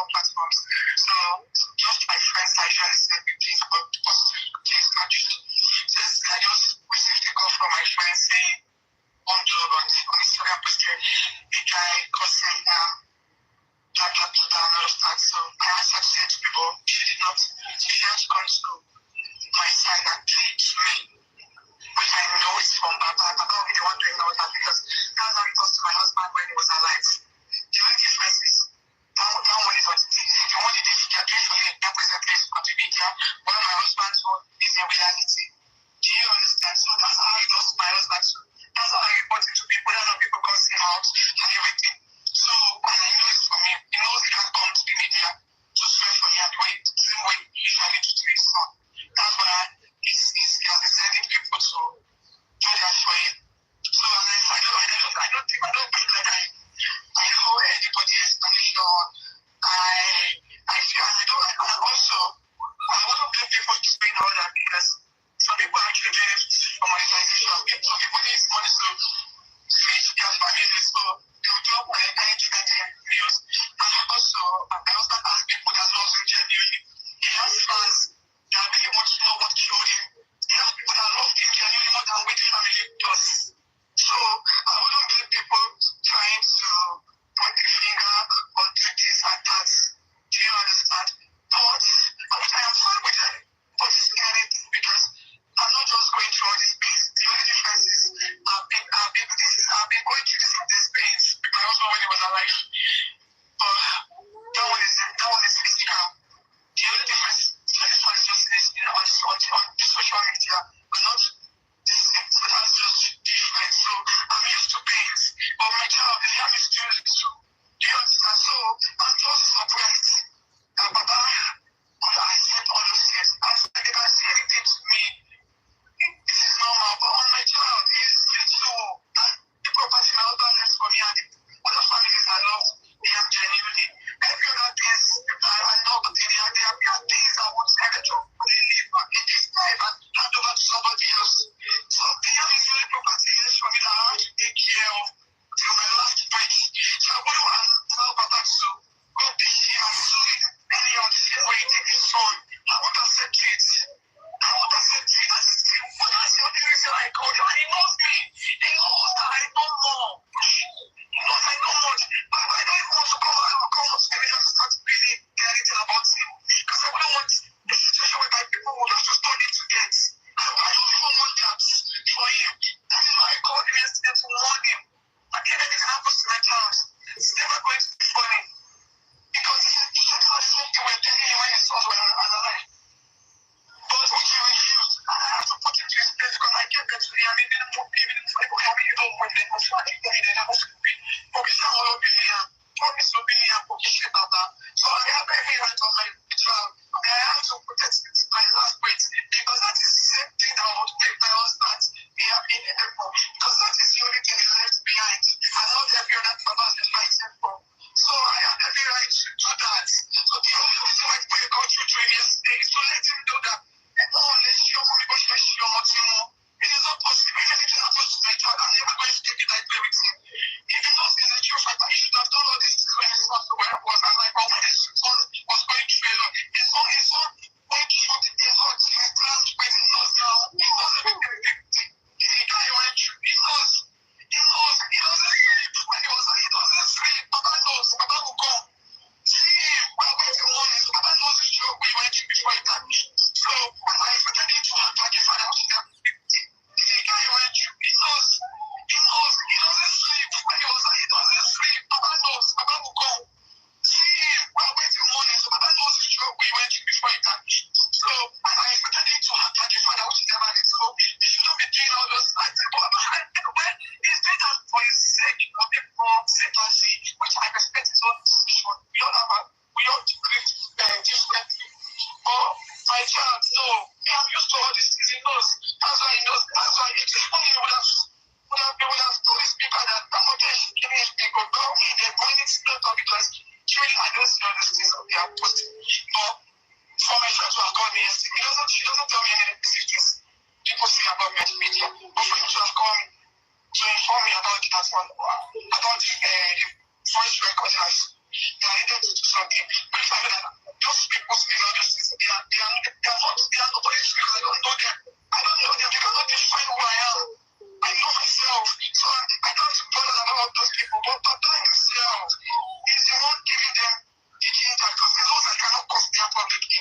platforms. So just my friends actually sent me things about the positive things actually. Since I just received a call from my friend saying one job on Instagram posted a guy causing blah blah blah and all of that. So I asked her to send to people. She did not. She had to come to my side and play to me, which I know is from Baba. Baba will be the one doing all that because that's how it was to my husband when he was alive. The only difference is that one is on the one they are doing for him that presently is on the media, while my husband's one is in reality. Do you understand? So that's how it was to my husband. So that's how I report it to people. That's how people come see out and everything. So, and I know it's from him. He knows he can't come to the media to swear for him the same way he usually do to his son. That's why he's sending people to do that for him. So, and I don't think like I hold anybody's explanation. I feel, and also, I wouldn't blame people to explain all that because some people actually do it for monetization. Some people need money to feed their families, so they'll drop entertainment videos. And also, I also ask people that love him genuinely. He has fans that really want to know what killed him. He has people that love him genuinely more than what the family does. So I wouldn't blame people trying to point the finger or do this and that. Do you understand? But I am fine with it. But it's scary because I'm not just going through all these pains. The only difference is I've been going through these pains with my husband when he was alive. But that one is physical. The only difference is this one is just on the social media, but not the same. So that's just different. So I'm used to pains. But my child, they have used to it too. Do you understand? So I'm just surprised that Baba could accept all those things. I said they can say anything to me. This is normal, but on my child, he's little. And the property my husband left for me and the other families I love, they have genuinely. Every other things I know, but there are things I want to eventually live in this life and hand over to somebody else. So they have the only property left for me that I have to take care of till my last breath. So I want to tell Baba to go be here and do it any on the same way he did his son. I want to accept it. I want to accept it. But that's the only reason I called him. And he knows me. He knows that I know more. He knows I know much. But I don't even want to come up to him and start really anything about him. Because I wouldn't want a situation where my people will have to turn him to death. I don't even want that for him. That is why I called him yesterday to warn him. That if anything happens to my child, it's never going to be funny. Because it's not the same thing we're telling him when his sons were alive. But which he refused, and I have to put him to his place because I get that to him. I didn't put him in the family, you don't want them. So I think they never should be. Okay, so I'm obedient. Promise obedient, okay, shit about that. So I have every right on my child. And I have to protect my last breath because that is the same thing that would make my husband be happy in the airport. Because that is the only thing he left behind. And not every other father has been fighting for. So I have every right to do that. So the only reason why I go through training yesterday is to let him know that let's show mommy, but let's show more. It is not possible. If anything happens to my child, I'm never going to take it like play with him. If he knows he's a true fighter, he should have done all this when his son where I was. And like, but when his son was going through a lot, his son went through the hurt, his plans, when he knows now, he knows everything. The guy went through, he knows. He doesn't sleep when he doesn't sleep. Baba knows, Baba will come. See him, when I went in the morning, so Baba knows the job we went to before he died. So, when I pretended to attack his father, the guy went through, he knows, he doesn't sleep when he doesn't sleep. Baba knows, Baba will come. See him, when I went in the morning, so Baba knows the job we went to before he died. So, when I pretended to attack his father, which is never his fault, he shouldn't be doing all those things. But when he's doing that for his sake, of people sympathy, which I respect his own decision. We all agree differently. But my child, no, I'm used to all this things. He knows. That's why he knows. That's why he would have told his people that I'm not getting anything. But go in there, going into the because truly I don't see all these things that they are posting. But for my child to have called me yesterday, she doesn't tell me any negative things people say about me on the media. But for him to have called me to inform me about that one, about the voice recorders that I needed to do something. But if I know that those people speaking all those things, they are nobody to because I don't know them. I don't know them. They cannot define who I am. I know myself. So I don't have to bother about those people. But Papa himself is the one giving them the impact. Because the laws I cannot cause their publicly.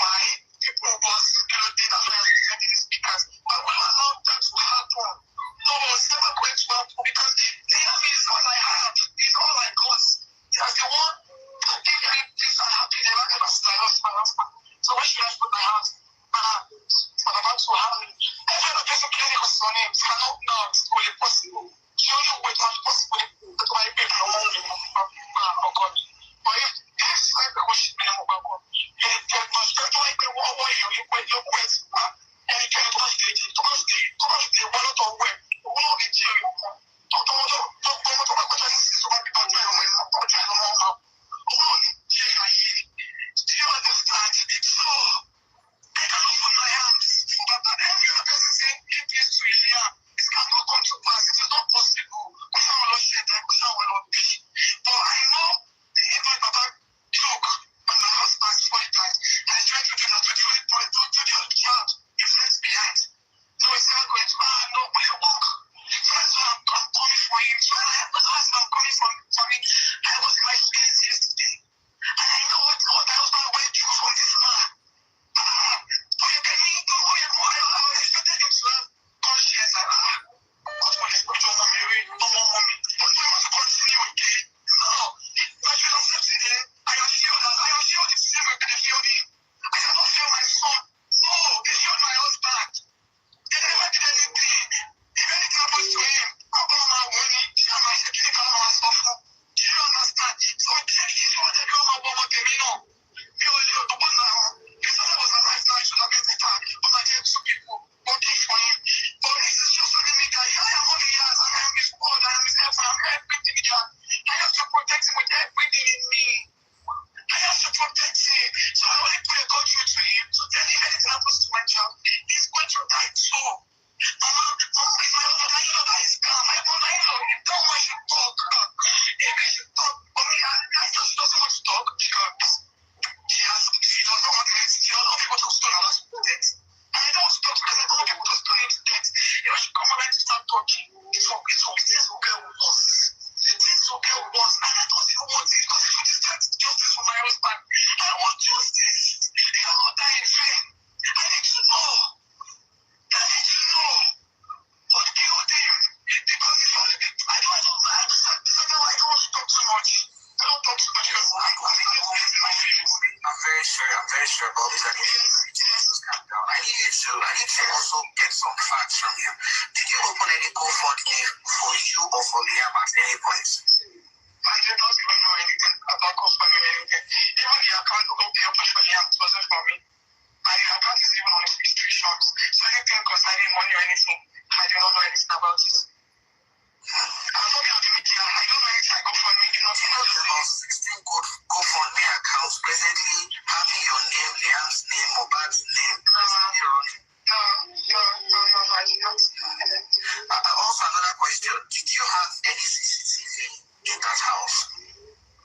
Why? People was including as well as presenting the speakers. I will allow that to happen. No, it's never going to happen because the enemy is all I have. He's all I got. There's the one that gave me peace and happiness. Never ever style my husband. So where should I put my heart? I'm about to have it. Every other person clinical on him cannot now it's possible. The only way to have possible is to pay for or God. But if I worship in a mobile, it must definitely be one way you put your words. And it can't touch the one of the way. One of the two. Do you understand? So I cannot put my hands but every other person saying give this to Ilya. It cannot come to pass. It is not possible. But I know the impact Papa took on my husband before he died. And he's trying to do that to the only boy, don't do the child. He's left behind. So he's not going to, no, will you walk? So that's why I'm coming for him. So I'm coming for me. I was in my space yesterday. And I know what my husband went through from this man. So you can mean, I expected him to have conscience and what will this picture of Mary, Omowummi? But we want to continue again. No. But you don't have to then. I am sure the same way they feel him. I cannot feel my son. No, they feel my husband. They never did anything. If anything happens to him, I'm going to worry. I'm not taking it out of myself. Do you understand? So this is what they do on my woman, they know. Me or you, the one now. If someone was alive now, I should have been better. But I gave two people working for him. But this is just an enemy guy. I am all he has. I am his God. I am his helper. I am everything he has. I have to protect him with everything in me. I have to protect him. So I only pray God through to him. So then if anything happens to my child, he's going to die too. Mama, if my mother, you know that is calm. My mother, you know, you don't want to talk. If he should talk, but me, I just doesn't want to talk because she doesn't want to she doesn't want people to stone her to death. And I don't want to talk because I don't want people to stone him to death. If I should come around to start talking, things will get worse. Things will get worse. And I don't even want it because if you decide justice for my husband, I want justice. He cannot die in vain. I need to know. What killed him? Because if I don't understand. I don't want to talk too much. I don't talk too much because I think it's my feelings. I'm very sure about this. I need to calm down. I need to also get some facts from you. Did you open any GoFundMe for you or for Liam at any point? I did not even know anything about GoFundMe or anything. Even the account of the open for Liam wasn't for me. My account is even on restrictions. So anything concerning money or anything, I do not know anything about it. I'm talking on the media. I don't know anything I go for me. You know, there are 16 GoFundMe accounts presently having your name, Liam's name, Mohbad's name. No, I did not. Also, another question. Did you have any CCTV in that house?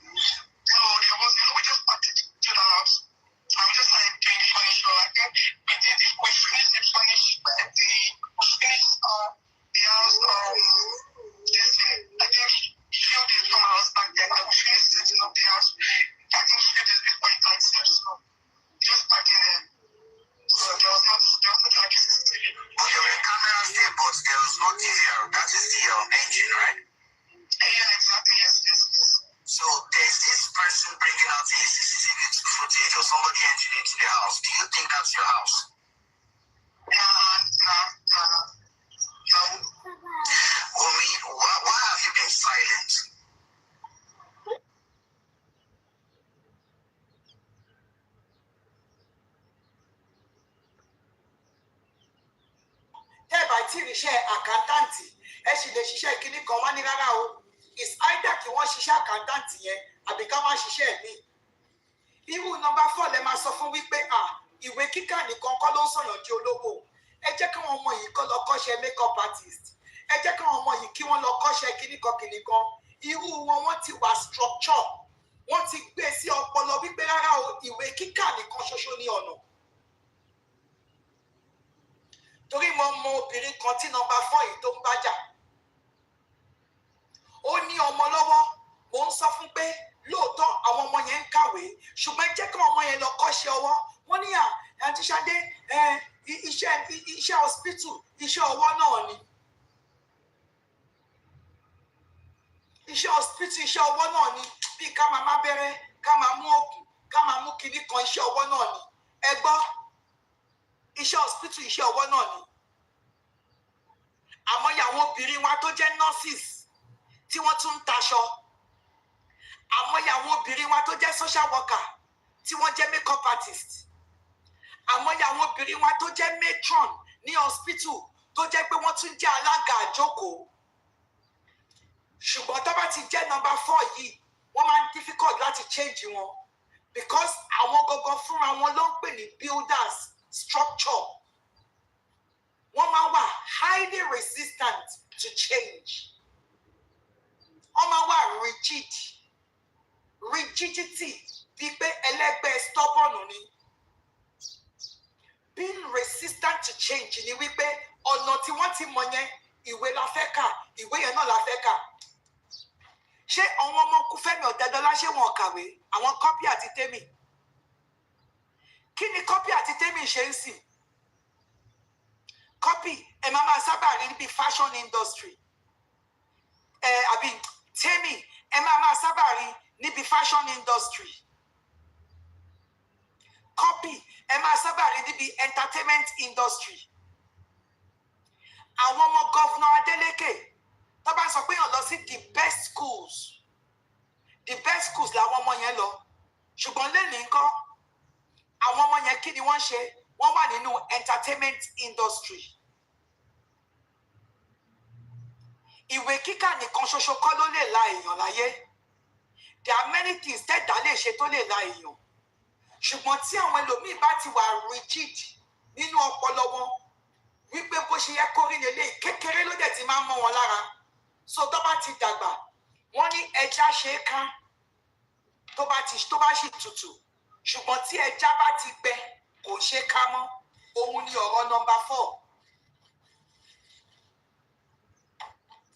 No, there was no. We just parted to the house. I was just like doing the furniture. I think we finished the furniture. We finished the house. I think few days from my husband then I was finished setting up the house. I think few days before he died, so just parting there. So there was no like CCTV. But there were cameras there, but there was no DVR. That is the engine, right? Yeah, exactly. Yes. So there's this person bringing out the CCTV footage or somebody entering into the house. Do you think that's your house? No. Omowummi, why have you been silent? Tẹ́ẹ̀bà tí ìrìṣẹ́ àkántàǹtì ẹ sì lè ṣiṣẹ́ kínní kan wá ní rárá o. It's either kí wọ́n ṣiṣẹ́ àkántàǹtì yẹn àbí ká má ṣiṣẹ́ mi. Irú nọ́mbà 4 lẹ máa sọ fún wípé ìwé kíkà nìkan kọ́ ló ń sọ̀yàn di olówó. Ẹ jẹ́ káwọn ọmọ yìí kọ́ lọ kọ́ṣẹ́ makeup artist. Ẹ jẹ́ káwọn ọmọ yìí kí wọ́n lọ kọ́ṣẹ́ kínní kan. irú wọn wọ́n ti wà structure, wọ́n ti gbé sí ọpọlọ wípé rárá o, ìwé kíkà nìkan ṣoṣo ní ọ̀nà. Torí mo mọ obìnrin kan tí nọ́mbà 4 yìí tó ń bájà, ó ní ọmọ lọ́wọ́, mò ń sọ fún pé lóòótọ́ àwọn ọmọ yẹn ń kàwé, ṣùgbọ́n jẹ́ kí ọmọ yẹn lọ kọ́ṣẹ́ ọwọ́. Wọ́n ní àǹtí Ṣadé, iṣẹ́ hospital, iṣẹ́ ọwọ́ náà ni. Iṣẹ́ hospital, iṣẹ́ ọwọ́ náà ni. Bí ká máa má bẹ̀rẹ̀, ká máa mú òògùn, ká máa mú kinní kan, iṣẹ́ ọwọ́ náà ni. Ẹ gbọ́, iṣẹ́ hospital, iṣẹ́ ọwọ́ náà ni. Àmọ́ àwọn obìnrin wa tó jẹ́ nurses tí wọ́n tún ń taṣọ, àmọ́ àwọn obìnrin wa tó jẹ́ social worker tí wọ́n jẹ́ makeup artist, àmọ́ àwọn obìnrin wa tó jẹ́ matron ní hospital tó jẹ́ pé wọ́n tún jẹ́ alága àjókòó. Ṣùgbọ́n tó bá ti jẹ́ nọ́mbà 4 yìí, wọ́n máa ń difficult láti change wọn because àwọn gangan fúnra wọn ló ń pè ní builders structure. Wọ́n máa wà highly resistant to change. Wọ́n máa wà rigidity bíi pé ẹlẹ́gbẹ́ stubborn ni. Being resistant to change ni wípé ọ̀nà tí wọ́n ti mọ̀ yẹn, ìwé la fẹ́ kà, ìwé yẹn náà la fẹ́ kà. Ṣé àwọn ọmọ Kúfẹ́mi Ọ̀tẹ́dọ́lá ṣé wọn kàwé? Àwọn Kọ́pì àti Tèmi. Kí ni Kọ́pì àti Tèmi ṣe ń sìn? Kọ́pì ẹ máa sábà rí níbi fashion industry. Àbí Tèmi ẹ máa sábà rí níbi fashion industry. Kọ́pì ẹ máa sábà rí níbi entertainment industry. Àwọn ọmọ Gọ́vnà Adélékè tó bá sọ pé yàn lọ sí the best schools làwọn ọmọ yẹn lọ. Ṣùgbọ́n lẹ́nìí ńkọ́, àwọn ọmọ yẹn kí ni wọ́n ṣe? Wọ́n wà nínú entertainment industry. Ìwé kíkà nìkan ṣoṣo kọ́ ló lè la èèyàn láyé. There are many things tẹ́dá lè ṣe tó lè la èèyàn. Ṣùgbọ́n tí àwọn ẹlòmíì bá ti wà rigid nínú ọpọlọ wọn wípé bó ṣe yẹ kó rí lélẹ̀, kékeré ló dẹ̀ ti máa ń mọ́ wọn lára. So tó bá ti dàgbà, wọ́n ní ẹja ṣe é ká tó bá sì tutù. Ṣùgbọ́n tí ẹja bá ti gbẹ, kò ṣe é ká mọ́. Òun ni ọ̀rọ̀ nọ́mbà 4.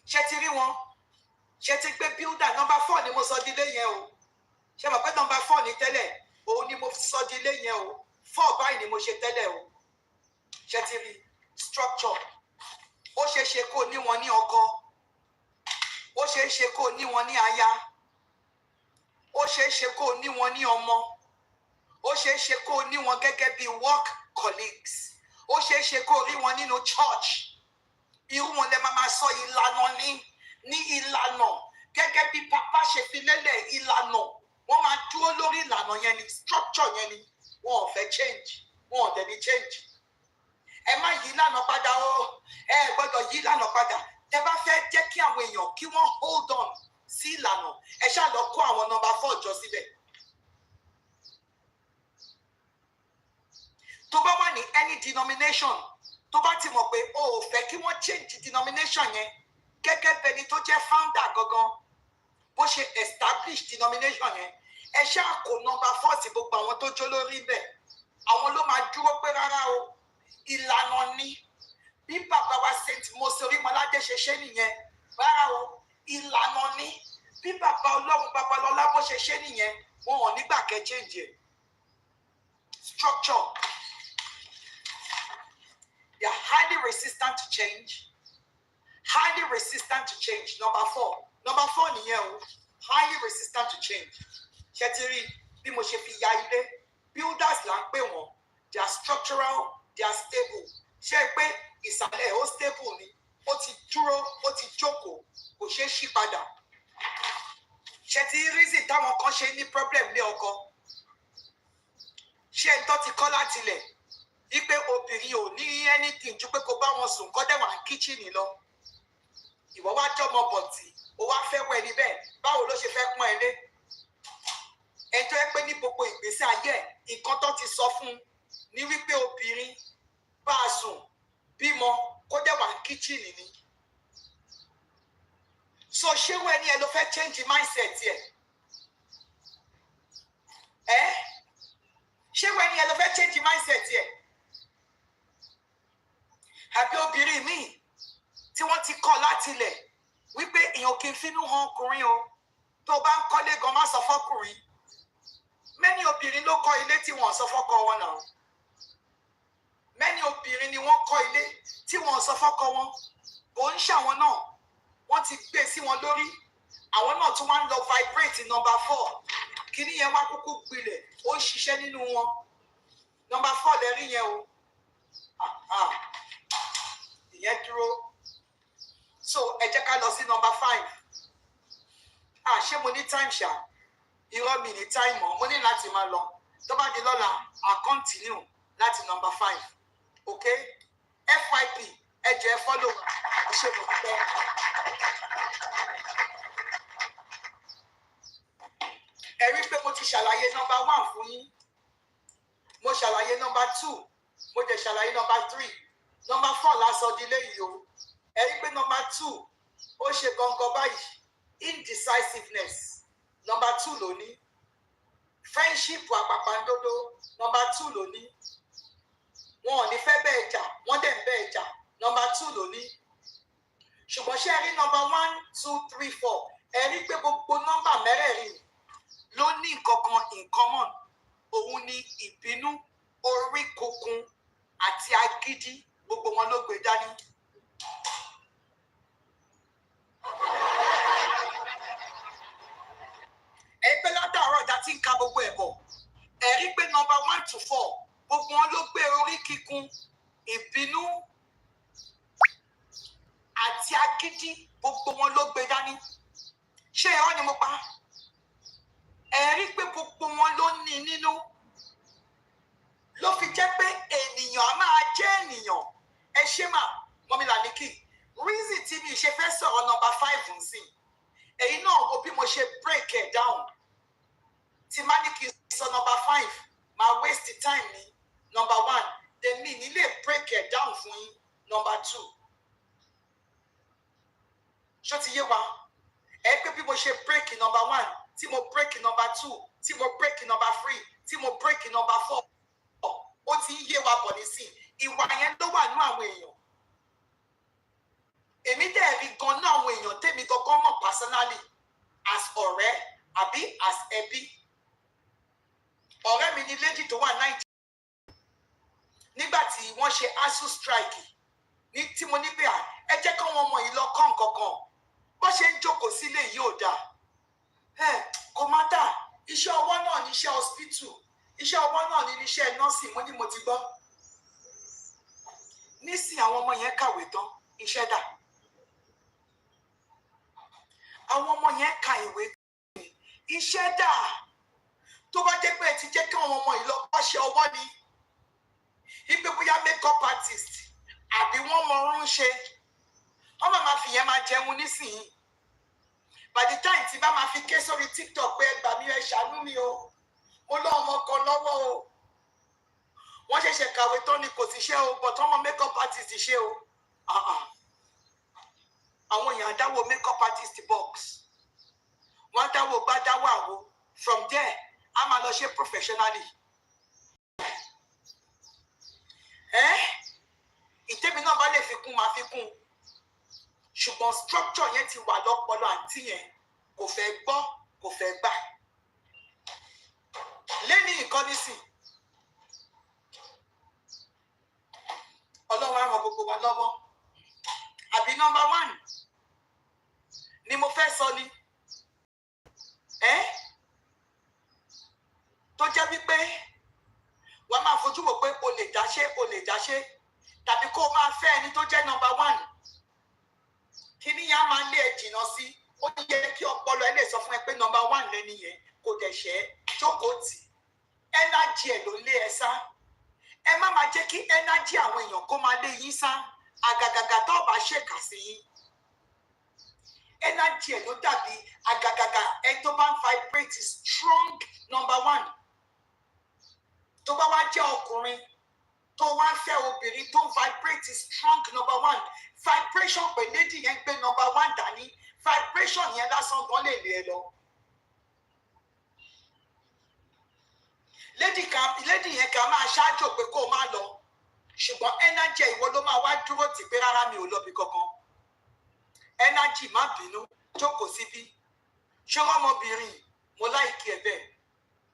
Ṣé ti rí wọn? Ṣé ti gbé builder nọ́mbà 4 ni mo sọ di ilé yẹn o? Ṣé mọ̀ pé nọ́mbà 4 ni tẹ́lẹ̀? Òun ni mo sọ di ilé yẹn o. 4 báyìí ni mo ṣe tẹ́lẹ̀ o. Ṣé ti rí structure? Ó ṣeé ṣe kó ní wọn ní ọkọ. Ó ṣeé ṣe kó ní wọn ní aya. Ó ṣeé ṣe kó ní wọn ní ọmọ. Ó ṣeé ṣe kó ní wọn gẹ́gẹ́ bí work colleagues. Ó ṣeé ṣe kó rí wọn nínú church. Irú wọn lè máa sọ ìlànà ní ìlànà gẹ́gẹ́ bí papa ṣe fi lélẹ̀ ìlànà. Wọ́n máa dúró lórí ìlànà yẹn ni, structure yẹn ni. Wọn ò fẹ́ change. Wọn ò dẹ̀ ní change. Ẹ má yí ìlànà padà o. Ẹ gbọ́dọ̀ yí ìlànà padà. Tẹ́ bá fẹ́ jẹ́ kí àwọn èèyàn kí wọ́n hold on sí ìlànà, ẹ ṣáà lọ kó àwọn nọ́mbà 4 jọ síbẹ̀. Tó bá wà ní any denomination, tó bá ti mọ̀ pé o ò fẹ́ kí wọ́n change denomination yẹn gẹ́gẹ́ bẹni tó jẹ́ founder gangan bó ṣe establish denomination yẹn, ẹ ṣáà kó nọ́mbà 4 sí gbogbo àwọn tó jó lórí bẹ̀. Àwọn ló máa dúró pé rárá o, ìlànà ni. Bí bàbá wa Saint Mose Orímọládé ṣe ṣe nìyẹn. Rárá o, ìlànà ni. Bí bàbá Ọlọ́run Babalọ́lá bó ṣe ṣe nìyẹn. Wọn ò nígbà kẹ́ change ẹ̀. Structure. They are highly resistant to change. Highly resistant to change. Number 4. Number 4 nìyẹn o. Highly resistant to change. Ṣé ti rí bí mo ṣe fi ya ilé? Builders là ń pè wọ́n. They are structural. They are stable. Ṣé pé ìsàlẹ̀ ó stable ni? Ó ti dúró, ó ti jókòó, kò ṣeé ṣí padà. Ṣé ti reason táwọn kan ṣe ní problem lé ọkọ? Ṣé ń tọ́ ti kọ́ láti ilẹ̀? Wípé obìnrin ò ní anything ju pé kó bá wọn sùn kọ́ dẹ̀wà kíchìnì lọ. Ìwọ wá jọmọ bọ̀tì, ó wá fẹ́ wẹ̀ níbẹ̀, báwo ló ṣe fẹ́ pọ́n ẹ lé? Ẹjọ́ ẹ pé ní gbogbo ìgbésí ayé ẹ̀, nǹkan tó ti sọ fún un ní wípé obìnrin bá a sùn, bímọ, kó dẹ̀wà kíchìnì ni. so ṣé wẹ́n ni ẹ ló fẹ́ change mindset yẹ ṣé wẹ́n ni ẹ ló fẹ́ change mindset yẹ àbí obìnrin míì tí wọ́n ti kọ́ láti ilẹ̀ wípé èèyàn kì í finú hàn ọkùnrin o tó bá ń kọ́lé gan má sọ fọ́kùnrin mẹ́ni obìnrin ló kọ́ ilé tí wọ́n sọ fọ́kọ wọn náà mẹ́ni obìnrin ni wọ́n kọ́ ilé tí wọ́n sọ fọ́kọ wọn kò ń ṣàwọn náà wọ́n ti gbé sí wọn lórí àwọn náà tún wá ń lọ vibrate number 4 kíní yẹn wá kúkú gbilẹ̀ ó ń ṣiṣẹ́ nínú wọn number 4 lẹ́rí yẹn o ìyẹn dúró so ẹ jẹ́ ká lọ sí number 5 ṣé mo ní time ṣá irọ́ mi ní time mọ́ mo ní láti máa lọ tó bá di lọ́la I continue láti number 5 ok FYP ẹ jẹ́ follow ṣe mo pẹ́. ẹ rí pé mo ti ṣàlàyé number 1 fún yín mo ṣàlàyé number 2 mo dẹ̀ ṣàlàyé number 3 number 4 lásán di léyìí o ẹ rí pé number 2 ó ṣe gangan báyìí indecisiveness number 2 ló ní friendship àpàpàǹdodo number 2 ló ní wọn ò ní fẹ́ bẹ́ẹ̀ jà wọ́n dẹ̀ ń bẹ́ẹ̀ jà number 2 ló ní ṣùgbọ́n ṣé ẹ rí number 1 2 3 4 ẹ rí pé gbogbo nọ́mbà mẹ́rẹ̀ẹ̀rin ló ní nǹkankan in common òun ni ìbínú orí kunkun àti agídí gbogbo wọn ló gbé dání. ẹgbẹ́ látàárọ̀ ìdá tí ń ka gbogbo ẹ̀ bọ̀ ẹ rí pé number 1 to 4 gbogbo wọn ló gbé orí kíkun ìbínú àti agídí gbogbo wọn ló gbé dání. ṣé ẹ̀rọ ni mo pa ẹ rí pé gbogbo wọn ló ní nínú ló fi jẹ́ pé ènìyàn á máa jẹ́ ènìyàn ẹ ṣé mà mọ́mílà ní kí reason tí mi ṣe fẹ́ sọ̀rọ̀ number 5 ń sìn èyí náà wo bí mo ṣe break it down tí má ní kí n sọ number 5 máa waste time ní number 1 tèmi nílé break it down fún yín number 2 ṣó ti yé wa ẹ pé bí mo ṣe break number 1 tí mo break number 2 tí mo break number 3 tí mo break number 4 ó ti ń yé wa bọ̀ nísìn ìwà yẹn ló wà nínú àwọn èèyàn èmi dẹ̀ rí gan náà àwọn èèyàn tèmi gangan mọ̀ personally as ọ̀rẹ́ àbí as ẹbí ọ̀rẹ́ mi ni lady tó wà Nàìjíríà nígbà tí wọ́n ṣe ASUU strike ní tí mo ní pé ẹ jẹ́ káwọn ọmọ yìí lọ kọ́ nǹkan kan bó ṣe ń jókòó sílé yìí ò dáa kò má dà iṣẹ́ ọwọ́ náà ní iṣẹ́ hospital iṣẹ́ ọwọ́ náà ní iṣẹ́ nọ́ọ̀sì mo ní mo ti gbọ́ nísìn àwọn ọmọ yẹn kàwé tán iṣẹ́ dà àwọn ọmọ yẹn ka ìwé iṣẹ́ dà tó bá jẹ́ pé ẹ ti jẹ́ kí àwọn ọmọ yìí lọ kọ́ṣẹ́ ọwọ́ ni ipe bóyá makeup artist àbí wọ́n mọ ọrún ṣe wọ́n máa fi yẹn máa jẹun nísìnyí by the time tí bá máa fi ké sórí TikTok pé ẹ gbà mí ẹ ṣàánú mi o mo lọ ọmọ kan lọ́wọ́ o wọ́n ṣẹ̀ṣẹ̀ kàwé tán ni kò ti ṣe o but ọmọ makeup artist ṣe o àwọn èèyàn dáwọ́ makeup artist box wọ́n dáwọ́ gbá dáwọ́ àwo from there a máa lọ ṣe professionally ìtẹ́mi náà bá lè fi kún máa fi kún ṣùgbọ́n structure yẹn ti wà lọ́pọlọ àǹtí yẹn kò fẹ́ gbọ́ kò fẹ́ gbà lẹ́ni ìkọ́ni sí ọlọ́run á ràn gbogbo wa lọ́wọ́ àbí number 1 ni mo fẹ́ sọ ni tó jẹ́ wípé wọ́n máa fojú wò pé o lè dáṣe tàbí kó o máa fẹ́ ẹni tó jẹ́ number 1 kíní yẹn á máa lé ẹ jìnnà sí ó yẹ kí ọpọlọ ẹ lè sọ fún ẹ pé number 1 lẹ́ni yẹn kò dẹ̀ ṣẹ́ jókòó tì ẹnájì ẹ ló lé ẹ sá ẹ má máa jẹ́ kí ẹnájì àwọn èèyàn kó máa lé yín sá àgàgàgà tó bá ṣèkà sí yín ẹnájì ẹ ló dàbí àgàgàgà ẹ tó bá ń vibrate strong number 1 tó bá wá jẹ́ ọkùnrin tó wá ń fẹ́ obìnrin tó vibrate strong number 1 vibration pé lady yẹn gbé number 1 dání vibration yẹn lásán gan lè lé ẹ lọ. lady yẹn kan máa ṣáájò pé kó o má lọ ṣùgbọ́n energy ìwọ ló máa wá dúró tì pé rárá mi ò lọ bí kankan. Energy má bínú jókòó síbí ṣọwọ́ ọmọbìnrin mo láìkí ẹ bẹ́ẹ̀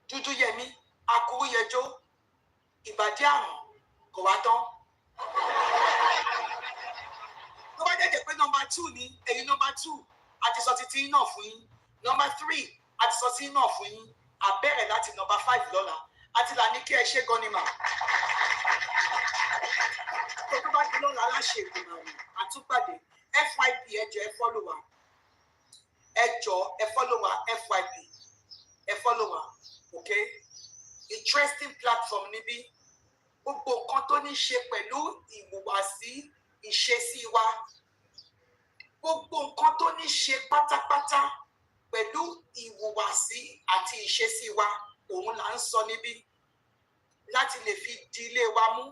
dúdú yẹmí akuru yẹjọ́ ìbàdí àrùn kò wá tán. tó bá jẹ́ pé nọmba 2 ni èyí nọmba 2 àti sọ títí náà fún yín nọmba 3 àti sọ títí náà fún yín àbẹ̀rẹ̀ láti nọmba 5 lọ́la àti là ní kí ẹ ṣe gan ni mà. tó bá ti lọ́la aláṣẹ ìgbìmọ̀ rẹ̀ àtúpàdé FYP ẹjọ ẹ follow wa ẹjọ ẹ follow wa FYP ẹ follow wa okay interesting platform níbí gbogbo nǹkan tó ní ṣe pẹ̀lú ìhùwàsí ìṣesí wa gbogbo nǹkan tó ní ṣe pátápátá pẹ̀lú ìhùwàsí àti ìṣesí wa òun là ń sọ níbí láti lè fi di ilé wa mú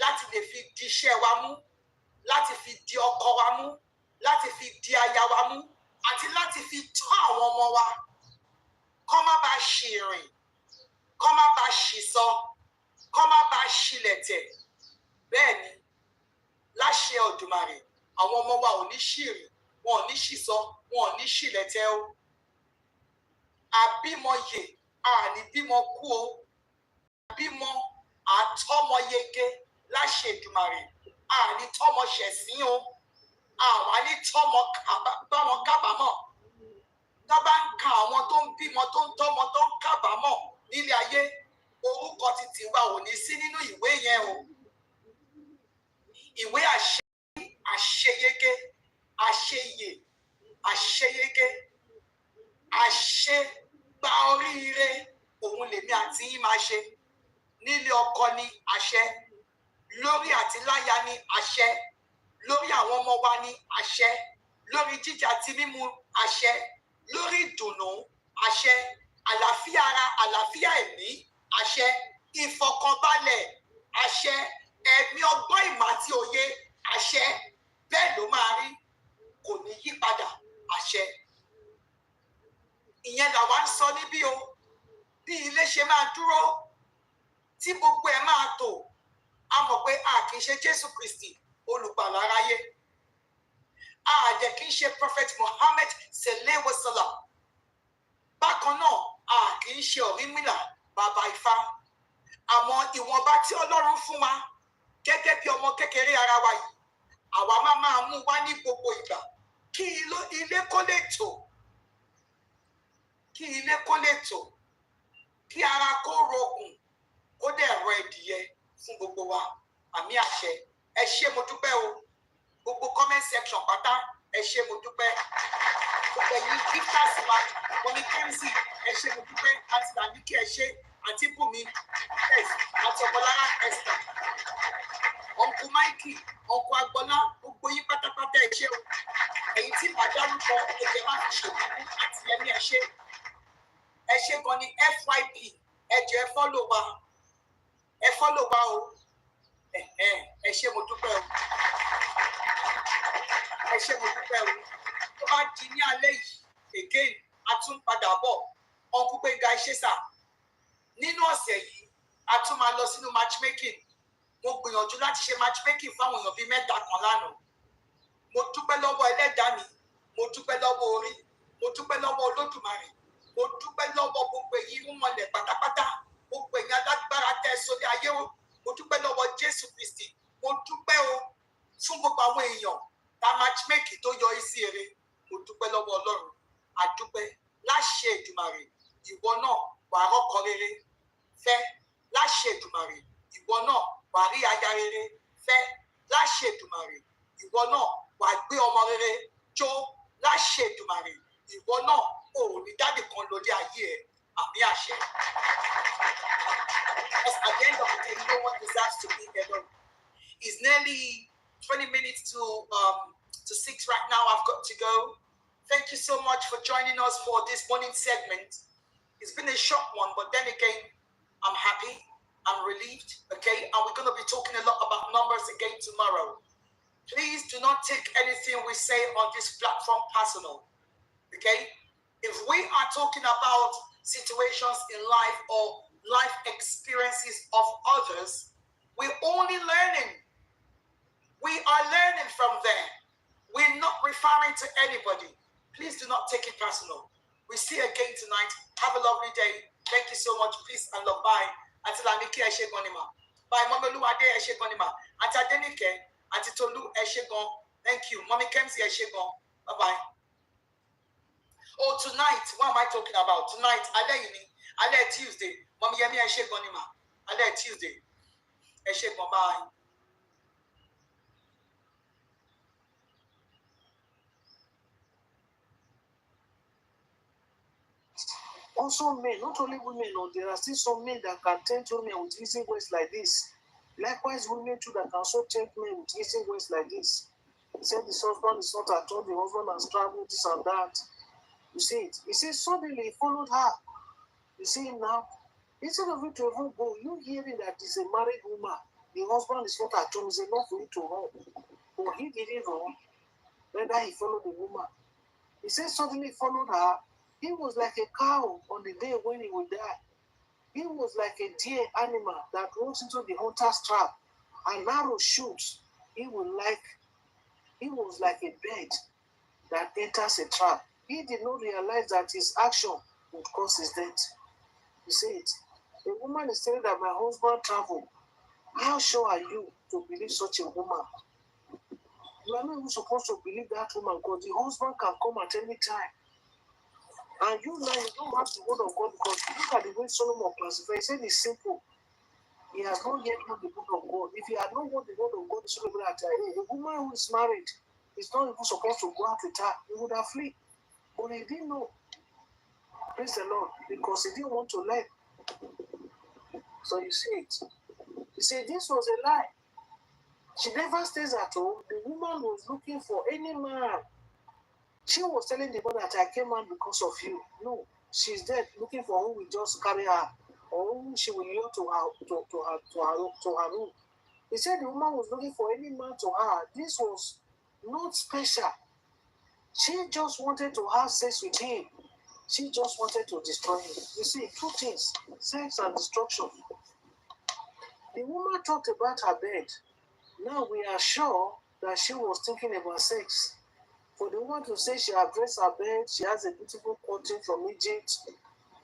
láti lè fi di iṣẹ́ wa mú láti fi di ọkọ wa mú láti fi di aya wa mú àti láti fi tọ́ àwọn ọmọ wa kọ́ má bàa ṣì rìn kọ́ má bàa ṣì sọ kọ́ má bàa ṣílẹ̀ tẹ̀ bẹ́ẹ̀ ni láṣẹ Òdùmarè àwọn ọmọ wa ò ní ṣì rìn wọn ò ní ṣì sọ wọn ò ní ṣílẹ̀ tẹ̀ o àbímọye àní bímọ kú o àbímọ àtọmọyege láṣẹ Èdùmàrè àní tọmọ ṣẹ̀sín o àwa ní tọmọ báwọn kábàámọ̀ tó bá ń ka àwọn tó ń bímọ tó ń tọmọ tó ń kábàámọ̀ nílé ayé orúkọ títí wa ò ní sí nínú ìwé yẹn o ìwé àṣeyege àṣeyè àṣeyege àṣegba oríire òun lèmi àti yín máa ṣe nílé ọkọ ní àṣẹ lórí àti láya ní àṣẹ lórí àwọn ọmọ wa ní àṣẹ lórí jíjẹ àti mímu àṣẹ lórí ìdùnnú àṣẹ àlàáfíà ara àlàáfíà ẹ̀mí àṣẹ ìfọ̀kànbalẹ̀ àṣẹ ẹ̀mí ọgbọ́n ìmọ̀ àti òye àṣẹ bẹ́ẹ̀ ló máa rí kò ní yí padà àṣẹ ìyẹn làwa ń sọ níbí o bí ilé ṣe máa dúró tí gbogbo ẹ̀ máa tò a mọ̀ pé a kì í ṣe Jésù Kristi olùgbàlà aráyé a dẹ̀ kì í ṣe Prophet Muhammad sallallahu alaihi wasallam bákan náà a kì í ṣe Ọ̀rúnmìlà bàbá Ifá àmọ́ ìwọ̀nba tí Ọlọ́run fún wa gẹ́gẹ́ bí ọmọ kékeré ara wa yìí àwa máa mú wá ní gbogbo ìgbà kí ilé kó lè tò kí ilé kó lè tò kí ara kó rokùn kó dẹ̀ rọ ẹ̀dìyẹ fún gbogbo wa àmì àṣẹ ẹ ṣé mo dúpẹ́ o gbogbo comment section pátá ẹ ṣé mo dúpẹ́ gbogbo ẹ̀yin gifters wa mọ́mí kẹ́mísì ẹ ṣé mo dúpẹ́ àti làníkì ẹ ṣé àti bùnmi àti ọ̀pọ̀lára esther ọ̀nkù máìkì ọ̀nkù agbọ́lá gbogbo yín pátápátá ẹ ṣé o ẹ̀yin tí ìbàdárúkọ ẹ̀jẹ̀ má fi ṣèlú àti ẹ̀mí ẹ ṣé gan ni FYP ẹ̀jẹ̀ ẹ follow wa o ẹ ṣé mo dúpẹ́ o ẹ ṣé mo dúpẹ́ o tó bá di ní alẹ́ yìí again a tún padà bọ̀ ọ̀nkú Gbénga iṣẹ́ sà nínú ọ̀sẹ̀ yìí a tún máa lọ sínú matchmaking mo gbìyànjú láti ṣe matchmaking fáwọn èèyàn bíi mẹ́ta kan lánàá mo dúpẹ́ lọ́wọ́ ẹlẹ́dàá mi mo dúpẹ́ lọ́wọ́ orí mo dúpẹ́ lọ́wọ́ Olódùmarè mo dúpẹ́ lọ́wọ́ gbogbo èyí ń mọlẹ̀ pátápátá gbogbo èyí alágbára tẹ́ sórí ayé o mo dúpẹ́ lọ́wọ́ Jésù Kristi mo dúpẹ́ o fún gbogbo àwọn èèyàn tá matchmaking tó yọ sí eré mo dúpẹ́ lọ́wọ́ Ọlọ́run àdúpẹ́ láṣẹ Èdùmàrè ìwọ náà wàá rọ́kọ rere fẹ́ láṣẹ Èdùmàrè ìwọ náà wàá rí aya rere fẹ́ láṣẹ Èdùmàrè ìwọ náà wàá gbé ọmọ rere jó láṣẹ Èdùmàrè ìwọ náà ò ní dáàdì kan lórí ayé ẹ àmì àṣẹ. Because at the end of the day, no one deserves to be alone. It's nearly 20 minutes to 6 right now. I've got to go. Thank you so much for joining us for this morning segment. It's been a short one, but then again, I'm happy. I'm relieved. Okay, and we're going to be talking a lot about numbers again tomorrow. Please do not take anything we say on this platform personal. Okay? If we are talking about situations in life or life experiences of others, we're only learning. We are learning from them. We're not referring to anybody. Please do not take it personal. We see you again tonight. Have a lovely day. Thank you so much. Peace and love. Bye. Until Amiki Eshegonima. Bye. Mommy Luade Eshegonima. Until Denike. Until Tolu Eshegon. Thank you. Mommy Kemsi Eshegon. Bye bye. Oh, tonight. What am I talking about? Tonight. Ale Tuesday. Mommy Yemi Eshegonima. Ale Tuesday. Eshegon. Bye. Also men, not only women, there are still some men that can tempt women with easy ways like this. Likewise, women too that can also tempt men with easy ways like this. He said his husband is not at home, the husband has traveled, this and that. You see it. He says suddenly he followed her. You see him now. Instead of you to even go, you hearing that he's a married woman, the husband is not at home, is enough for you to run. But he didn't run. Rather, he followed the woman. He says suddenly he followed her. He was like a cow on the day when he would die. He was like a deer animal that walks into the hunter's trap and arrow shoots. He was like a bird that enters a trap. He did not realize that his action would cause his death. You see it. The woman is saying that my husband traveled. How sure are you to believe such a woman? You are not even supposed to believe that woman because the husband can come at any time. And you now, you don't have the word of God because look at the way Solomon classified. He said it's simple. He has not yet known the word of God. If he had not known the word of God, Solomon would have said, hey, a woman who is married is not even supposed to go out with her. He would have fled. But he didn't know. Praise the Lord. Because he didn't want to learn. So you see it. He said this was a lie. She never stays at home. The woman was looking for any man. She was telling the man that I came out because of you. No, she's dead, looking for who will just carry her or who she will lure to her room. He said the woman was looking for any man to her. This was not special. She just wanted to have sex with him. She just wanted to destroy him. You see, two things: sex and destruction. The woman talked about her bed. Now we are sure that she was thinking about sex. For the woman to say she has dressed her bed, she has a beautiful curtain from Egypt,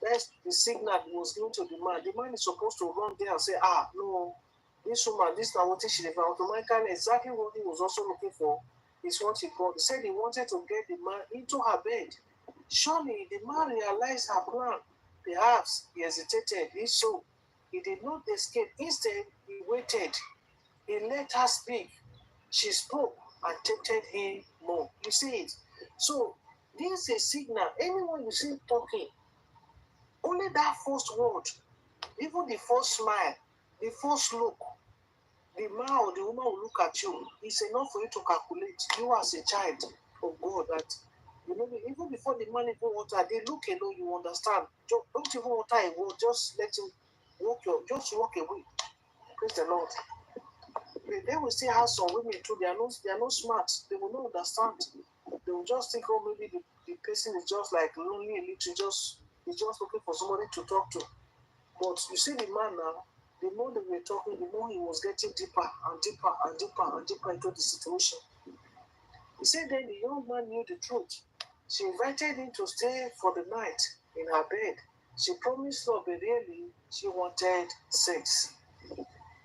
that's the signal that was given to the man. The man is supposed to run there and say, no, this woman, this is not what she did. Automatically, exactly what he was also looking for is what he got. He said he wanted to get the man into her bed. Surely the man realized her plan. Perhaps he hesitated. If so, he did not escape. Instead, he waited. He let her speak. She spoke and tempted him more. You see it? So, this is a signal. Anyone you see talking, only that first word, even the first smile, the first look, the man or the woman will look at you. It's enough for you to calculate you as a child of God that, even before the man even water, they look alone, you understand. Don't even water a word, just let him walk away. Praise the Lord. They will still have some women too. They are not smart. They will not understand. They will just think, oh, maybe the person is just like lonely a little, he's just looking for somebody to talk to. But you see the man now, the more they were talking, the more he was getting deeper and deeper and deeper and deeper into the situation. He said then the young man knew the truth. She invited him to stay for the night in her bed. She promised love, but really she wanted sex.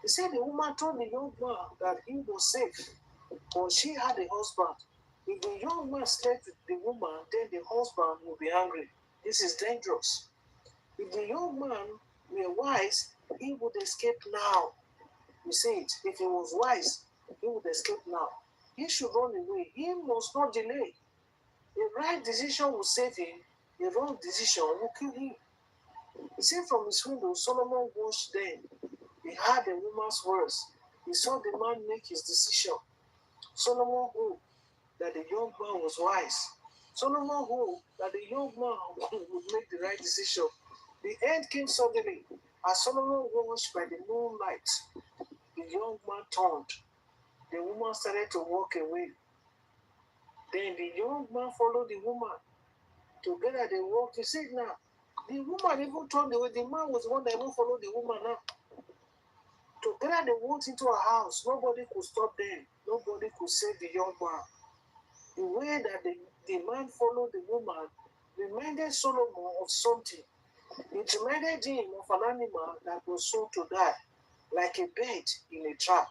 He said the woman told the young man that he was safe, but she had a husband. If the young man slept with the woman, then the husband will be angry. This is dangerous. If the young man were wise, he would escape now. You see it? If he was wise, he would escape now. He should run away. He must not delay. The right decision will save him. The wrong decision will kill him. He said from his window, Solomon watched them. He heard the woman's words. He saw the man make his decision. Solomon hoped that the young man was wise. Solomon hoped that the young man would make the right decision. The end came suddenly. As Solomon watched by the moonlight, the young man turned. The woman started to walk away. Then the young man followed the woman. Together they walked. You see now, the woman even turned away. The man was the one that even followed the woman now. Together they walked into a house. Nobody could stop them. Nobody could save the young man. The way that the man followed the woman reminded Solomon of something. It reminded him of an animal that was soon to die, like a bird in a trap.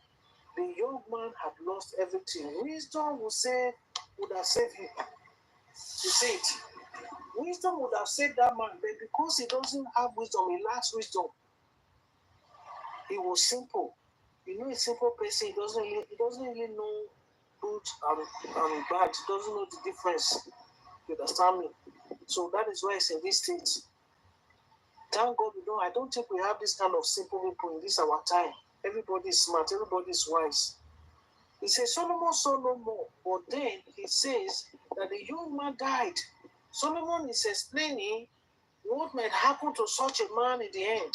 The young man had lost everything. Wisdom would have saved him. You see it? Wisdom would have saved that man, but because he doesn't have wisdom, he lacks wisdom. He was simple. You know, a simple person, he doesn't really know good and bad. He doesn't know the difference. You understand me? So that is why it's in this state. Thank God I don't think we have this kind of simple people in this our time. Everybody is smart, everybody is wise. He says Solomon saw no more, but then he says that the young man died. Solomon is explaining what might happen to such a man in the end.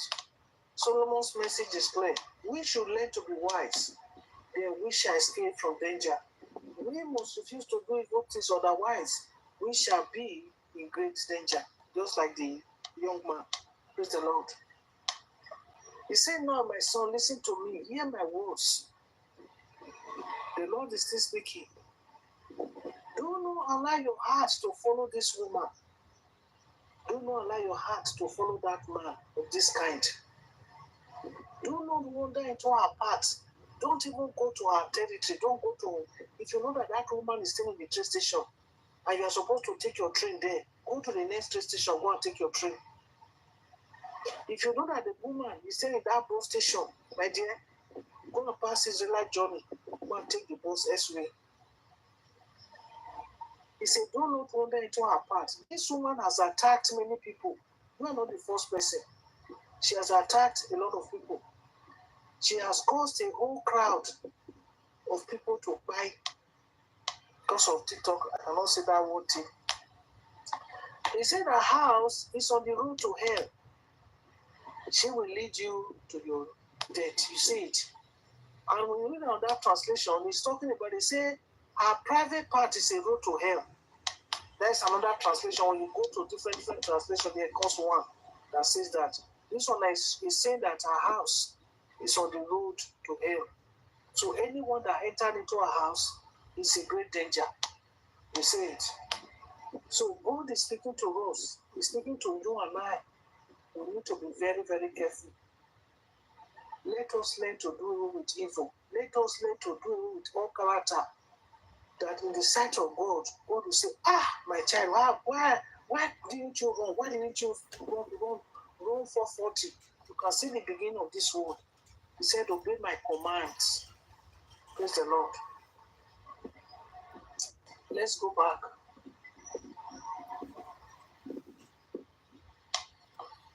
Solomon's message is clear. We should learn to be wise. Then we shall escape from danger. We must refuse to do evil things, otherwise we shall be in great danger, just like the young man. Praise the Lord. He said, now, my son, listen to me. Hear my words. The Lord is still speaking. Do not allow your heart to follow this woman. Do not allow your heart to follow that man of this kind. Do not wander into her path. Don't even go to her territory. Don't go to, if you know that woman is still in the train station and you are supposed to take your train there, go to the next train station, go and take your train. If you know that the woman is staying in that bus station, my dear, go and pass Israelite journey, go and take the bus elsewhere. He said, do not wander into her path. This woman has attacked many people. You are not the first person. She has attacked a lot of people. She has caused a whole crowd of people to buy because of TikTok. I cannot say that one thing. He said her house is on the road to hell. She will lead you to your death. You see it. And when you read on that translation, he's talking about, he said, her private part is a road to hell. There's another translation. When you go to different translations, there comes one that says that. This one is saying that her house is on the road to hell. So anyone that entered into her house is in great danger. You see it. So God is speaking to us. He's speaking to you and I. We need to be very, very careful. Let us learn to do with evil. Let us learn to do with all character. That in the sight of God, God will say, my child, why didn't you run? Why didn't you run for 40? You can see the beginning of this word. He said, obey my commands. Praise the Lord. Let's go back.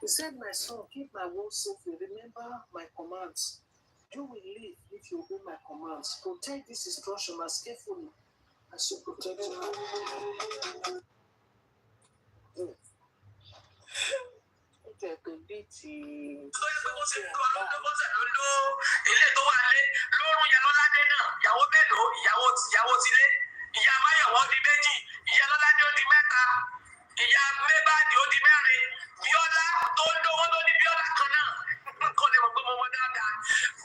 He said, my son, keep my words safely. Remember my commands. You will live if you obey my commands. Protect this instruction as carefully as you protect your ìyá mẹ́bàdì ó di mẹ́rin bíọ́lá tó ń lówó ló ní bíọ́lá kan náà kò lè mọ̀ pé mo mọ dáadáa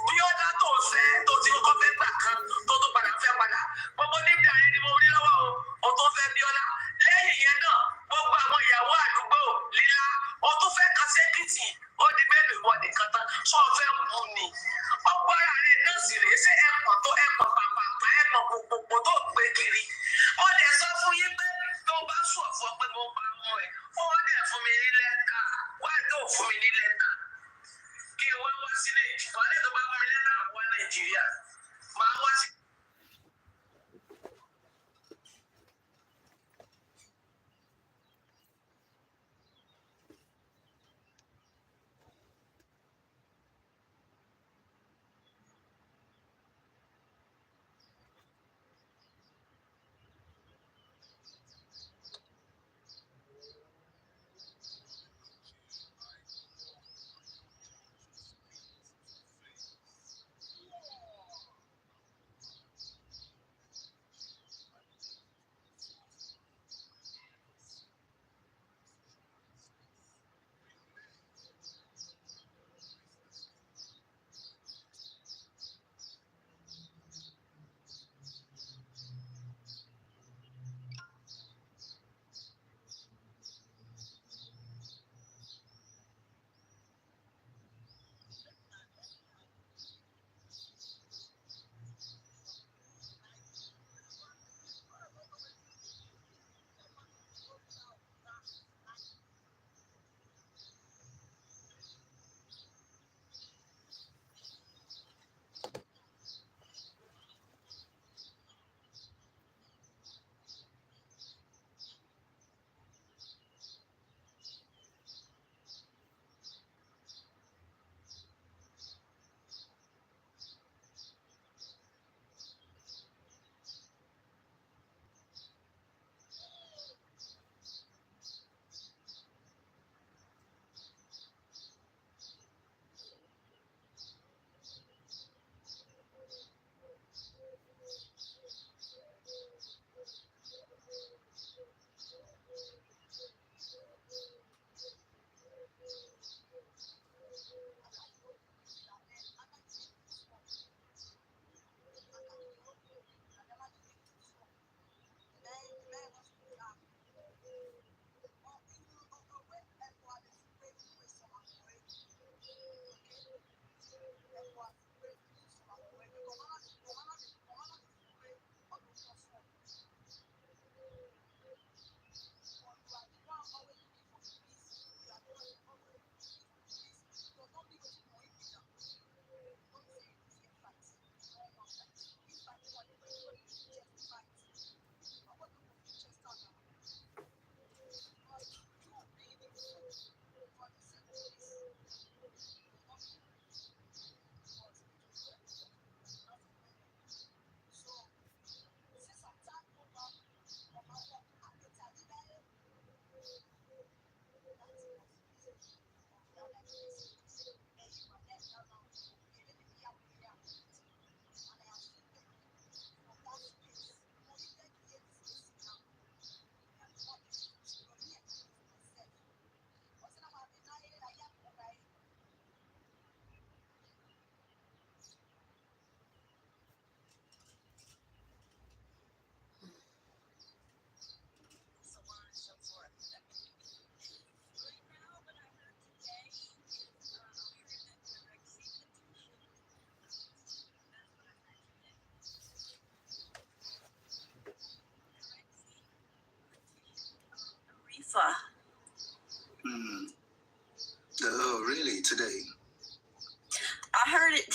bíọ́lá tó ń fẹ́ tó ti kọ́kọ́ fẹ́ gbà kan tó tún padà fẹ́ padà gbogbo níbi àyè ni mo rí lọ́wọ́ o tó fẹ́ bíọ́lá lẹ́yìn yẹn náà gbogbo àwọn ìyàwó àdúgbò lílá o tún fẹ́ kan sẹ́kìtì ó di mélòó ìwọ nìkan tán sọ fẹ́ mú ni ọgbọ́n ara rẹ̀ náà sì rèé ṣé ẹ̀pọ̀n tó ẹ̀pọ̀n pàpàpà ẹ̀pọ̀n gbogbo tó gbé kiri ó lè sọ fún yín pé tó bá sùn ọ̀fọ̀ pé mo pa ọmọ ẹ̀ ó dẹ̀ fún mi ní lẹ́tà wá tó fún mi ní lẹ́tà kí wọ́n wá sí nàìjíríà wọ́n lè tó bá fún mi lẹ́tà wá nàìjíríà máa wá sí.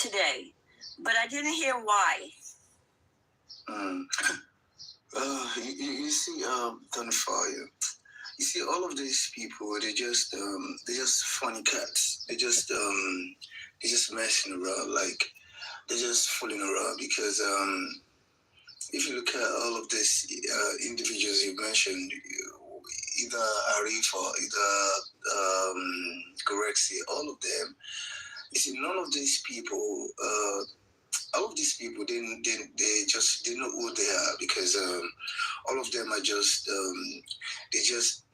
today, but I didn't hear why. You see, Gunfire. You see, all of these people, they're just funny cats. They're just messing around, like they're just fooling around. Because if you look at all of these individuals you mentioned, either Arif or either Corexi, all of them. You see, none of these people. All of these people, they know who they are, because all of them are just they're just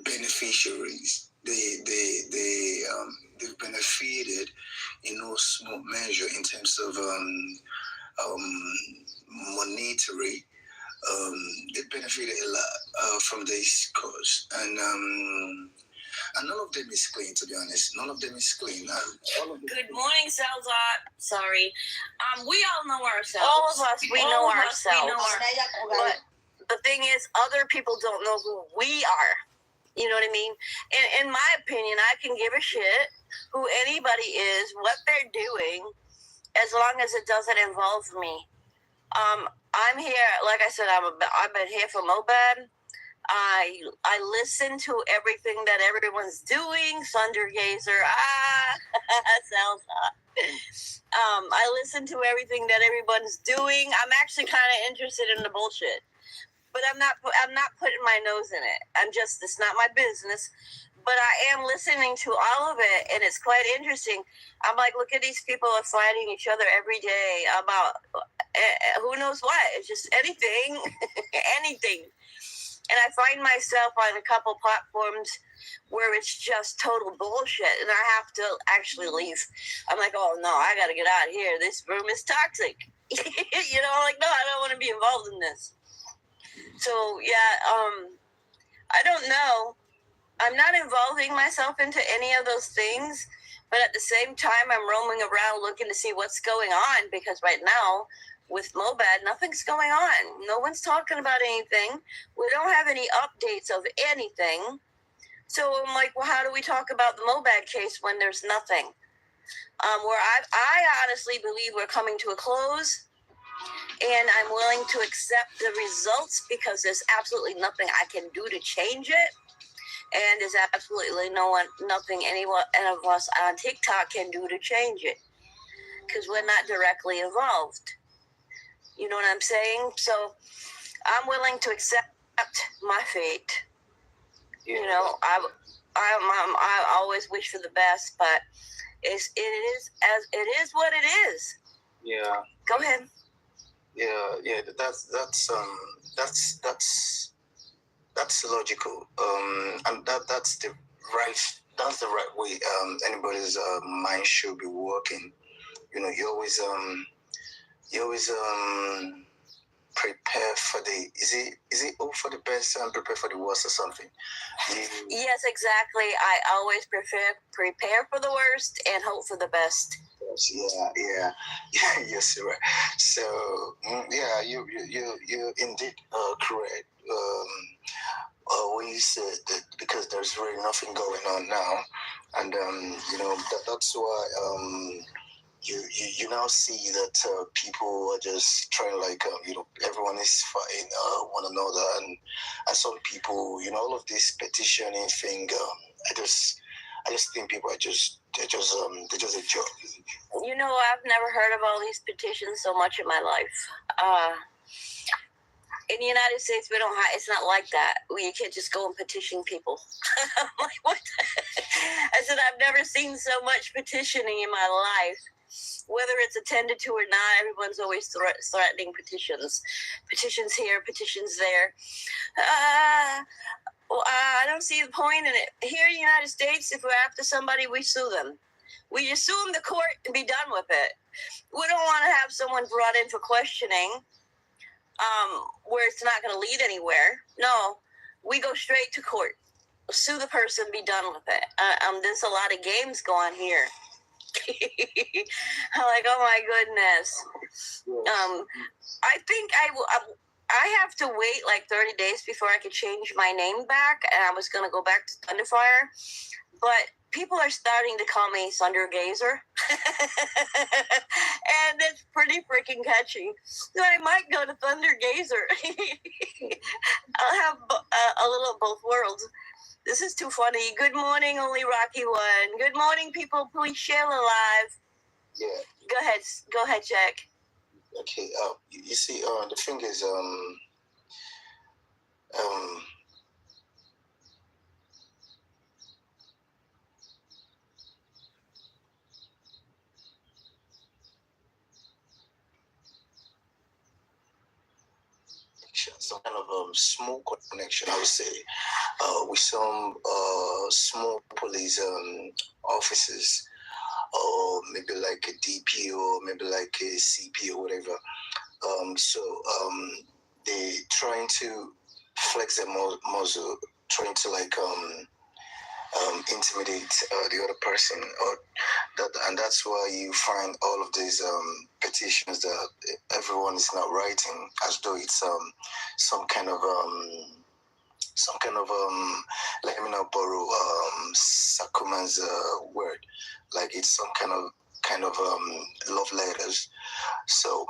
beneficiaries. They've benefited in no small measure in terms of monetary. They benefited a lot from this cause, and none of them is clean, to be honest. None of them is clean. Good morning, Salzar. Sorry. We all know ourselves. All of us, we know We ourselves. know But the thing is, other people don't know who we are. You know what I mean? In my opinion, I can give a shit who anybody is, what they're doing, as long as it doesn't involve me. I'm here, like I said, I've been here for Mobad. I listen to everything that everyone's doing. Thundergazer, sounds hot. I listen to everything that everyone's doing. I'm actually kind of interested in the bullshit, but I'm not putting my nose in it. It's not my business. But I am listening to all of it, and it's quite interesting. I'm like, look at these people are fighting each other every day about who knows what. It's just anything, anything. And I find myself on a couple platforms where it's just total bullshit, and I have to actually leave. I'm like, oh no, I gotta get out of here. This room is toxic. You know, like, no, I don't want to be involved in this. So yeah, I don't know. I'm not involving myself into any of those things, but at the same time, I'm roaming around looking to see what's going on, because right now, with Mobad, nothing's going on. No one's talking about anything. We don't have any updates of anything. So I'm like, well, how do we talk about the Mobad case when there's nothing? Where I honestly believe we're coming to a close, and I'm willing to accept the results, because there's absolutely nothing I can do to change it. And there's absolutely nothing any of us on TikTok can do to change it, because we're not directly involved. You know what I'm saying? So I'm willing to accept my fate. You know, I always wish for the best, but it is what it is. Yeah. Go ahead. Yeah. That's logical. And that's the right way. Anybody's mind should be working. You know, you always prepare for the is it hope for the best and prepare for the worst or something? Yes, exactly. I always prepare for the worst and hope for the best. Yeah. Yes, you're right. So yeah, you indeed correct. When you said that, because there's really nothing going on now, and you know that's why you now see that people are just trying, like you know, everyone is fighting one another, and some people, you know, all of this petitioning thing. I just think people are they're just a joke. You know, I've never heard of all these petitions so much in my life. In the United States, we don't have, it's not like that. You can't just go and petition people. I'm like, what? I said, I've never seen so much petitioning in my life. Whether it's attended to or not, everyone's always threatening petitions. Petitions here, petitions there. I don't see the point in it. Here in the United States, if we're after somebody, we sue them. We just sue them to court and be done with it. We don't want to have someone brought in for questioning where it's not going to lead anywhere. No, we go straight to court. Sue the person, be done with it. There's a lot of games going here. I'm like, oh my goodness. I think I have to wait like 30 days before I could change my name back, and I was going to go back to Thunderfire. But people are starting to call me Thunder Gazer. And it's pretty freaking catchy. So I might go to Thunder Gazer. I'll have a little of both worlds. This is too funny. Good morning, Only Rocky One. Good morning, people. Please share the live. Yeah. Go ahead, Jack. Okay. You see, the thing is, some kind of small connection, I would say, with some small police officers, or maybe like a DP, or maybe like a CP or whatever. They trying to flex their muzzle, trying to like intimidate the other person, or that, and that's why you find all of these petitions that everyone is now writing as though it's some kind of let me not borrow Sakuma's word, like it's some kind of love letters. So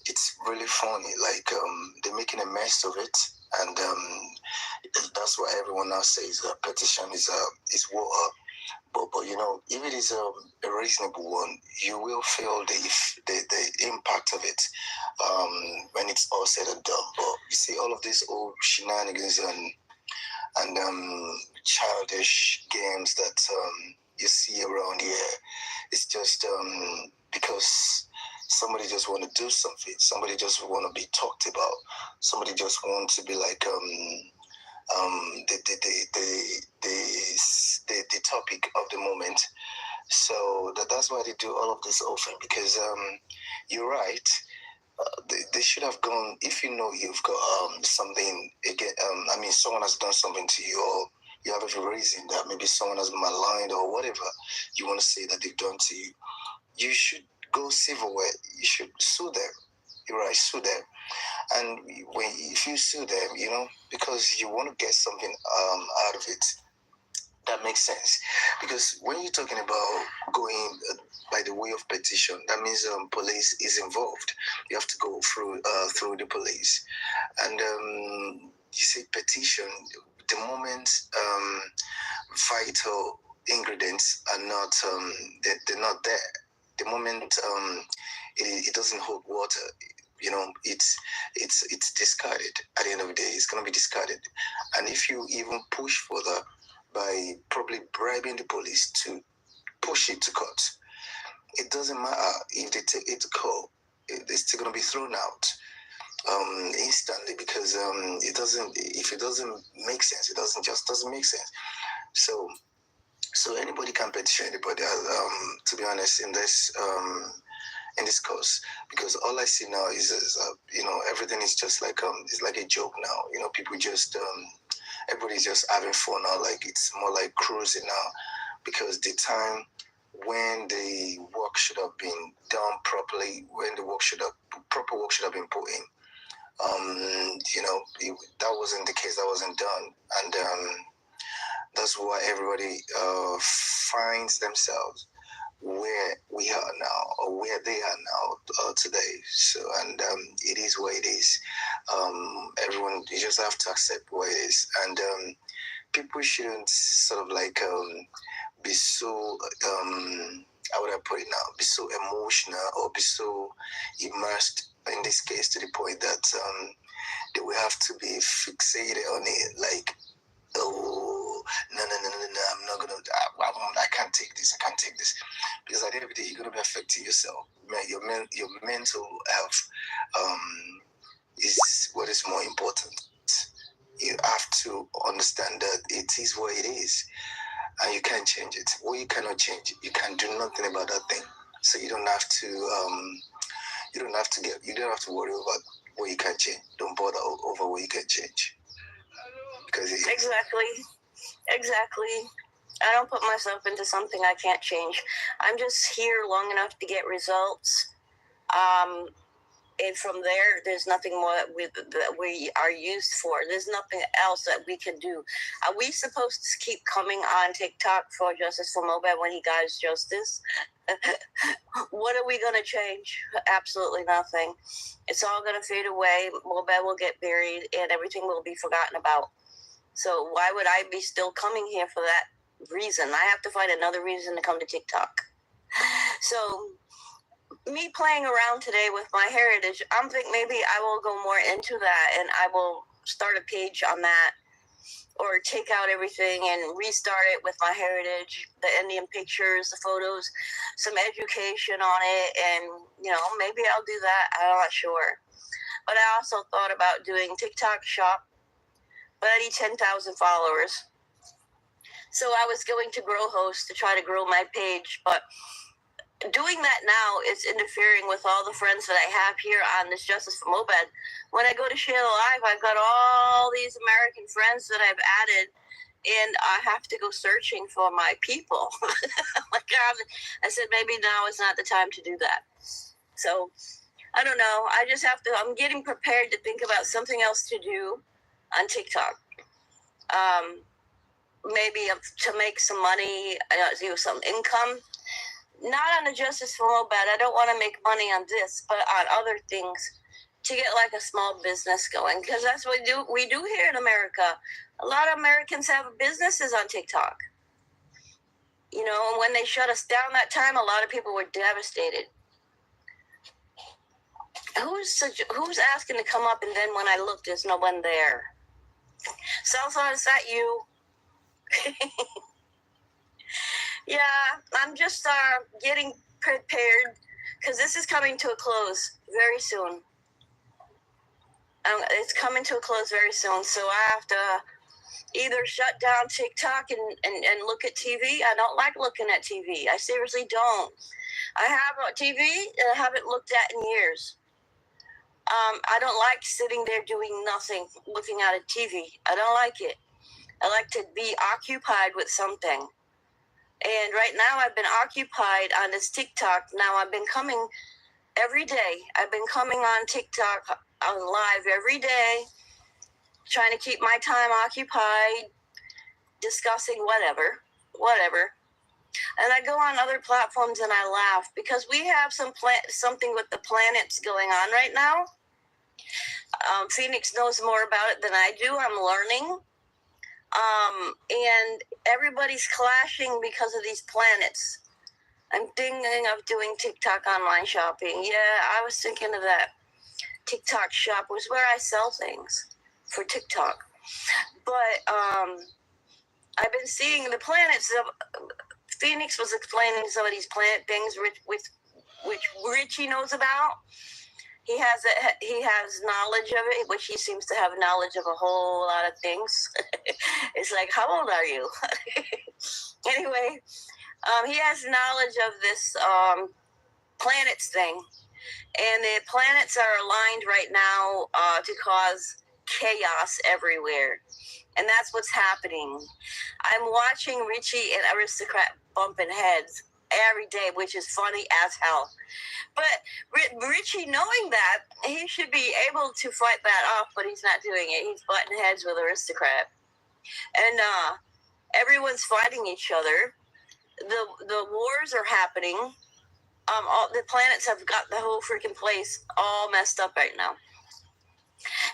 it's really funny, like they're making a mess of it, and that's why everyone now says that petition is war. But if it is a reasonable one, you will feel the impact of it when it's all said and done. But you see, all of these old shenanigans and childish games that you see around here, it's just because somebody just want to do something. Somebody just want to be talked about. Somebody just want to be like the topic of the moment. So that's why they do all of this often, because you're right. They should have gone, if you know you've got something again. Someone has done something to you, or you have a reason that maybe someone has maligned or whatever you want to say that they've done to you. You should go civil way. You should sue them. You're right, sue them. And if you sue them, because you want to get something out of it, that makes sense. Because when you're talking about going by the way of petition, that means police is involved. You have to go through the police, and you say petition. The moment vital ingredients are not, they're not there. The moment it doesn't hold water, it's discarded. At the end of the day, it's going to be discarded. And if you even push further by probably bribing the police to push it to court, it doesn't matter if they take it to court. It's still going to be thrown out instantly, because it doesn't. If it doesn't make sense, it doesn't make sense. So anybody can petition anybody. To be honest, in this course, because all I see now is everything is just like it's like a joke now. People just everybody's just having fun now. Like it's more like cruising now, because the time when the work should have been done properly, when the proper work should have been put in, that wasn't the case. That wasn't done, and that's why everybody finds themselves where we are now, or where they are now today. So, and it is what it is. Everyone, you just have to accept what it is, and people shouldn't sort of like be so how would I put it now? Be so emotional, or be so immersed in this case, to the point that they will have to be fixated on it, like, oh, no, I'm not gonna, I can't take this, because at the end of the day, you're gonna be affecting yourself. Your mental health is what is more important. You have to understand that it is what it is, and you can't change it. What you cannot change, you can't do nothing about that thing. So you don't have to worry about what you can change. Don't bother over what you can change. Because exactly. I don't put myself into something I can't change. I'm just here long enough to get results. And from there, there's nothing more that we are used for. There's nothing else that we can do. Are we supposed to keep coming on TikTok for Justice for Mobad when he got his justice? What are we going to change? Absolutely nothing. It's all going to fade away. Mobad will get buried, and everything will be forgotten about. So why would I be still coming here for that reason? I have to find another reason to come to TikTok. So me playing around today with my heritage, I'm thinking maybe I will go more into that, and I will start a page on that, or take out everything and restart it with my heritage, the Indian pictures, the photos, some education on it, and maybe I'll do that. I'm not sure. But I also thought about doing TikTok shop, but I need 10,000 followers. So I was going to grow host to try to grow my page, but doing that now is interfering with all the friends that I have here on this Justice for Mobad. When I go to share the live, I've got all these American friends that I've added, and I have to go searching for my people. I said, maybe now is not the time to do that. So I don't know. I just have to, I'm getting prepared to think about something else to do on TikTok. Maybe to make some money, do some income. Not on the Justice for Mobad. I don't want to make money on this, but on other things to get like a small business going, because that's what we do here in America. A lot of Americans have businesses on TikTok. And when they shut us down that time, a lot of people were devastated. Who's asking to come up, and then when I look, there's no one there? Southside, is that you? Yeah, I'm just getting prepared, because this is coming to a close very soon. It's coming to a close very soon, so I have to either shut down TikTok and look at TV. I don't like looking at TV. I seriously don't. I have a TV that I haven't looked at in years. I don't like sitting there doing nothing, looking at a TV. I don't like it. I like to be occupied with something. And right now I've been occupied on this TikTok. Now I've been coming every day. I've been coming on TikTok on live every day, trying to keep my time occupied, discussing whatever. And I go on other platforms and I laugh, because we have something with the planets going on right now. Phoenix knows more about it than I do. I'm learning. And everybody's clashing because of these planets. I'm thinking of doing TikTok online shopping. Yeah, I was thinking of that. TikTok shop was where I sell things for TikTok. But I've been seeing the planets. Phoenix was explaining some of these planet things which Richie knows about. He has knowledge of it, which he seems to have knowledge of a whole lot of things. It's like, how old are you? Anyway, he has knowledge of this planets thing. And the planets are aligned right now to cause chaos everywhere. And that's what's happening. I'm watching Richie and Aristocrat bumping heads every day, which is funny as hell. But Richie, knowing that, he should be able to fight that off, but he's not doing it. He's butting heads with Aristocrat. And everyone's fighting each other. The wars are happening. All the planets have got the whole freaking place all messed up right now.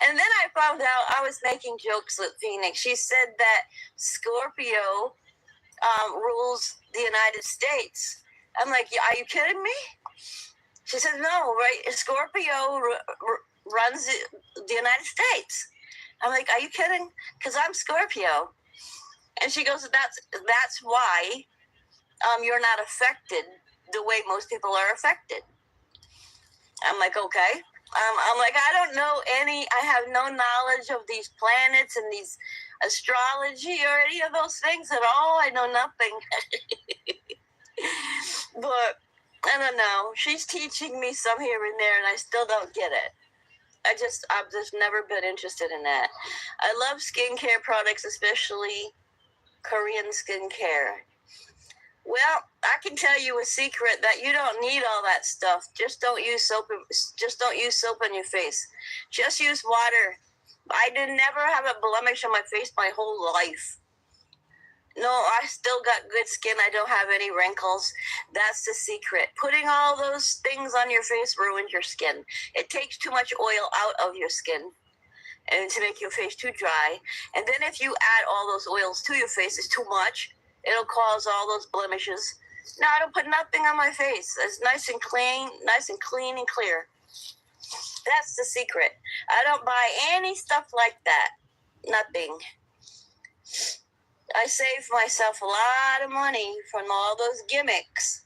And then I found out, I was making jokes with Phoenix. She said that Scorpio rules the United States. I'm like, are you kidding me? She said, no, right? Scorpio runs the United States. I'm like, are you kidding? Because I'm Scorpio. And she goes, that's why you're not affected the way most people are affected. I'm like, okay. I'm like, I don't know I have no knowledge of these planets and these astrology or any of those things at all. I know nothing. But I don't know. She's teaching me some here and there, and I still don't get it. I've just never been interested in that. I love skincare products, especially Korean skincare. Well, I can tell you a secret that you don't need all that stuff. Just don't use soap. Just don't use soap on your face. Just use water. I did never have a blemish on my face my whole life. No, I still got good skin. I don't have any wrinkles. That's the secret. Putting all those things on your face ruins your skin. It takes too much oil out of your skin and to make your face too dry. And then if you add all those oils to your face, it's too much. It'll cause all those blemishes. No, I don't put nothing on my face. It's nice and clean and clear. That's the secret. I don't buy any stuff like that. Nothing. I save myself a lot of money from all those gimmicks.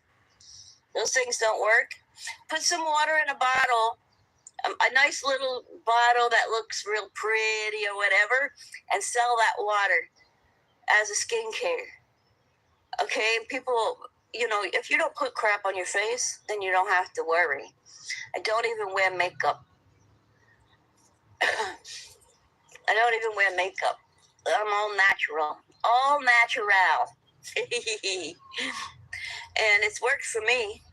Those things don't work. Put some water in a bottle, a nice little bottle that looks real pretty or whatever, and sell that water as a skincare. Okay, people, if you don't put crap on your face, then you don't have to worry. I don't even wear makeup. I don't even wear makeup. I'm all natural. All natural. And it's worked for me.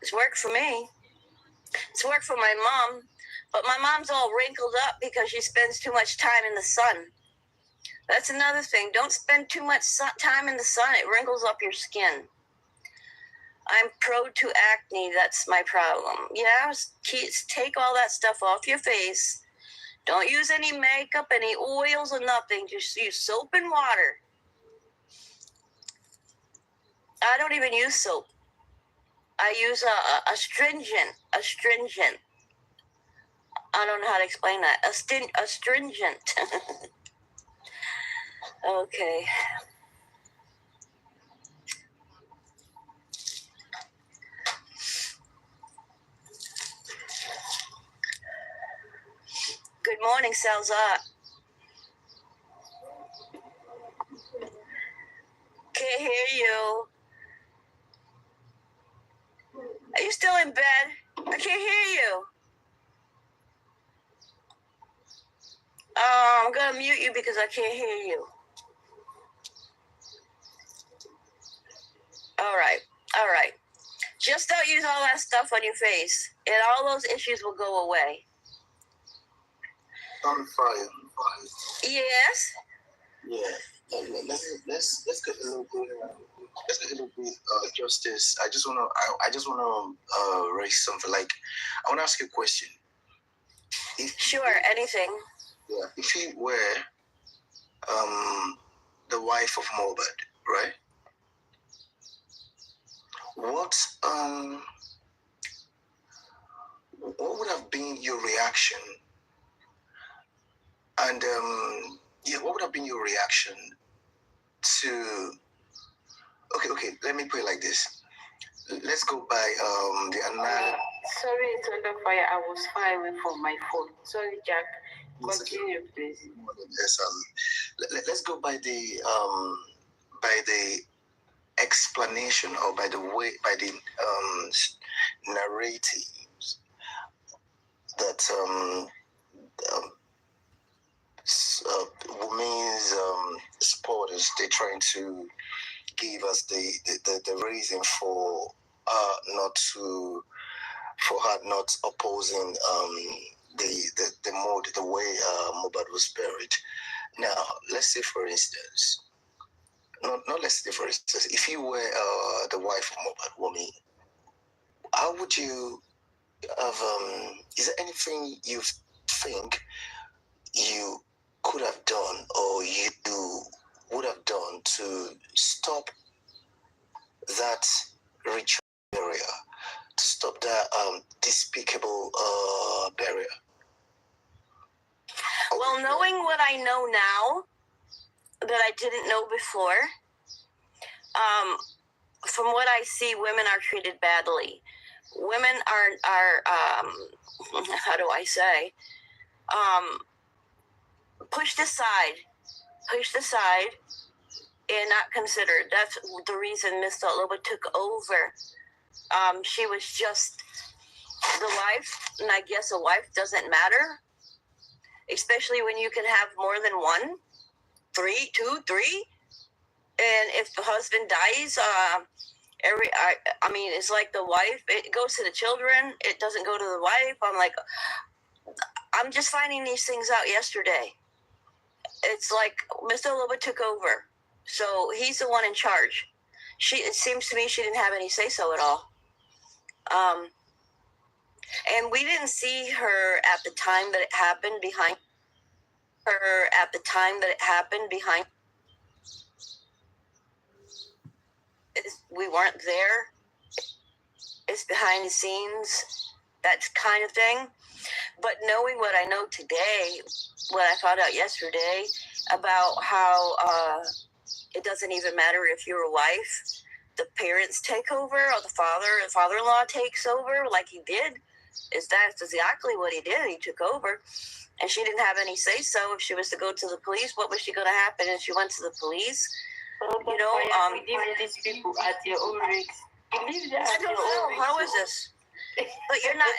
It's worked for me. It's worked for my mom. But my mom's all wrinkled up because she spends too much time in the sun. That's another thing. Don't spend too much time in the sun. It wrinkles up your skin. I'm prone to acne. That's my problem. Yeah, take all that stuff off your face. Don't use any makeup, any oils, or nothing. Just use soap and water. I don't even use soap. I use a astringent. I don't know how to explain that. Astringent. Okay. Good morning, Salzat. Can't hear you. Are you still in bed? I can't hear you. I'm going to mute you because I can't hear you. All right. Just don't use all that stuff on your face, and all those issues will go away. On fire. Yes? Yeah. Let's get a little bit. Let's get a little bit justice. I just wanna raise something. Like, I wanna ask you a question. Sure, anything. Yeah. If you were the wife of Mohbad, right? What would have been your reaction? And what would have been your reaction to? Okay. Let me put it like this. Let's go by the another. Sorry, it's under fire. I was far away from my phone. Sorry, Jack. Continue, please. Yes, let's go by the explanation, or by the narratives that women's supporters, they're trying to give us the reason for her not opposing the way Mohbad was buried. Now, let's say for instance, if you were the wife of Omowummi, how would you have? Is there anything you think you could have done, or you would have done, to stop that ritual barrier, to stop that despicable barrier? Well, knowing what I know now that I didn't know before, from what I see, women are treated badly. Women are how do I say, pushed aside and not considered. That's the reason Miss Loba took over. She was just the wife, and I guess a wife doesn't matter, especially when you can have more than one, two, three. And if the husband dies, I mean, it's like the wife. It goes to the children. It doesn't go to the wife. I'm like, I'm just finding these things out yesterday. It's like Mr. Loba took over, so he's the one in charge. It seems to me she didn't have any say so at all. And we didn't see her at the time that it happened behind her. We weren't there. It's behind the scenes, that kind of thing. But knowing what I know today, what I found out yesterday about how it doesn't even matter if you're a wife, the parents take over, or the father-in-law takes over, like he did. That's exactly what he did. He took over, and she didn't have any say so. If she was to go to the police, what was she going to happen if she went to the police? You know, leave these people at their own risk. I don't know. How is this? But you're not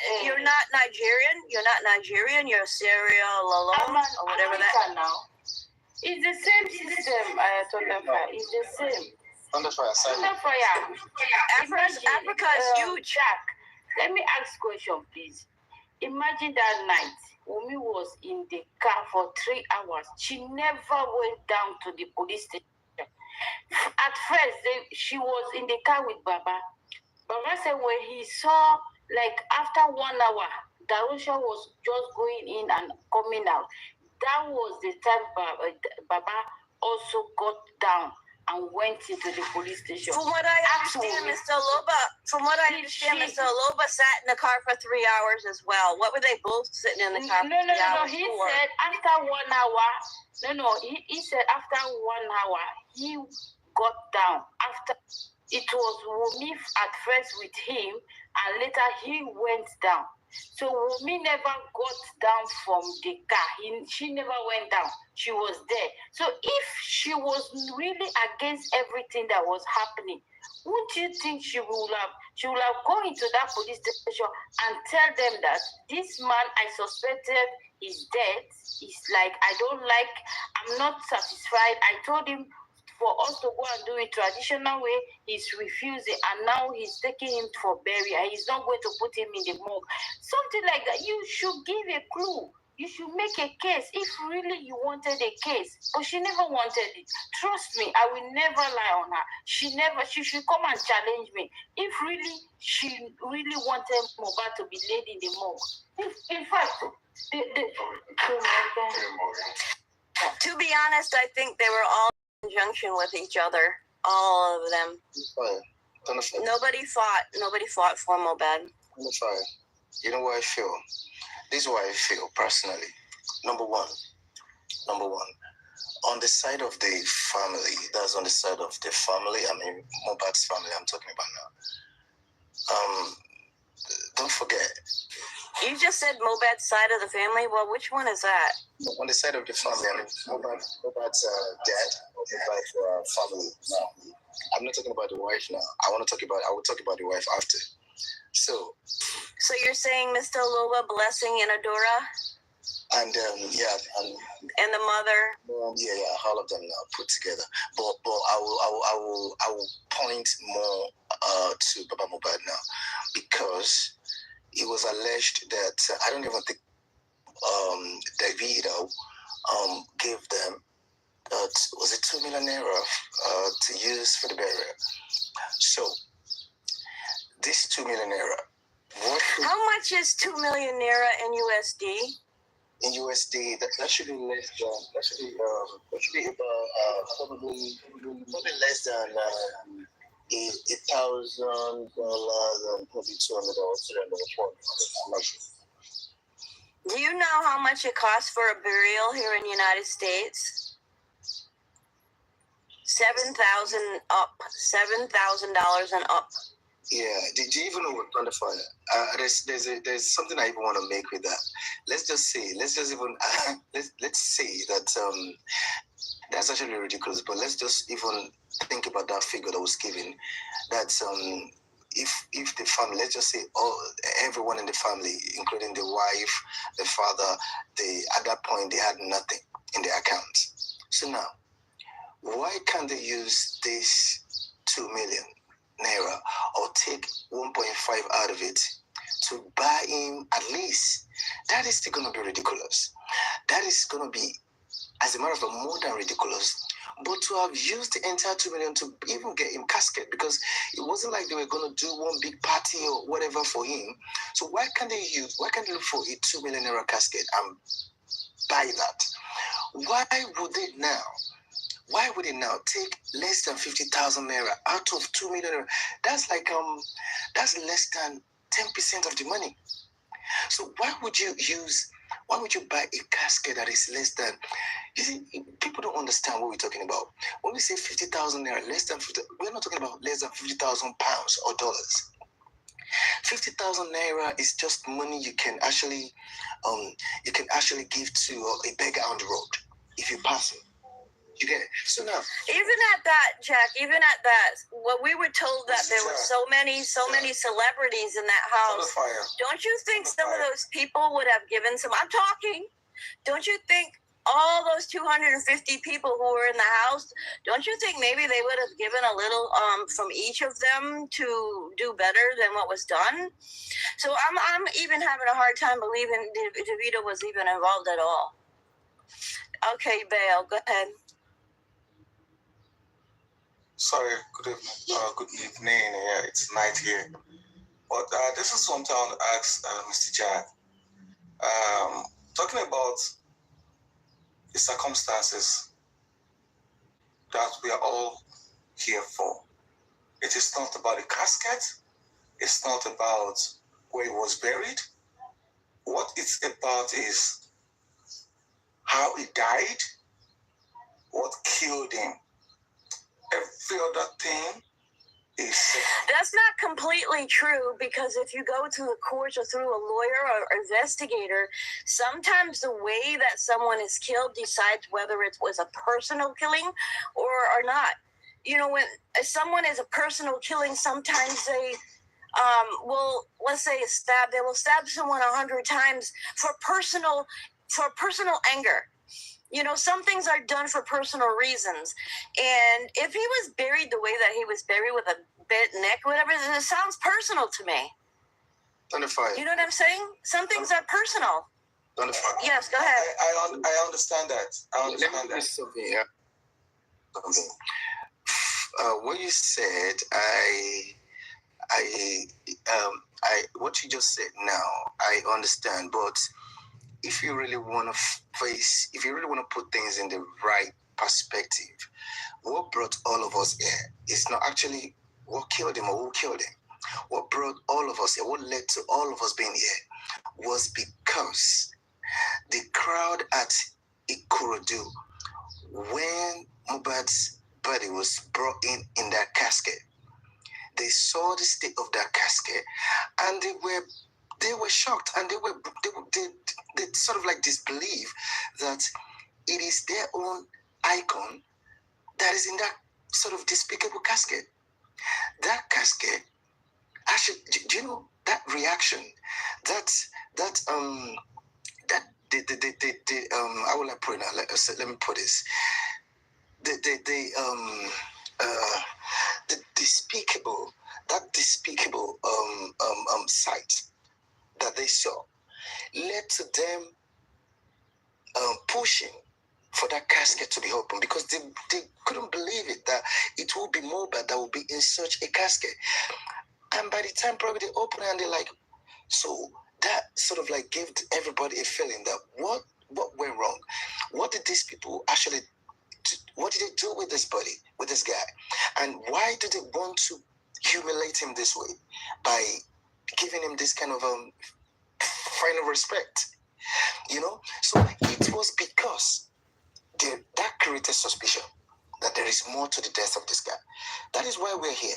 Nigerian. You're not Nigerian. You're Sierra Leone or whatever that. Now. It's the same system. It's the same. Under fire. Africa is huge. Jack, let me ask a question, please. Imagine that night, Wunmi was in the car for 3 hours. She never went down to the police station. At first, she was in the car with Baba. Baba said when he saw, like after 1 hour, Darusha was just going in and coming out. That was the time Baba also got down and went into the police station. From what I understand, Mr. Mr. Loba sat in the car for 3 hours as well. What were they both sitting in the car for 3 hours? He said after 1 hour. He said after 1 hour he got down. After it was Wunmi at first with him, and later he went down. So Wunmi never got down from the car. She never went down. She was there. So if she was really against everything that was happening, wouldn't you think she would have gone into that police station and tell them that this man I suspected is dead? It's like, I'm not satisfied. I told him for us to go and do it traditional way, he's refusing, and now he's taking him for burial. He's not going to put him in the morgue. Something like that. You should give a clue. You should make a case if really you wanted a case. But she never wanted it. Trust me, I will never lie on her. She should come and challenge me. If really she really wanted Mohbad to be laid in the morgue. In fact, to be honest, I think they were all in conjunction with each other. All of them. Nobody fought for Mohbad. You know what I feel? This is what I feel personally. Number one, on the side of the family, that's on the side of the family, I mean, Mohbad's family I'm talking about now. Don't forget. You just said Mohbad's side of the family? Well, which one is that? On the side of the family, I mean, Mohbad's dad, Mohbad's family now. I'm not talking about the wife now. I will talk about the wife after. So you're saying Mr. Loba, Blessing, and Adora? And and the mother? Yeah, all of them now put together. But I will point more to Baba Mohbad now, because it was alleged that I don't even think Davido gave them was it 2 million naira to use for the burial. So this 2 million naira. How much is 2 million naira in USD? In USD, that should be less than. That should be about probably less than $1,000 and probably $200, I'm not sure. Do you know how much it costs for a burial here in the United States? $7,000 up. $7,000 and up. Yeah. Did you even know what under fire? There's something I even want to make with that. Let's say that that's actually ridiculous. But let's just even think about that figure that was given. That if the family, let's just say everyone in the family, including the wife, the father, at that point they had nothing in their account. So now, why can't they use this 2 million naira or take 1.5 out of it to buy him at least? That is still going to be ridiculous. That is going to be, as a matter of fact, more than ridiculous. But to have used the entire 2 million to even get him casket, because it wasn't like they were going to do one big party or whatever for him. So why can't they look for a 2 million naira casket and buy that? Why would they now take less than 50,000 naira out of 2 million naira? That's less than 10% of the money. So why would you buy a casket that is less than? You see, people don't understand what we're talking about. When we say 50,000 naira, less than 50, we're not talking about less than 50,000 pounds or dollars. 50,000 naira is just money you can actually give to a beggar on the road if you pass him. You get it? So now, even at that, Jack, what we were told that there were so many celebrities in that house. Don't you think some of those people would have given some? I'm talking. Don't you think all those 250 people who were in the house? Don't you think maybe they would have given a little from each of them to do better than what was done? So I'm even having a hard time believing DeVito was even involved at all. Okay, Bale, go ahead. Sorry, good evening. Yeah, it's night here. But this is something I want to ask Mr. Jack. Talking about the circumstances that we are all here for. It is not about the casket. It's not about where he was buried. What it's about is how he died, what killed him. Every other thing is... That's not completely true, because if you go to the courts or through a lawyer or investigator, sometimes the way that someone is killed decides whether it was a personal killing or not. You know, when someone is a personal killing, sometimes they will, let's say, they will stab someone 100 times for personal anger. You know, some things are done for personal reasons. And if he was buried the way that he was buried, with a bent neck, whatever, it sounds personal to me. You know what I'm saying? Some things are personal. Yes, go ahead. I understand that. Let me say something here. What you said, what you just said now, I understand, but if you really want to put things in the right perspective, what brought all of us here is not actually what killed him or who killed him. What brought all of us here, what led to all of us being here, was because the crowd at Ikorodu, when Mohbad's body was brought in that casket, they saw the state of that casket, and they were shocked, and they sort of like disbelieve that it is their own icon that is in that sort of despicable casket. That casket, actually, do you know that reaction? How will I put it now? Let me put this. The despicable sight that they saw led to them pushing for that casket to be opened, because they couldn't believe it, that it would be Mohbad that would be in such a casket. And by the time probably they opened and they're like, so that sort of like gave everybody a feeling that what went wrong? What did these people actually do? What did they do with this body, with this guy? And why did they want to humiliate him this way by giving him this kind of final respect? You know? So it was because that created suspicion that there is more to the death of this guy. That is why we're here.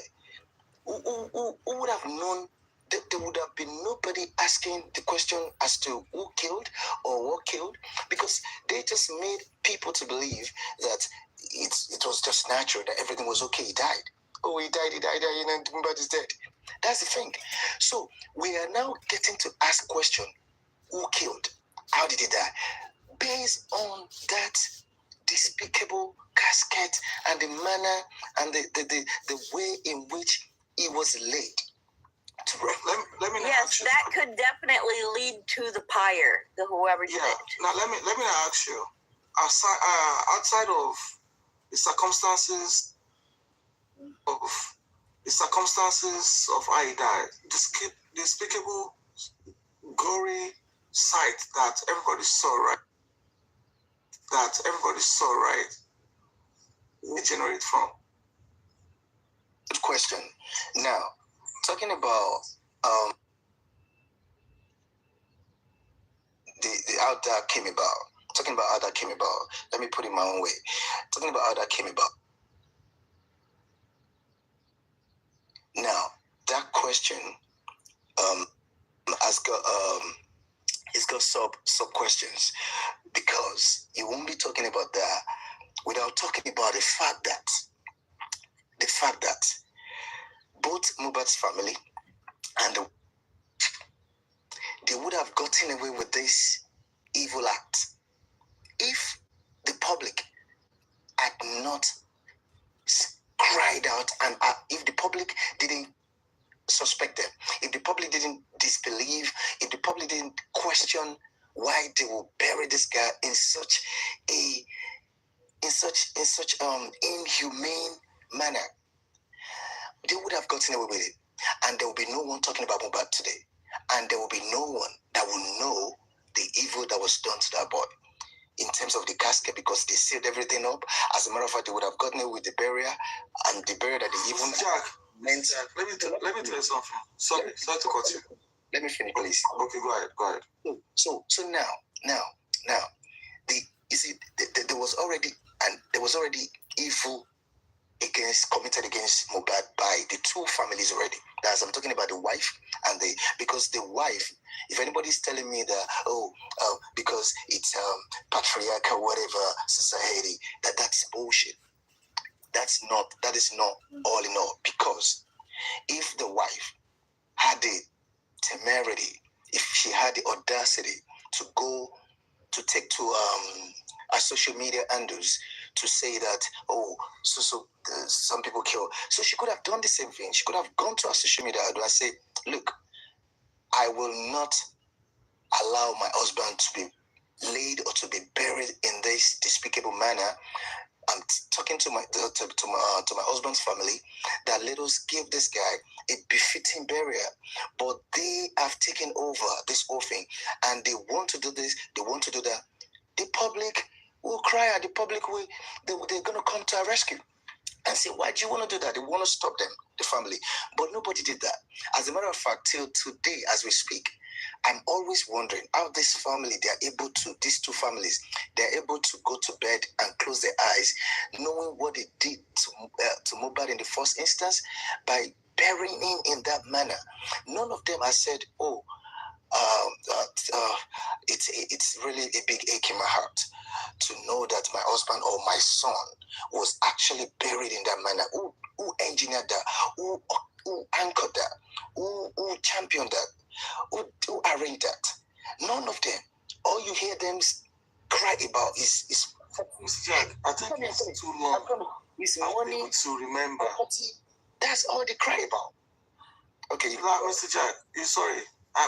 Who would have known that there would have been nobody asking the question as to who killed or what killed, because they just made people to believe that it was just natural, that everything was okay. He died. Oh, he died, you know, Mohbad is dead. That's the thing. So we are now getting to ask question, who killed? How did he die? Based on that despicable casket and the manner and the way in which he was laid. Let me yes, that could definitely lead to the pyre, the whoever did it. Now let me ask you, outside of the circumstances of how he died, despicable, gory sight that everybody saw, right? Where did it generate from? Good question. Now, talking about how that came about. Talking about how that came about. Let me put it my own way. Talking about how that came about. Now, that question has got it's got sub questions, because you won't be talking about that without talking about the fact that both Mohbad's family and they would have gotten away with this evil act if the public had not cried out, and if the public didn't suspect them, if the public didn't disbelieve, if the public didn't question why they will bury this guy in such inhumane manner, they would have gotten away with it, and there will be no one talking about Mohbad today, and there will be no one that will know the evil that was done to that boy in terms of the casket, because they sealed everything up. As a matter of fact, they would have gotten away with the burial, and the burial that they even meant. Let me tell you something. Sorry to cut you. Let me finish, please. Okay, go ahead. So now, there was already evil committed against Mohbad by the two families already. I'm talking about the wife and because the wife, if anybody's telling me that because it's patriarchal whatever society, that's bullshit. That is not all in all, because if the wife had the temerity, if she had the audacity to go to take to our social media handles to say that, some people kill. So she could have done the same thing. She could have gone to our social media handle and say, look, I will not allow my husband to be laid or to be buried in this despicable manner. I'm talking to my husband's family that let us give this guy a befitting burial, but they have taken over this whole thing, and they want to do this, they want to do that. The public will cry out. The public will they're going to come to our rescue and say, why do you want to do that? They want to stop them, the family, but nobody did that. As a matter of fact, till today, as we speak, I'm always wondering how this family, these two families, they're able to go to bed and close their eyes, knowing what they did to Mohbad in the first instance by burying him in that manner. None of them has said, it's really a big ache in my heart to know that my husband or my son was actually buried in that manner. Who engineered that? Who anchored that? Who championed that? Who arranged that? None of them. All you hear them cry about is Mr. Jack, I think it's too long. It's money to remember. That's all they cry about. Okay, Mr. Jack, sorry,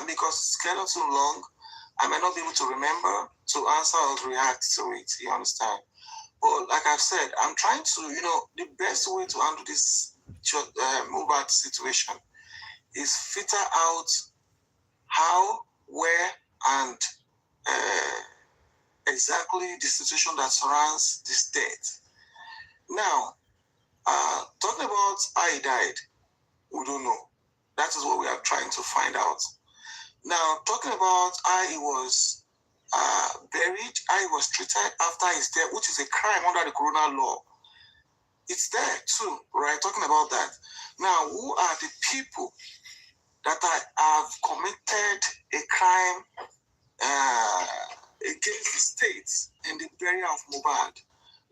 because it's kind of too long. I may not be able to remember to answer or to react to it. You understand? But like I've said, I'm trying to, the best way to handle this Mohbad situation is filter out how, where, and exactly the situation that surrounds this death. Now, talking about how he died, we don't know. That is what we are trying to find out. Now, talking about how he was buried, how he was treated after his death, which is a crime under the Corona law. It's there too, right? Talking about that. Now, who are the people that have committed a crime against the state in the burial of Mohbad?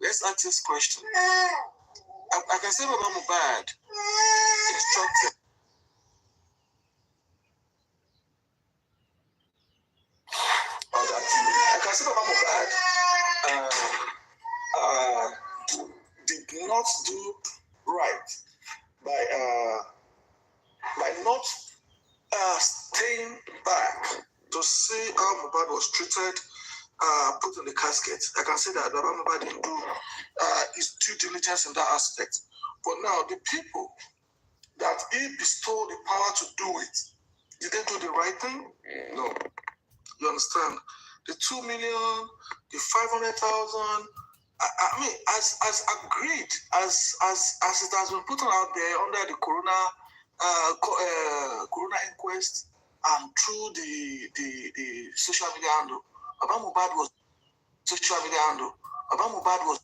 Let's ask this question. I can say about Mohbad instructed. I can say about Mohbad not do right by not staying back to see how Mohbad was treated, put in the casket. I can say that Baba Mohbad didn't do his due diligence in that aspect. But now the people that he bestowed the power to do it, did they do the right thing? No. You understand? The 2 million, the 500,000. I mean, as agreed, as it has been put out there under the corona inquest and through the social media handle, Baba Mohbad was social media handle. Baba Mohbad was.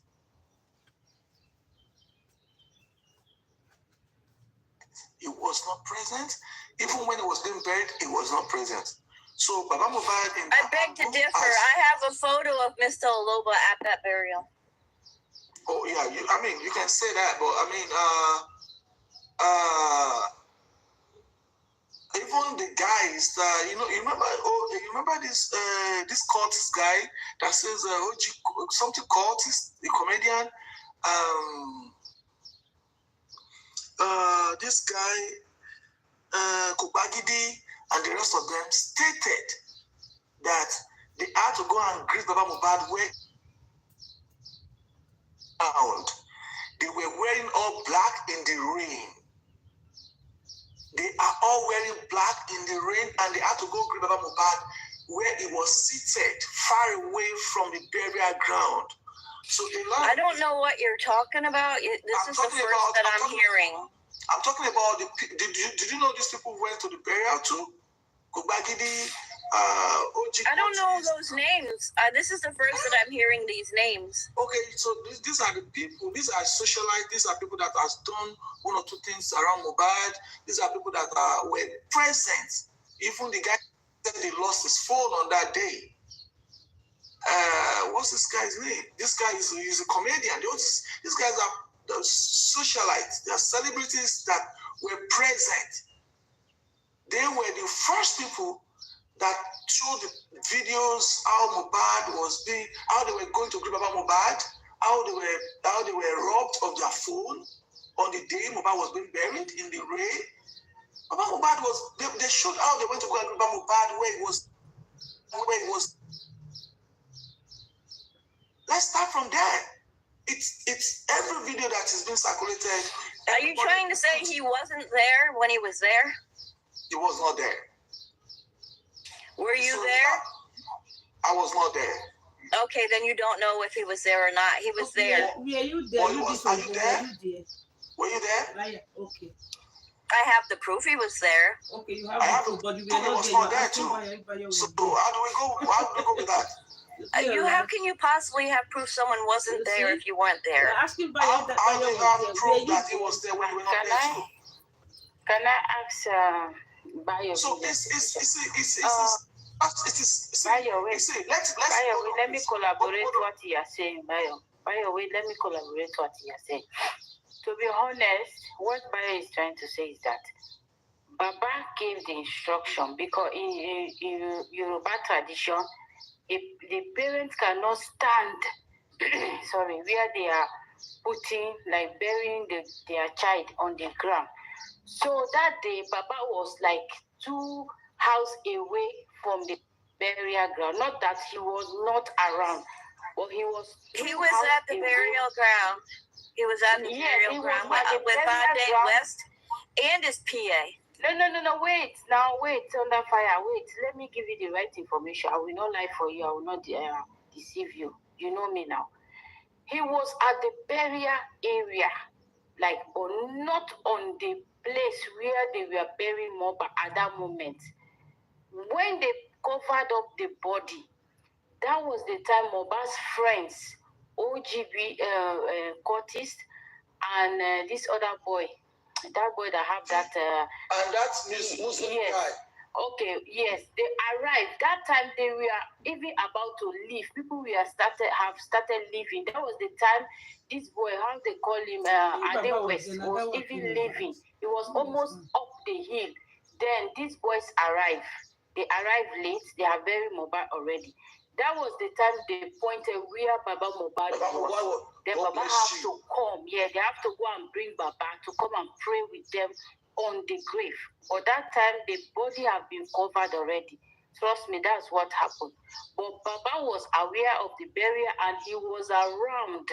He was not present. Even when he was being buried, he was not present. So Baba Mohbad. I beg to differ. I have a photo of Mr. Oloba at that burial. Oh yeah, I mean you can say that, but I mean even the guys that you remember this Curtis guy that says something Curtis, the comedian, this guy Kubagidi and the rest of them stated that they had to go and greet Baba Mohbad where they were wearing all black in the rain. They are all wearing black in the rain, and they had to go greet Baba Mohbad where he was seated far away from the burial ground. So I don't know what you're talking about. This is the first that I'm hearing. I'm talking about did you know these people went to the burial too? Kubagidi, I don't know those names. This is the first that I'm hearing these names. Okay, so these are the people. These are socialites. These are people that has done one or two things around Mohbad. These are people that were present. Even the guy said he lost his phone on that day. What's this guy's name? This guy is a comedian. These guys are socialites. They are celebrities that were present. They were the first people that showed the videos how Mohbad was being, how they were going to greet Baba Mohbad, how they were robbed of their phone on the day Mohbad was being buried in the rain. Baba Mohbad was. They showed how they went to go and greet Baba Mohbad where he was. Let's start from there. It's every video that is being circulated. Are you trying to say he wasn't there when he was there? He was not there. Were you there? I was not there. Okay, then you don't know if he was there or not. He was there. Were you there? Are you there? Were you there? Okay. I have the proof he was there. Okay, you have the proof, but you were not there. So how do we go with that? How can you possibly have proof someone wasn't there if you weren't there? Asking by how do you have proof that he was there when you were not there too? Can I ask Bayo? So let me collaborate what you are saying, Bayo. Let me collaborate what you are saying. To be honest, what Bayo is trying to say is that Baba gave the instruction because in Yoruba tradition, the parents cannot stand, where they are putting, like burying their child on the ground. So that day, Baba was like 2 houses away from the burial ground. Not that he was not around, but he was. He was at the burial ground. He was at the burial ground with Bade West and his PA. No, wait, under fire, wait. Let me give you the right information. I will not lie for you. I will not deceive you. You know me now. He was at the burial area, but not on the place where they were burying Mohbad at that moment. When they covered up the body, that was the time Mohbad's friends, OGB Curtis, and this other boy, that have that. And that's Muslim guy. Okay, yes, they arrived. That time they were even about to leave. People have started leaving. That was the time this boy, how they call him, Ade West, was even leaving. He was almost up the hill. Then these boys arrived. They arrived late. They are very mobile already. that was the time they pointed where Baba Mohbad was. Then Baba have to come. Yeah, they have to go and bring Baba to come and pray with them on the grave. But that time, the body have been covered already. Trust me, that's what happened. But Baba was aware of the burial and he was around.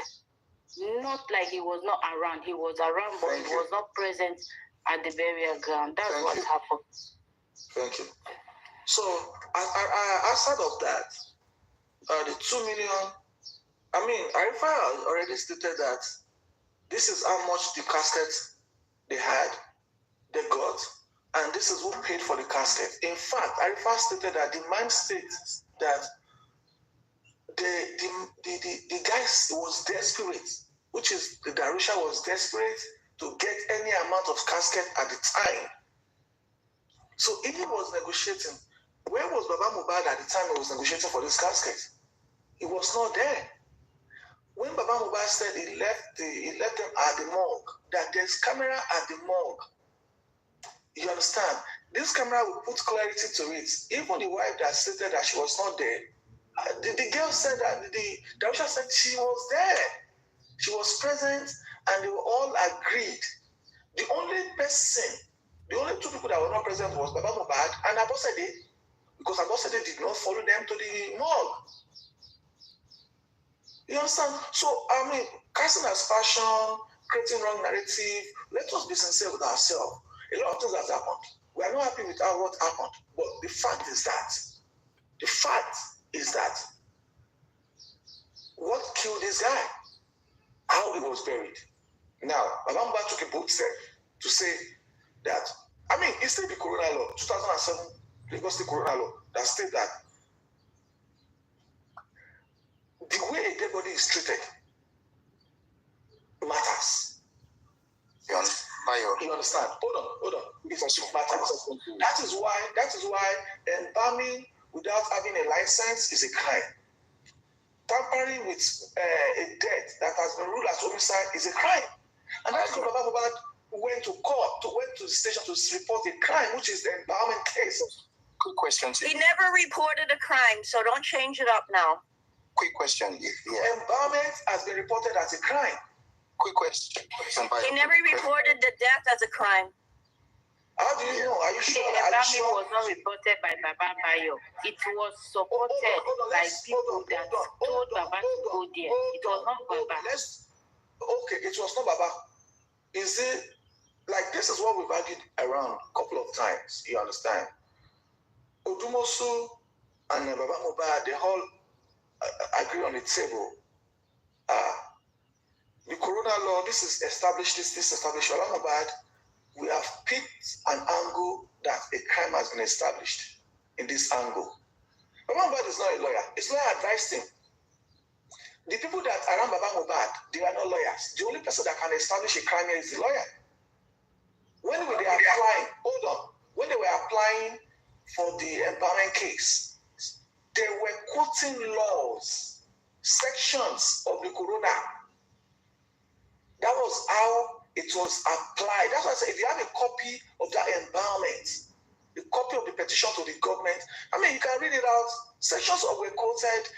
Not like he was not around. He was around, but he was not present at the burial ground. That's what happened. Thank you. So, outside of that, the 2 million, Arifa already stated that this is how much the casket they got, and this is who paid for the casket. In fact, Arifa stated that the man states that the guy was desperate, which is the Darusha was desperate to get any amount of casket at the time. So if he was negotiating, where was Baba Mohbad at the time he was negotiating for this casket? He was not there. When Baba Mohbad said he left them at the morgue, that there's camera at the morgue. You understand? This camera will put clarity to it. Even the wife that stated that she was not there, the girl said that the Darusha said she was there. She was present, and they were all agreed. The only two people that were not present was Baba Mohbad and Abosede, because Abosede did not follow them to the morgue. You understand? So, casting aspersion, creating wrong narrative, let us be sincere with ourselves. A lot of things have happened. We are not happy with what happened. But the fact is that what killed this guy? How he was buried. Now, Baba Mohbad took a bold step to say that, it's still the Corona Law, 2007, Lagos State Corona Law, that states that the way a dead body is treated matters. You understand? Hold on. It matters. That is why embalming without having a license is a crime. Tampering with a death that has been ruled as homicide is a crime. And that's why Baba Mohbad went to the station to report a crime, which is the embalming case. Quick question to you. He never reported a crime, so don't change it up now. Quick question. Yeah. Embalming has been reported as a crime. Quick question. He never reported the death as a crime. How do you know? Are you sure? The embalming was not reported by Baba Bayo. It was supported by people that told Baba to go there. It was not Baba. It was not Baba. Is it like this is what we've argued around a couple of times? You understand? Odumosu and Baba Mohbad, they all agree on the table. The Corona Law, this is established. This established. Baba Mohbad, we have picked an angle that a crime has been established in this angle. Baba Mohbad is not a lawyer. His lawyer advised him. The people that are around Baba Mohbad, they are not lawyers. The only person that can establish a crime here is the lawyer. When they were applying for the embalming case, they were quoting laws, sections of the Corona. That was how it was applied. That's why I say if you have a copy of that embalmment, a copy of the petition to the government, you can read it out. Sections of were quoted.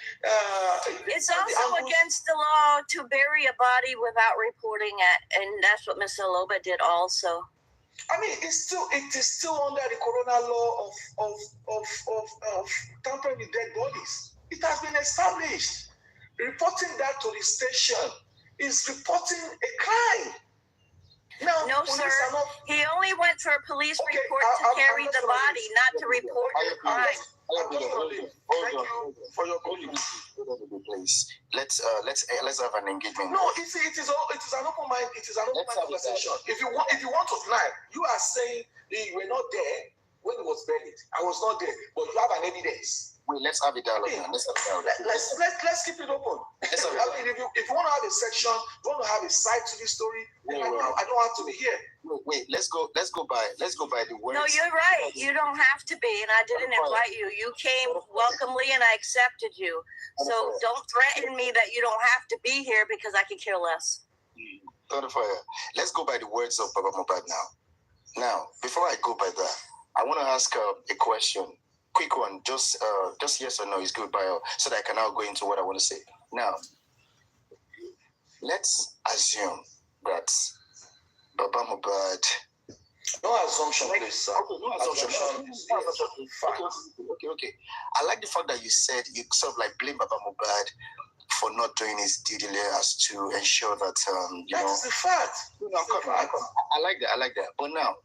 It's also against the law to bury a body without reporting it, and that's what Mr. Loba did also. It is still under the Corona Law of tampering with dead bodies. It has been established. Reporting that to the station is reporting a crime. Now, no, sir. He only went for a police report to carry the body, not to report the crime. Hold on. For your please. Let's have an engagement. No, it is an open mind. It is an open mind conversation. If you want to deny, you are saying you were not there when it was buried. I was not there, but you have an evidence. Wait, let's have a dialogue. Let's keep it open. If you want to have a section, you want to have a side to this story, I don't have to be here. Wait, let's go by the words. No, you're right. You don't have to be, and I didn't invite you. You came welcomely, and I accepted you. So don't threaten me that you don't have to be here because I could care less. Let's go by the words of Baba Mohbad now. Now, before I go by that, I want to ask a question. quick one, just yes or no is good, Bio, so that I can now go into what I want to say. Now, let's assume that Baba Mohbad. No assumption, please, sir. Okay, no assumption. Okay. I like the fact that you said you sort of like blame Baba Mohbad for not doing his due diligence to ensure that That's the fact. I like that. But now,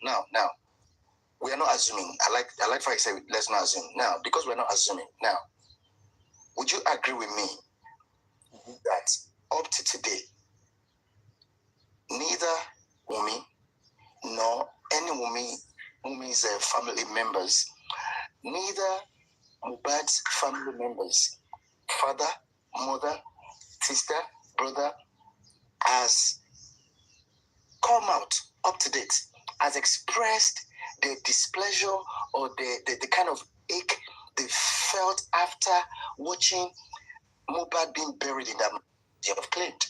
we are not assuming. I like how you say let's not assume. Now, because we're not assuming, now, would you agree with me that up to today, neither Wunmi nor any Wunmi's family members, neither Mohbad's family members, father, mother, sister, brother, has come out up to date, has expressed their displeasure or the kind of ache they felt after watching Mohbad being buried in that they have claimed.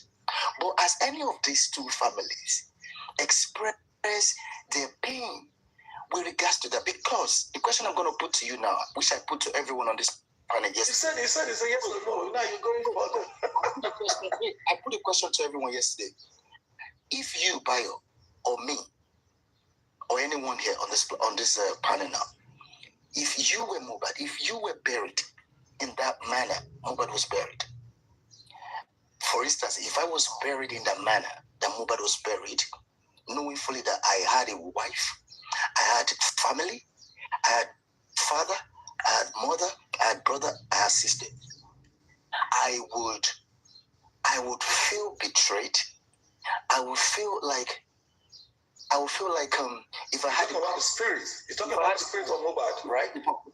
But has any of these two families expressed their pain with regards to that? Because the question I'm going to put to you now, which I put to everyone on this panel yesterday. He said it's a yes or no. Now you're going further. I put a question to everyone yesterday. If you, Bayo, or me, or anyone here on this panel now, if you were Mohbad, if you were buried in that manner, Mohbad was buried. For instance, if I was buried in that manner that Mohbad was buried, knowing fully that I had a wife, I had family, I had father, I had mother, I had brother, I had sister, I would feel betrayed. I would feel like if I had about the spirit. You're talking about the spirit of Mohbad, right?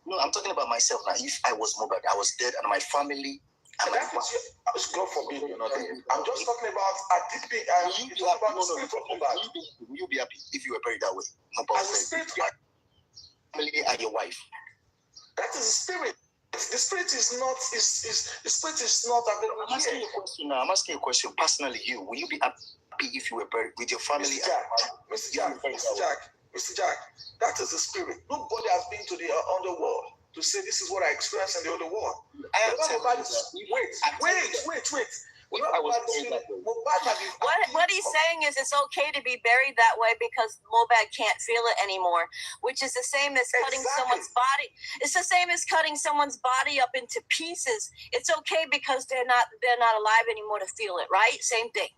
No, I'm talking about myself now. If I was Mohbad, I was dead, and my family. And God forbid, you're not dead. I'm just talking about you're talking about the spirit of Mohbad. Will you be happy if you were buried that way? As the spirit of family and your wife. That is the spirit. The spirit is not. The spirit is not. I'm asking you a question now. I'm asking you a question. Personally, will you be happy if you were buried with your family? Mr. Jack, that is the spirit. Nobody has been to the underworld to say this is what I experienced in the underworld. Wait. What he's saying is it's okay to be buried that way because Mohbad can't feel it anymore, which is the same as cutting someone's body. It's the same as cutting someone's body up into pieces. It's okay because they're not alive anymore to feel it, right? Same thing.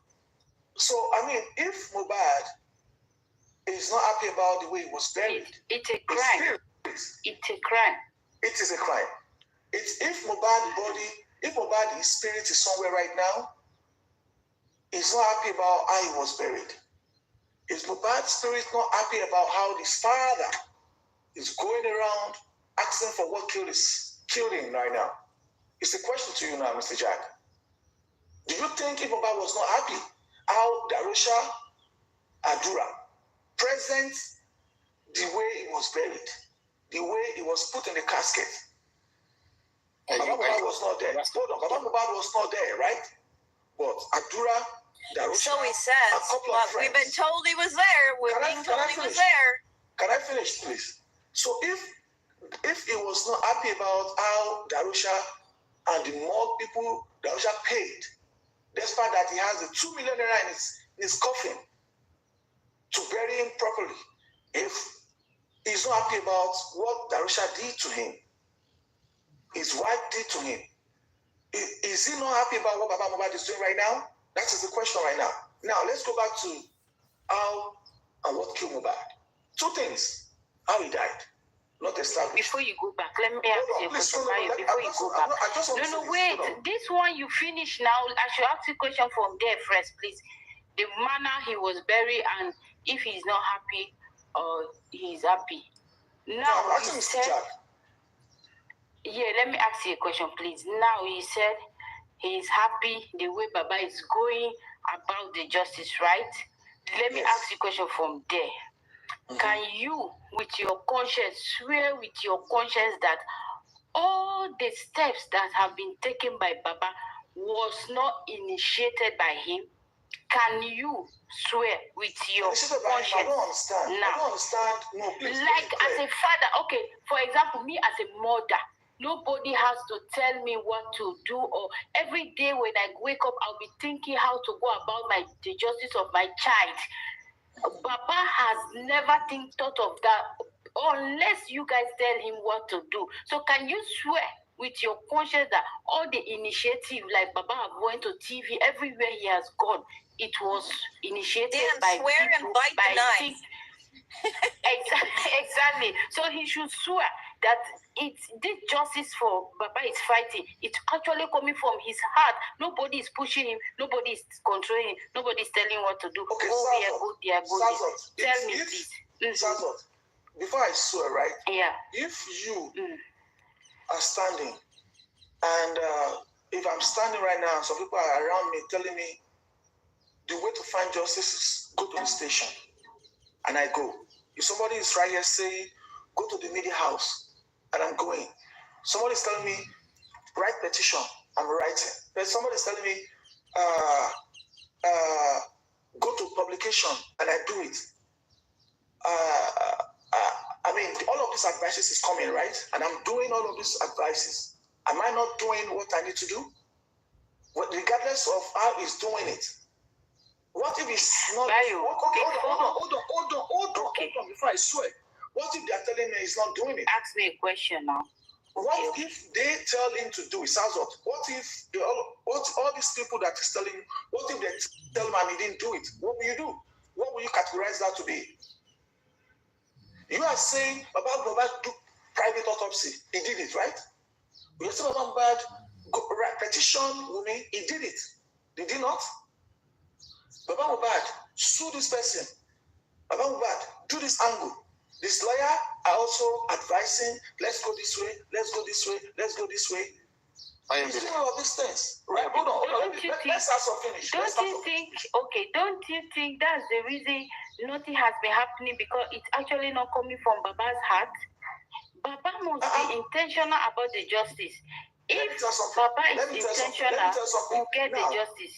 So I mean, if Mohbad is not happy about the way he was buried, it's a crime. It's a crime. It is a crime. If Mohbad's spirit is somewhere right now, he's not happy about how he was buried. Is Mohbad's spirit not happy about how his father is going around asking for what killed him right now? It's a question to you now, Mr. Jack. Do you think if Mohbad was not happy how Darusha Adura present the way he was buried, the way he was put in the casket? Baba Mohbad was not there. Baba Mohbad was not there, right? But Adura, Darusha, so he says. We've been told he was there. We're being told he was there. Can I finish, please? So if he was not happy about how Darusha and the more people Darusha paid, despite that he has the 2 million naira in his coffin to bury him properly, if he's not happy about what Darusha did to him, his wife did to him, is he not happy about what Baba Mohbad is doing right now? That is the question right now. Now, let's go back to how and what killed Mohbad. Two things. How he died. Not established. Before you go back, let me ask you a question. Before you go back. Wait. This one you finish now. I should ask you a question from there first, please. The manner he was buried and if he's not happy or he's happy. Now, you said... Yeah, let me ask you a question, please. Now, he said he's happy the way Baba is going about the justice, right? Let me ask you a question from there. Mm-hmm. Can you, with your conscience, swear with your conscience that all the steps that have been taken by Baba was not initiated by him? can you swear with your conscience? I don't understand. Now, I don't understand. No, please. like as a father, okay, for example, me as a mother, nobody has to tell me what to do, or every day when I wake up, I'll be thinking how to go about the justice of my child. Papa has never thought of that unless you guys tell him what to do. So can you swear with your conscience that all the initiative, like Baba have went to TV, everywhere he has gone, it was initiated by swear people, and bite the knife. Exactly. So he should swear that this justice for Baba is fighting. It's actually coming from his heart. Nobody is pushing him. Nobody is controlling him. Nobody is telling him what to do. Okay, go here, go there, go there. Tell me, please. Sazot, before I swear, right? Yeah. If you are standing, and if I'm standing right now, some people are around me telling me the way to find justice is go to the station, and I go. If somebody is right here saying, go to the media house, and I'm going. Somebody is telling me, write petition, I'm writing. Then somebody is telling me, go to publication, and I do it. I mean, all of these advices is coming, right? And I'm doing all of these advices. Am I not doing what I need to do? Regardless of how he's doing it. What if it's not? Hold on, before I swear. What if they're telling me he's not doing it? Ask me a question now. What if they tell him to do it? Sazot, what if all these people that he's telling him, what if they tell him and he didn't do it? What will you do? What will you categorize that to be? You are saying Baba do private autopsy. He did it, right? You're saying Baba petition Wunmi. He did it. Did he not? Baba Mohbad, sue this person. Baba Mohbad, do this angle. This lawyer are also advising, let's go this way, let's go this way, let's go this way. He's doing all of these things. Right? Hold on. Let's also finish. Don't you think that's the reason nothing has been happening, because it's actually not coming from Baba's heart? Baba must be intentional about the justice. If Baba is intentional, we'll get the justice.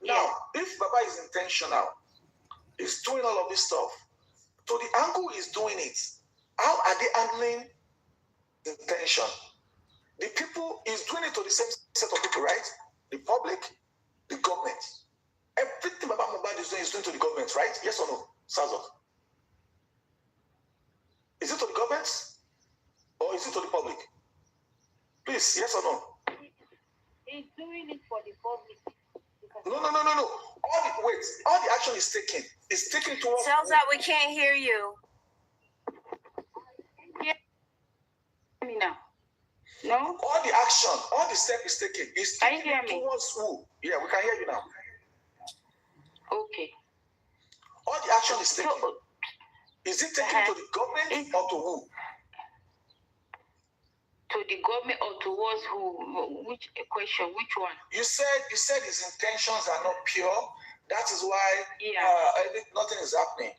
Now, if Baba is intentional, he's doing all of this stuff, to the angle he's doing it, how are they handling intention? The people, he's doing it to the same set of people, right? The public, the government. Everything Baba Mohbad is doing to the government, right? Yes or no, Sazot? Is it to the government or is it to the public? Please, yes or no? He's doing it for the public. No. All the action is taken. It's taken towards. Sounds like we can't hear you. Hear me now? No. All the action, all the step is taken. It's taken towards who? Yeah, we can hear you now. Okay. All the action is taken. Is it taken to the government or to who? To the government or towards who? Which question? Which one? You said his intentions are not pure. That is why nothing is happening.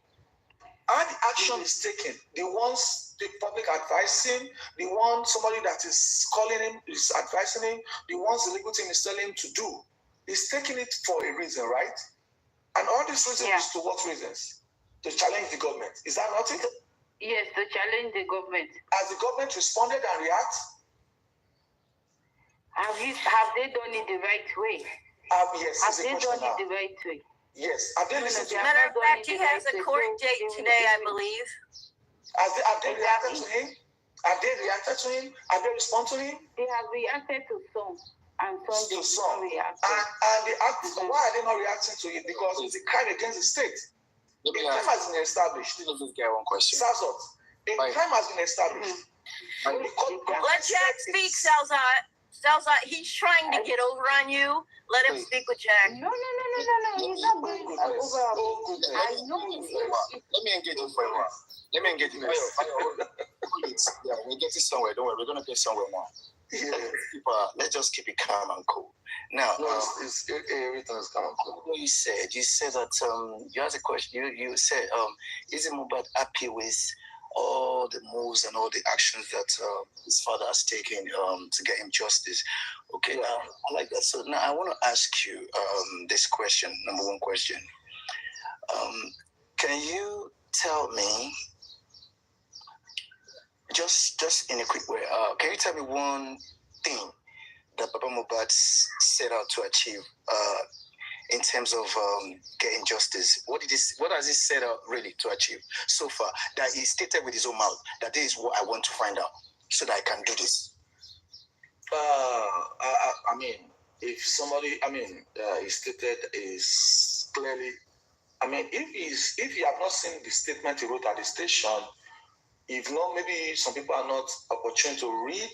And the action is taken. The ones the public advising, the one somebody that is calling him is advising him, the ones the legal team is telling him to do. He's taking it for a reason, right? And all these reasons is to what reasons? To challenge the government. Is that not it? Yes, to challenge the government. Has the government responded and react? Have they done it the right way? Yes. Have they done it the right way? Yes. Have they listened to him? Matter of fact, he has a court date today, I believe. Have they reacted to him? Have they reacted to him? Have they responded to him? They have reacted to some. And some to some. And they act, why are they not reacting to it? Because it's a crime against the state. A crime has been established. Let me just get one question. Sazot, a crime has been established. Let Jack speak, Salzat. Salzat, he's trying to get over on you. Let him speak with Jack. No. He's not going over. I know he's Let me engage him for a while. Yeah, we're getting somewhere. Don't worry, we're going to get somewhere now. Yeah. Let's just keep it calm and cool. Now, everything is calm and cool. You said that you asked a question. You said, is Mohbad happy with all the moves and all the actions that his father has taken to get him justice. Okay, I like that. So now I want to ask you this question, number one question. Can you tell me, just in a quick way, can you tell me one thing that Baba Mohbad set out to achieve in terms of getting justice? What has he set out really to achieve so far that he stated with his own mouth that this is what I want to find out so that I can do this? I mean, if somebody, he stated is clearly, if you have not seen the statement he wrote at the station, if not, maybe some people are not opportune to read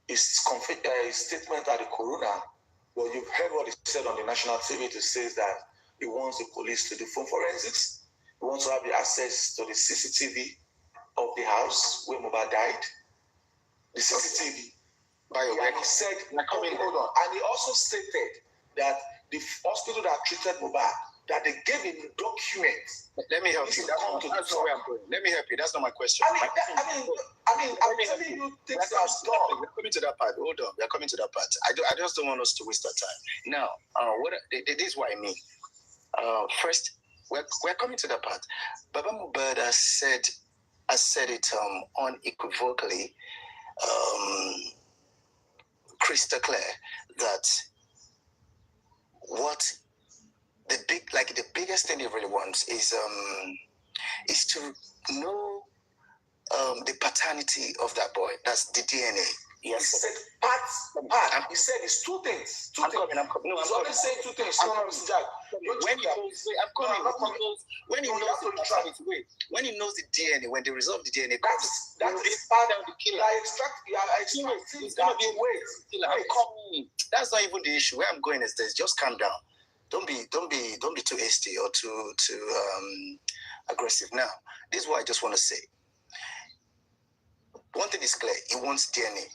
his statement at the coroner. Well, you've heard what he said on the national TV. It says that he wants the police to do phone forensics. He wants to have the access to the CCTV of the house where Mohbad died. The CCTV. And he said, hold on. And he also stated that the hospital that treated Mohbad, that they gave him documents. Let me help you. That's not where I'm going. Let me help you. That's not my question. I'm telling you, things are done. We're coming to that part. Hold on. We're coming to that part. I just don't want us to waste our time. Now, this is what I mean. First, we're coming to that part. Baba Mohbad has said it unequivocally, crystal clear, that what the biggest thing he really wants is to know the paternity of that boy. That's the DNA. He said part. He said it's two things. I'm coming. He's always saying two things. Mr. Jack. When he knows the DNA, when they resolve the DNA, that is part of the killer. He's gonna be I'm coming. That's not even the issue. Where I'm going is this. Just calm down. Don't be too hasty or too aggressive. Now, this is what I just want to say. One thing is clear. He wants DNA.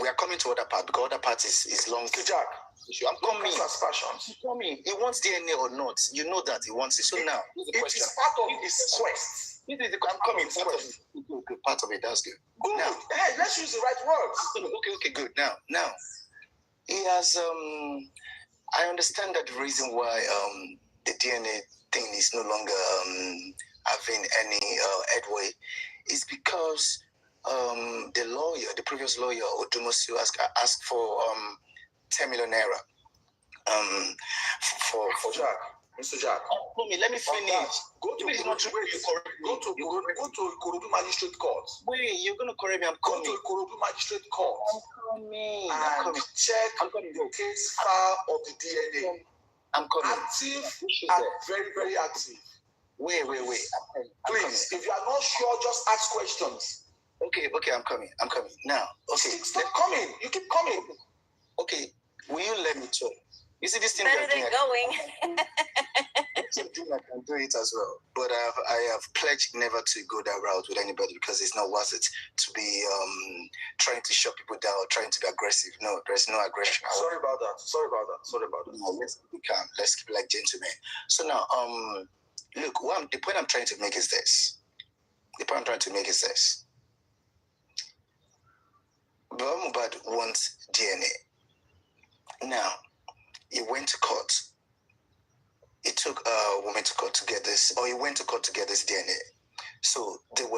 We are coming to other part because other part is long. Jack, I'm coming. He wants DNA or not. You know that he wants it. So now, it is part of his quest. I'm coming. Part of it. That's good. Good. Now, hey, let's use the right words. Okay, good. Now, he has. I understand that the reason why the DNA thing is no longer having any headway is because the previous lawyer, Odumosu, asked for 10 million naira. For Jack. Mr. Jack. Let me finish. Go to Ikorodu Magistrate Court. Wait, you're going to correct me. I'm coming. Go to Ikorodu Magistrate Court. I'm coming. And check the case file of the DNA. I'm coming. Active and very, very active. Wait. Please, if you are not sure, just ask questions. Okay, I'm coming. Now, okay. Stop coming. You keep coming. Okay, will you let me talk? You see this thing better than going. I can do it as well, but I have pledged never to go that route with anybody because it's not worth it to be trying to shut people down or trying to be aggressive. No, there's no aggression. Sorry about that. No, let's be calm. Let's keep it like gentlemen. So now, look, the point I'm trying to make is this. Baba Mohbad wants DNA. Now, he went to court. He took a woman to court to get this, or he went to court to get this DNA. So they're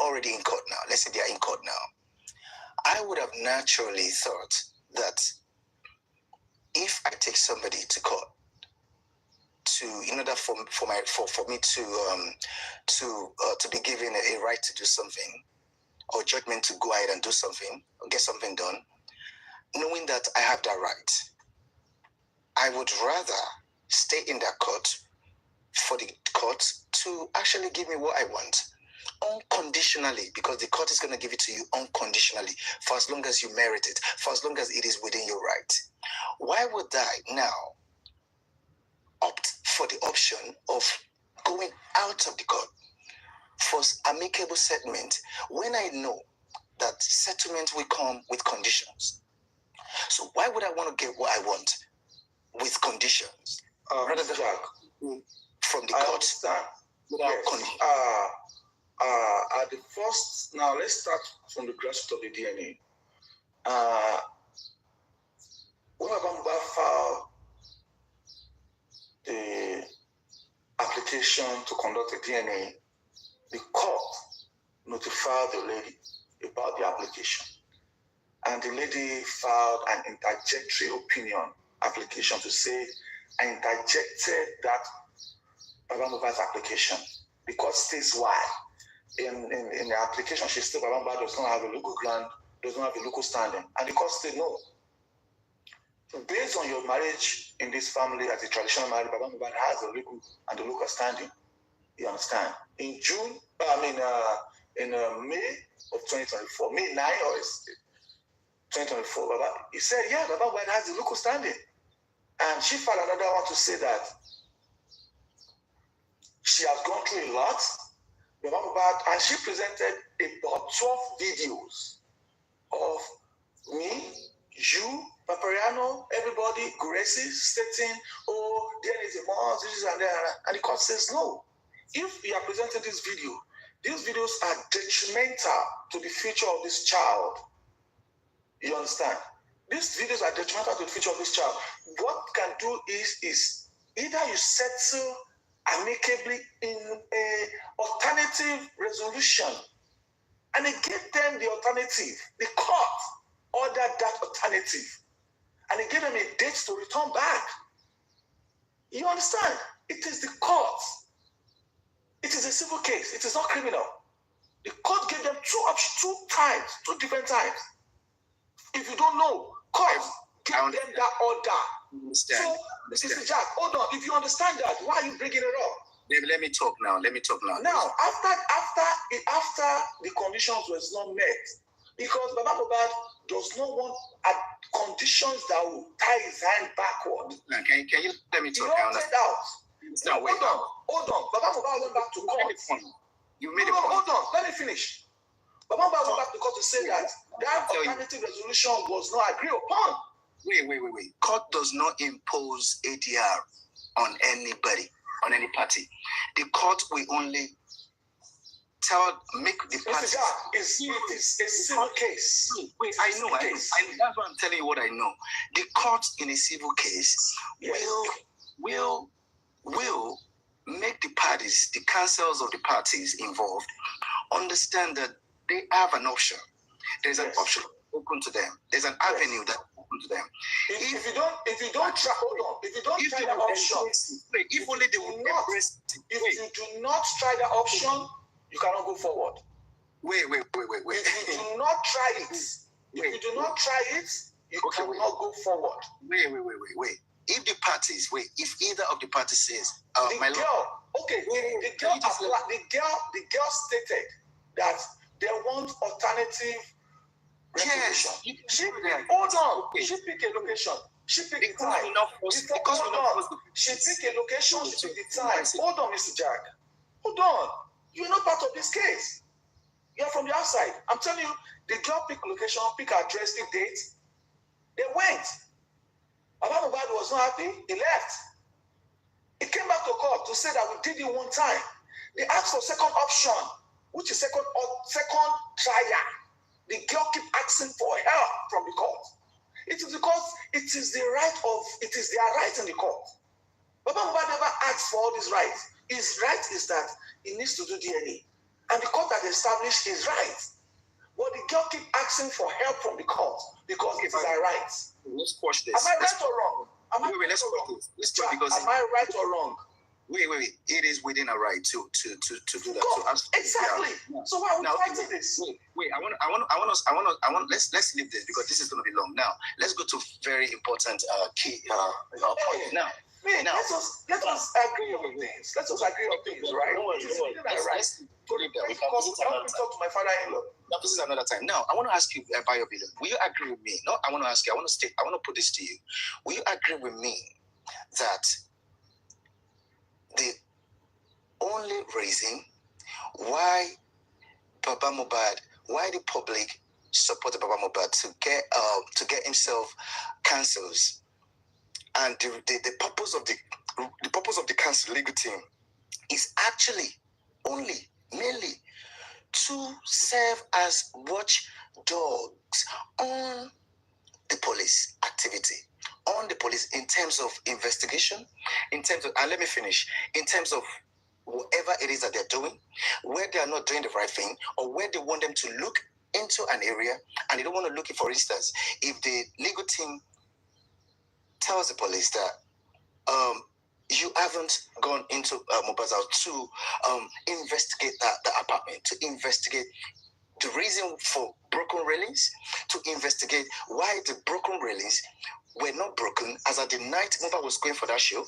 already in court now. Let's say they are in court now. I would have naturally thought that if I take somebody to court in order for me to be given a right to do something, or judgment to go ahead and do something, or get something done, knowing that I have that right, I would rather stay in that court for the court to actually give me what I want unconditionally, because the court is going to give it to you unconditionally for as long as you merit it, for as long as it is within your right. Why would I now opt for the option of going out of the court for amicable settlement when I know that settlement will come with conditions? So why would I want to get what I want with conditions rather than from the court without conditions? At the first, now let's start from the grassroots of the DNA. When Baba filed the application to conduct a DNA, the court notified the lady about the application. And the lady filed an interjectory opinion application to say, I interjected that Baba Mohbad's application. The court states why. In the application, she said Baba Mohbad does not have a legal ground, does not have a legal standing. And the court said no. Based on your marriage in this family as a traditional marriage, Baba Mohbad has a legal and a local standing. You understand? In May of 2024, May 9 or 2024, Baba, he said, yeah, Baba Mohbad has a local standing. And she filed another one to say that she has gone through a lot, Baba Mohbad, and she presented about 12 videos of me, you, Papariano, everybody, Gracie, stating, oh, there is a month, this and that. And the court says, no. If you are presenting this video, these videos are detrimental to the future of this child. You understand? These videos are detrimental to the future of this child. What can do is either you settle amicably in a alternative resolution, and they give them the alternative. The court ordered that alternative, and they gave them a date to return back. You understand? It is the court. It is a civil case. It is not criminal. The court gave them two different times. If you don't know, court gave them that order. So, Mr. Jack, hold on. If you understand that, why are you bringing it up? David, let me talk now. Now, after the conditions was not met, because Baba Mohbad does not want conditions that will tie his hand backward. Can you let me talk? He opted out. Now, hold on. Baba Mohbad went back to court. You made a point. Hold on. Let me finish. Baba Mohbad went back to court to say that alternative resolution was not agreed upon. Wait. Court does not impose ADR on anybody, on any party. The court will only make the party. It is a civil case. Wait, I know. That's why I'm telling you what I know. The court in a civil case will make the parties, the councils of the parties involved, understand that they have an option. There's an option open to them. There's an avenue that open to them. If you don't try that option, if only they will embrace it. If you do not try that option, you cannot go forward. Wait. If you do not try it, you cannot go forward. Wait. If either of the parties says, the girl stated that they want alternative resolution. Hold on. She picked a location. She picked the time. She picked a location. She picked the time. Hold on, Mr. Jack. Hold on. You're not part of this case. You're from the outside. I'm telling you, the girl picked location, pick address, the date. They went. Baba Mohbad was not happy. He left. He came back to court to say that we did it one time. They asked for second option, which is second trial. The girl keep asking for help from the court. It is because it is their right in the court. Baba Mohbad never asked for all these rights. His right is that he needs to do DNA. And the court has established his right. But the girl keep asking for help from the court because it is her right. Let's squash this. Am I right or wrong? Let's squash this. Let's try because am I right or wrong? Wait. It is within our right to do that. Exactly. Yeah. So why are we fighting this? Wait. I want. Let's leave this because this is going to be long. Now let's go to very important key point. Now. Let us agree on things. Let us agree on things, right? Let's talk to my father-in-law. Now, this is another time. Now, I want to ask you, Bayobilon, will you agree with me? No, I want to ask you. I want to put this to you. Will you agree with me that the only reason why Baba Mohbad, why the public supported Baba Mohbad to get himself cancelled, and the purpose of the council legal team is actually only mainly to serve as watchdogs on the police activity, on the police in terms of investigation, in terms of, and let me finish, in terms of whatever it is that they're doing, where they are not doing the right thing, or where they want them to look into an area and they don't want to look it. For instance, if the legal team tells the police that you haven't gone into Mohbad's house to investigate the apartment, to investigate the reason for broken railings, to investigate why the broken railings were not broken as at the night Mohbad was going for that show,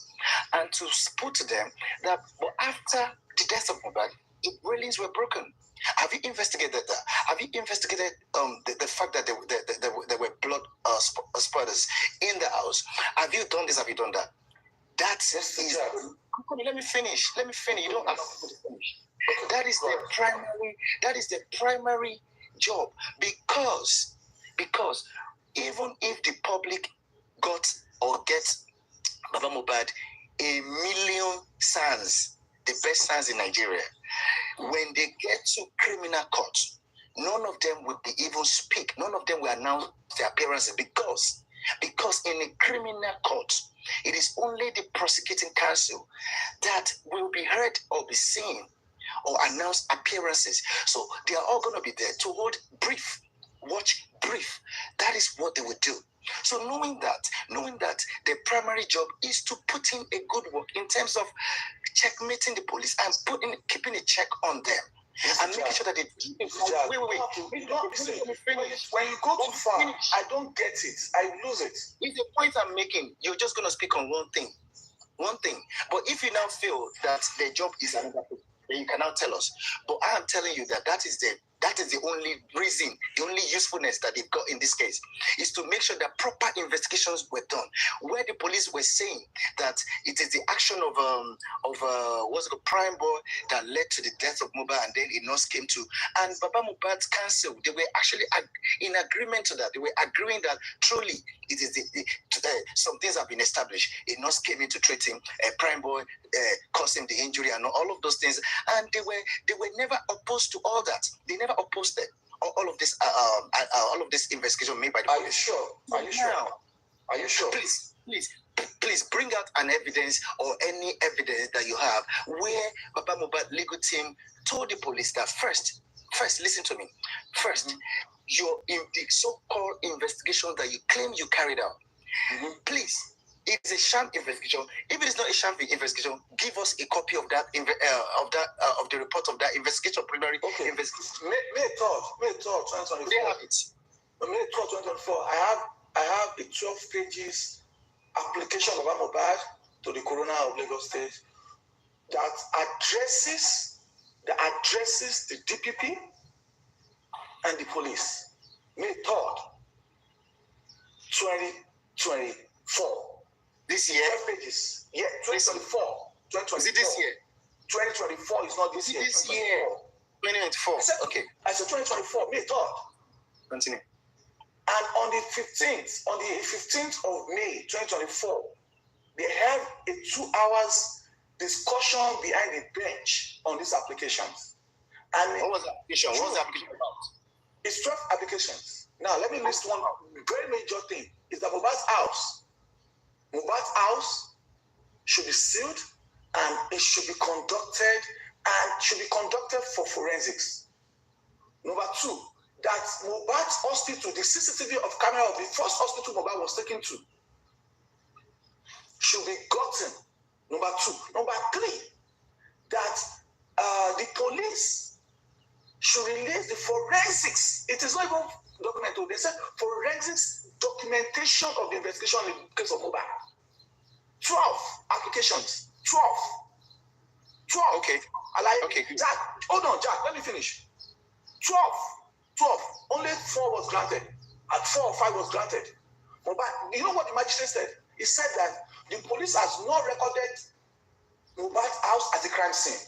and to put to them that after the death of Mohbad, the railings were broken. Have you investigated that? Have you investigated the fact that there were blood spotters in the house? Have you done this? Have you done that? Let me finish. You don't have to finish. That is the primary job, because even if the public got or gets Baba Mohbad 1,000,000 SANS, the best SANS in Nigeria, when they get to criminal court, none of them will be even speak. None of them will announce their appearances, because in a criminal court, it is only the prosecuting counsel that will be heard or be seen or announce appearances. So they are all going to be there to hold brief, watch brief. That is what they will do. So knowing that the primary job is to put in a good work in terms of checkmating the police and keeping a check on them. And making sure that they wait. When you go too far, I don't get it. I lose it. It's the point I'm making. You're just going to speak on one thing. But if you now feel that the job is another thing, then you can now tell us. But I am telling you that is the only reason, the only usefulness that they've got in this case, is to make sure that proper investigations were done. Where the police were saying that it is the action of Prime Boy that led to the death of Mohbad, and then Inos came to, and Baba Mohbad's counsel, they were actually in agreement to that. They were agreeing that truly it is some things have been established. Inos came in to treat him, Prime Boy caused him the injury and all of those things, and they were never opposed to all that. They never opposed it. All of this investigation made by the police. Are you sure? Please bring out an evidence or any evidence that you have where Baba Mohbad legal team told the police that first listen to me. First, in the so-called investigation that you claim you carried out, please. It's a sham investigation. If it is not a sham investigation, give us a copy of that of the report of that investigation. Primary investigation. May 3rd, 2024. They have it. May 3rd, 2024. I have a 12 pages application of Mohbad to the coroner of Lagos State that addresses the DPP and the police. May 3rd, 2024. This year? 12 pages. Yeah, 2024. 2024. Is it this year? 2024 is not this year. This year. 2024. Okay. I said 2024, May 3rd. Continue. And on the 15th of May 2024, they have a 2 hours discussion behind the bench on these applications. And what was the application? What was the application about? It's 12 applications. Now, let me list one very major thing. Is that Mohbad's house should be sealed, and it should be conducted for forensics. Number 2, that Mohbad's hospital, the CCTV of camera of the first hospital Mohbad was taken to, should be gotten. Number 2. Number 3, that the police should release the forensics. It is not even documented. They said forensics documentation of the investigation in the case of Mohbad. 12 applications. 12. Okay. Okay. Jack, hold on, Jack. Let me finish. 12. Only 4 was granted. And 4 or 5 was granted. Mohbad, you know what the magistrate said? He said that the police has not recorded Mohbad's house as a crime scene.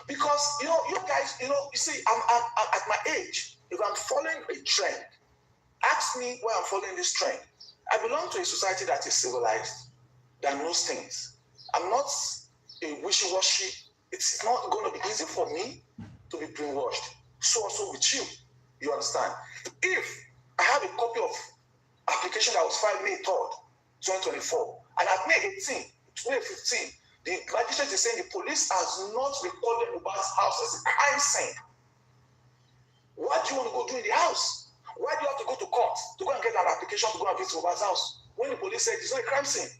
Because, you guys, you see, I'm at my age, if I'm following a trend, ask me why I'm following this trend. I belong to a society that is civilized, that knows things. I'm not a wishy-washy. It's not going to be easy for me to be brainwashed. So also with you. You understand? If I have a copy of application that was filed May 3rd, 2024, and at May 18, 2015, the magistrate is saying the police has not recorded Mohbad's house as a crime scene. What do you want to go do in the house? Why do you have to go to court to go and get an application to go and visit Mohbad's house when the police said it's not a crime scene?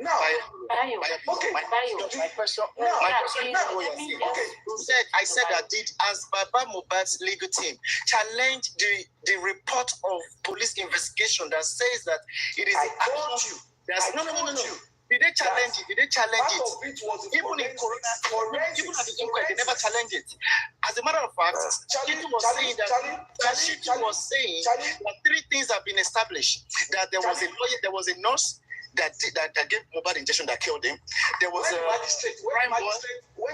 Now, okay. My question. Okay. I said that did as Baba Mohbad's legal team challenge the report of police investigation that says that it is no. Did they challenge it? Did they challenge it? Even in Corona, even at the inquest, they never challenged it. As a matter of fact, Shitu was saying that three things have been established. That there was a lawyer, there was a nurse that gave Mohbad injection that killed him. There was when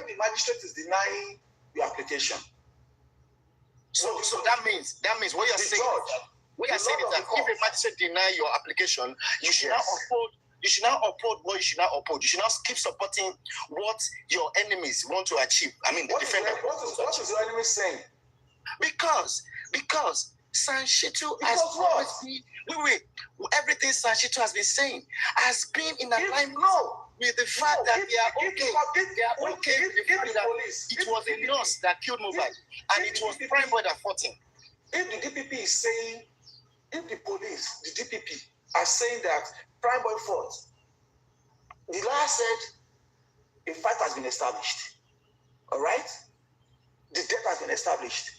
the magistrate is denying your application. So that means what you're saying. What you're saying is that if a magistrate deny your application, you should not uphold. You should not uphold what you should not uphold. You should not keep supporting what your enemies want to achieve. I mean, the defender. What is your enemy saying? Because Shitu has always been. Wait. Everything Shitu has been saying has been in alignment with the fact that they are okay with the fact that it was a nurse that killed Mohbad and it was Prime Boy that fought him. If the DPP is saying, if the police, the DPP are saying that Prime Boy fought, the lawyer said a fight has been established. All right? The death has been established.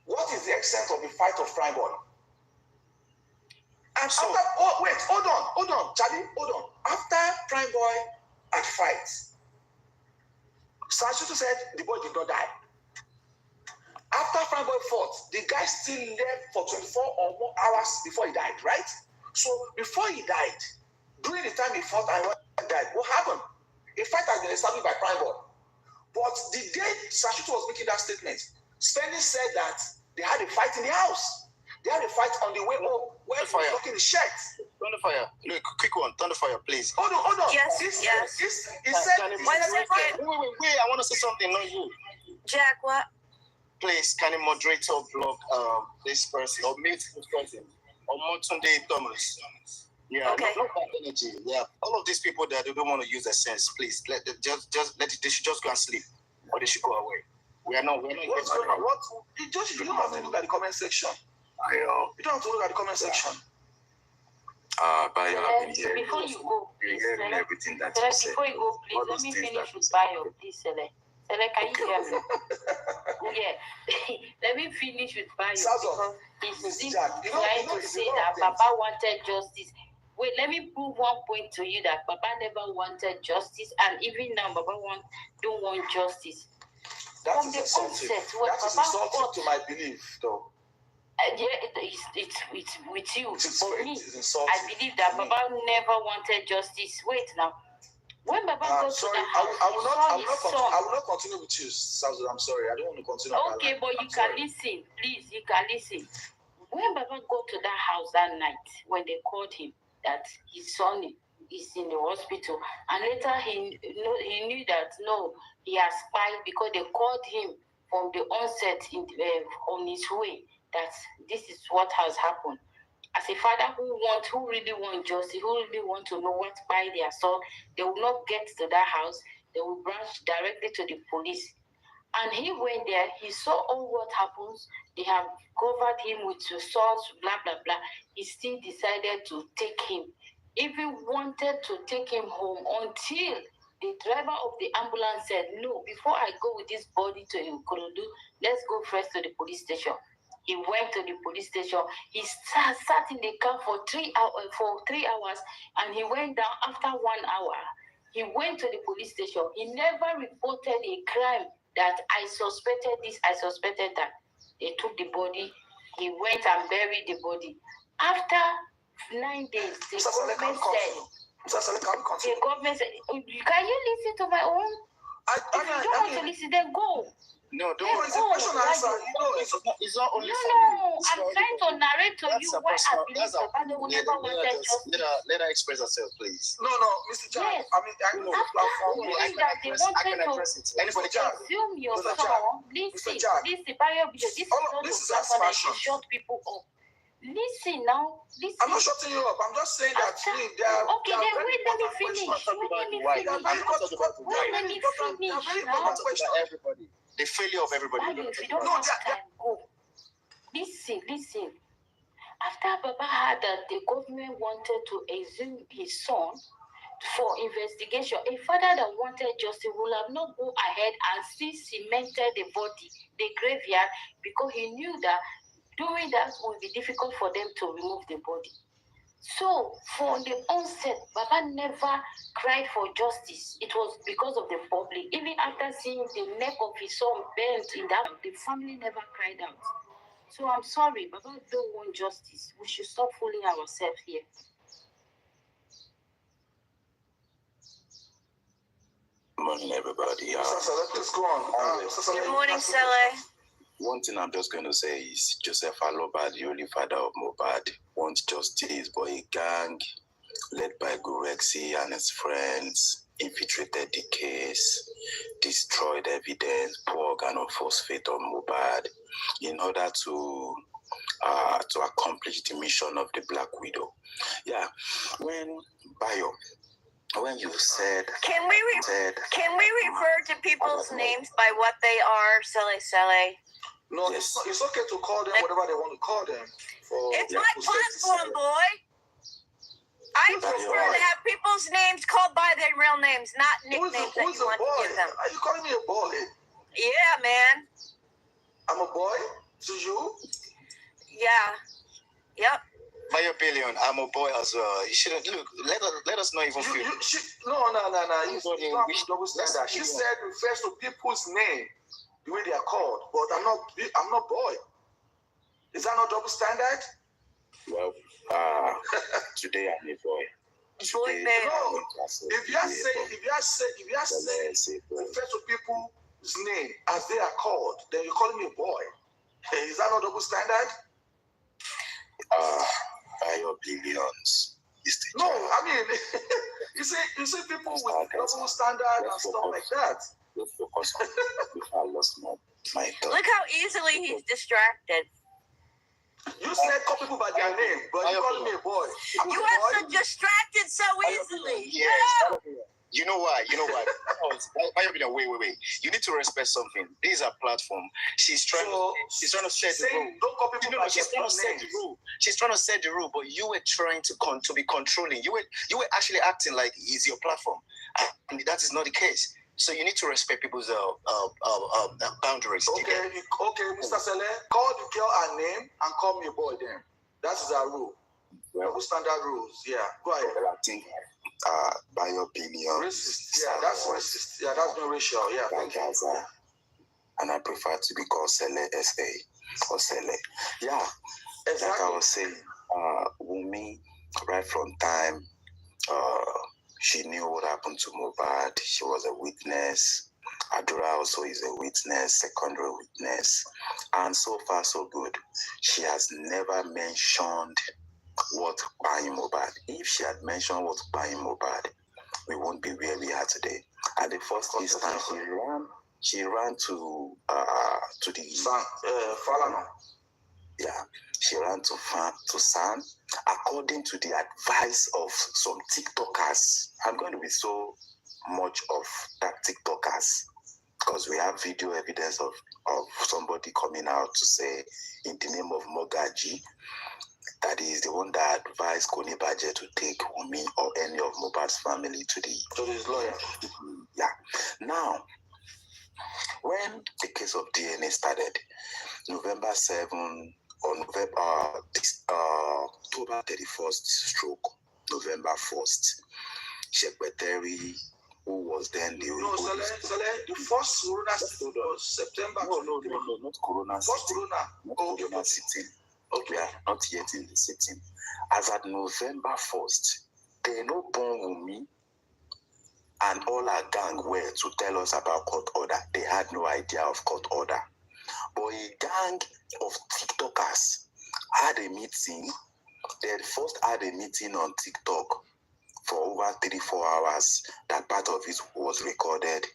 What is the extent of the fight of Prime Boy? And so, hold on, Charlie, hold on. After Prime Boy had fight, Shitu said the boy did not die. After Prime Boy fought, the guy still lived for 24 or more hours before he died, right? So before he died, during the time he fought and when he died, what happened? A fight has been established by Prime Boy. But the day Shitu was making that statement, Spenny said that they had a fight in the house. They had a fight on the way home where he was looking the shirt. Turn the fire. Look, quick one. Turn the fire, please. Hold on. Yes. He said, wait. I want to say something, not you. Jack, what? Please, can a moderator block this person or mute this person or Motunde Thomas? Yeah, okay. Not that energy. Yeah, all of these people that they don't want to use their sense, please let them they should just go and sleep or they should go away. We are not. What's going on? You don't have to look at the comment section. You don't have to look at the comment section. But you have been hearing. Before you go, please, everything that you said. Before you go, please, let me finish with Bayo, please, Sele. Sele, can you hear me? Yeah. Let me finish with Bayo because he's trying to say that Papa wanted justice. Wait, let me prove one point to you that Papa never wanted justice, and even now Papa don't want justice. That From is the insulting. onset, when That is Papa insulting to my belief, though. Yeah, it's with you. For me, insulting. I believe that Baba never wanted justice. Wait now. When Baba got to the house, I will not continue with you, Sazu. I'm sorry. I don't want to continue. Okay, but you can listen. Please, you can listen. When Baba got to that house that night, when they called him that his son is in the hospital, and later he knew that no, he has spied because they called him from the onset on his way that this is what has happened. As a father who really want justice, who really want to know what by their son, they will not get to that house. They will branch directly to the police. And he went there. He saw all what happens. They have covered him with swords, blah, blah, blah. He still decided to take him. Even wanted to take him home until the driver of the ambulance said, no, before I go with this body to Ikorodu, let's go first to the police station. He went to the police station. He sat in the car for 3 hours, and he went down after 1 hour. He went to the police station. He never reported a crime that I suspected this, I suspected that. They took the body. He went and buried the body. After 9 days, the government said, can you listen to my own? If you don't want to listen, then go. No, don't. Hey, It's a question and answer. It's not only for no, you. It's I'm for trying to everybody. narrate to That's you a why I personal. believe That's a. Papa will never wanted justice. Let her express herself, please. No, Mr. Jack. Yes. I mean, I know the platform. Knowing that they wanted to Anybody can. assume your Mr. song, Mr. listen, Jack. this Bayo video, this is not this the is platform that aspersion. you shut people up. Listen now, listen. I'm not shutting you up. I'm just saying that they are. Okay, then wait, let me finish. Let me finish now. Everybody. The failure of everybody. If you don't have time, go. Listen. After Baba heard that the government wanted to exhume his son for investigation, a father that wanted justice would have not go ahead and still cemented the body, the graveyard, because he knew that doing that would be difficult for them to remove the body. So, from the onset, Baba never cried for justice. It was because of the public. Even after seeing the neck of his son bent in that, the family never cried out. So, I'm sorry, Baba don't want justice. We should stop fooling ourselves here. Good morning, everybody. Let's go on. Good morning, Sele. One thing I'm just going to say is Joseph Aloba, the only father of Mohbad, wants justice, but a gang led by Gurexi and his friends infiltrated the case, destroyed evidence, poured organophosphate on Mohbad in order to accomplish the mission of the Black Widow. Yeah, when you said, can we refer to people's names by what they are, Sele? No, yes. It's okay to call them whatever they want to call them. It's my platform, boy. I prefer to have people's names called by their real names, not nicknames that you want to give them. Are you calling me a boy? Yeah, man. I'm a boy to you? Yeah. Yep. My opinion, I'm a boy as well. You shouldn't look. Let us not even feel. No. You don't have double standard. She said refers to people's name, the way they are called, but I'm not boy. Is that not double standard? Well, today I'm a boy. Boy, man. No. If you are saying refer to people's name as they are called, then you're calling me a boy. Is that not double standard? By your billions. No, I mean, you see people with double standard and stuff like that. I lost my thought. Look how easily he's distracted. You said call people by their name, but you calling me a boy. You are so distracted so easily. Yes. You know why? Wait. You need to respect something. This is a platform. She's trying to set the rule. Don't call people by she's trying to set the rule. She's trying to set the rule, but you were trying to be controlling. You were actually acting like it's your platform. And that is not the case. So you need to respect people's boundaries. Okay, Mr. Sele, call the girl her name and call me a boy then. That is our rule. Double standard rules. Yeah, go ahead. I think by your opinion. Racist. Yeah, that's racist. Yeah, that's not racial. Yeah, thank you. And I prefer to be called Sele SA or Sele. Yeah, exactly. Like I was saying, Wunmi, right from time, she knew what happened to Mohbad. She was a witness. Adura also is a witness, secondary witness. And so far, so good. She has never mentioned what buying Mohbad. If she had mentioned what buying Mohbad, we won't be where we are today. At the first instance, she ran to the Falana. Yeah, she ran to San, according to the advice of some TikTokers. I'm going to be so much of that TikTokers because we have video evidence of somebody coming out to say in the name of Mogaji that he is the one that advised Koni Baje to take Wunmi or any of Mohbad's family to his lawyer. Yeah. Now, when the case of DNA started, November 7 or October 31st stroke, November 1st, Shekbeteri, who was then the... No, Sele, the first Corona was September. No, not Corona. First Corona. Not Corona sitting. Okay. We are not yet in the sitting. As at November 1st, they no born Wunmi and all our gang were to tell us about court order. They had no idea of court order. But a gang of TikTokers had a meeting. They first had a meeting on TikTok for over 3-4 hours. That part of it was recorded,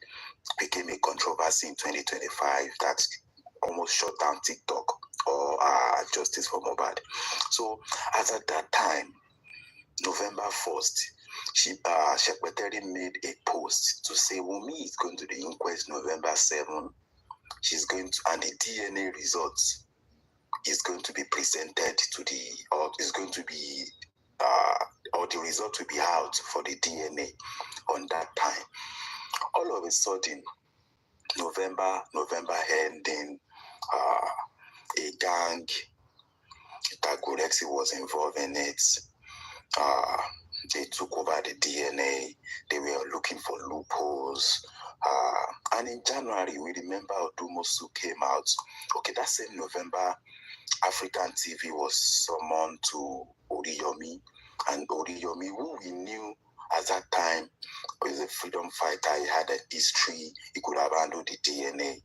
became a controversy in 2025 that almost shut down TikTok or Justice for Mohbad. So as at that time, November 1st, Secretary made a post to say Wunmi is going to the inquest November 7. She's going to, and the DNA results is going to be presented to the, or is going to be, or the result will be out for the DNA on that time. All of a sudden, November ending, a gang, Tagorexi was involved in it. They took over the DNA. They were looking for loopholes. And in January, we remember Odumosu came out. Okay, that same November, African TV was summoned to Oriyomi. And Oriyomi, who we knew at that time was a freedom fighter, he had a history, he could have handled the DNA.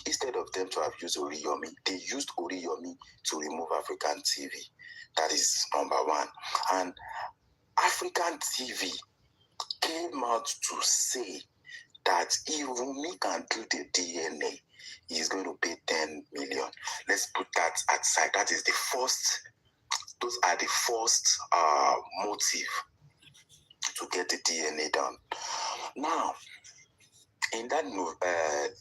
Instead of them to have used Oriyomi, they used Oriyomi to remove African TV. That is number one. And African TV came out to say that if Wunmi can do the DNA, he's going to pay 10 million. Let's put that aside. That is the first, those are the first motive to get the DNA done. Now, in that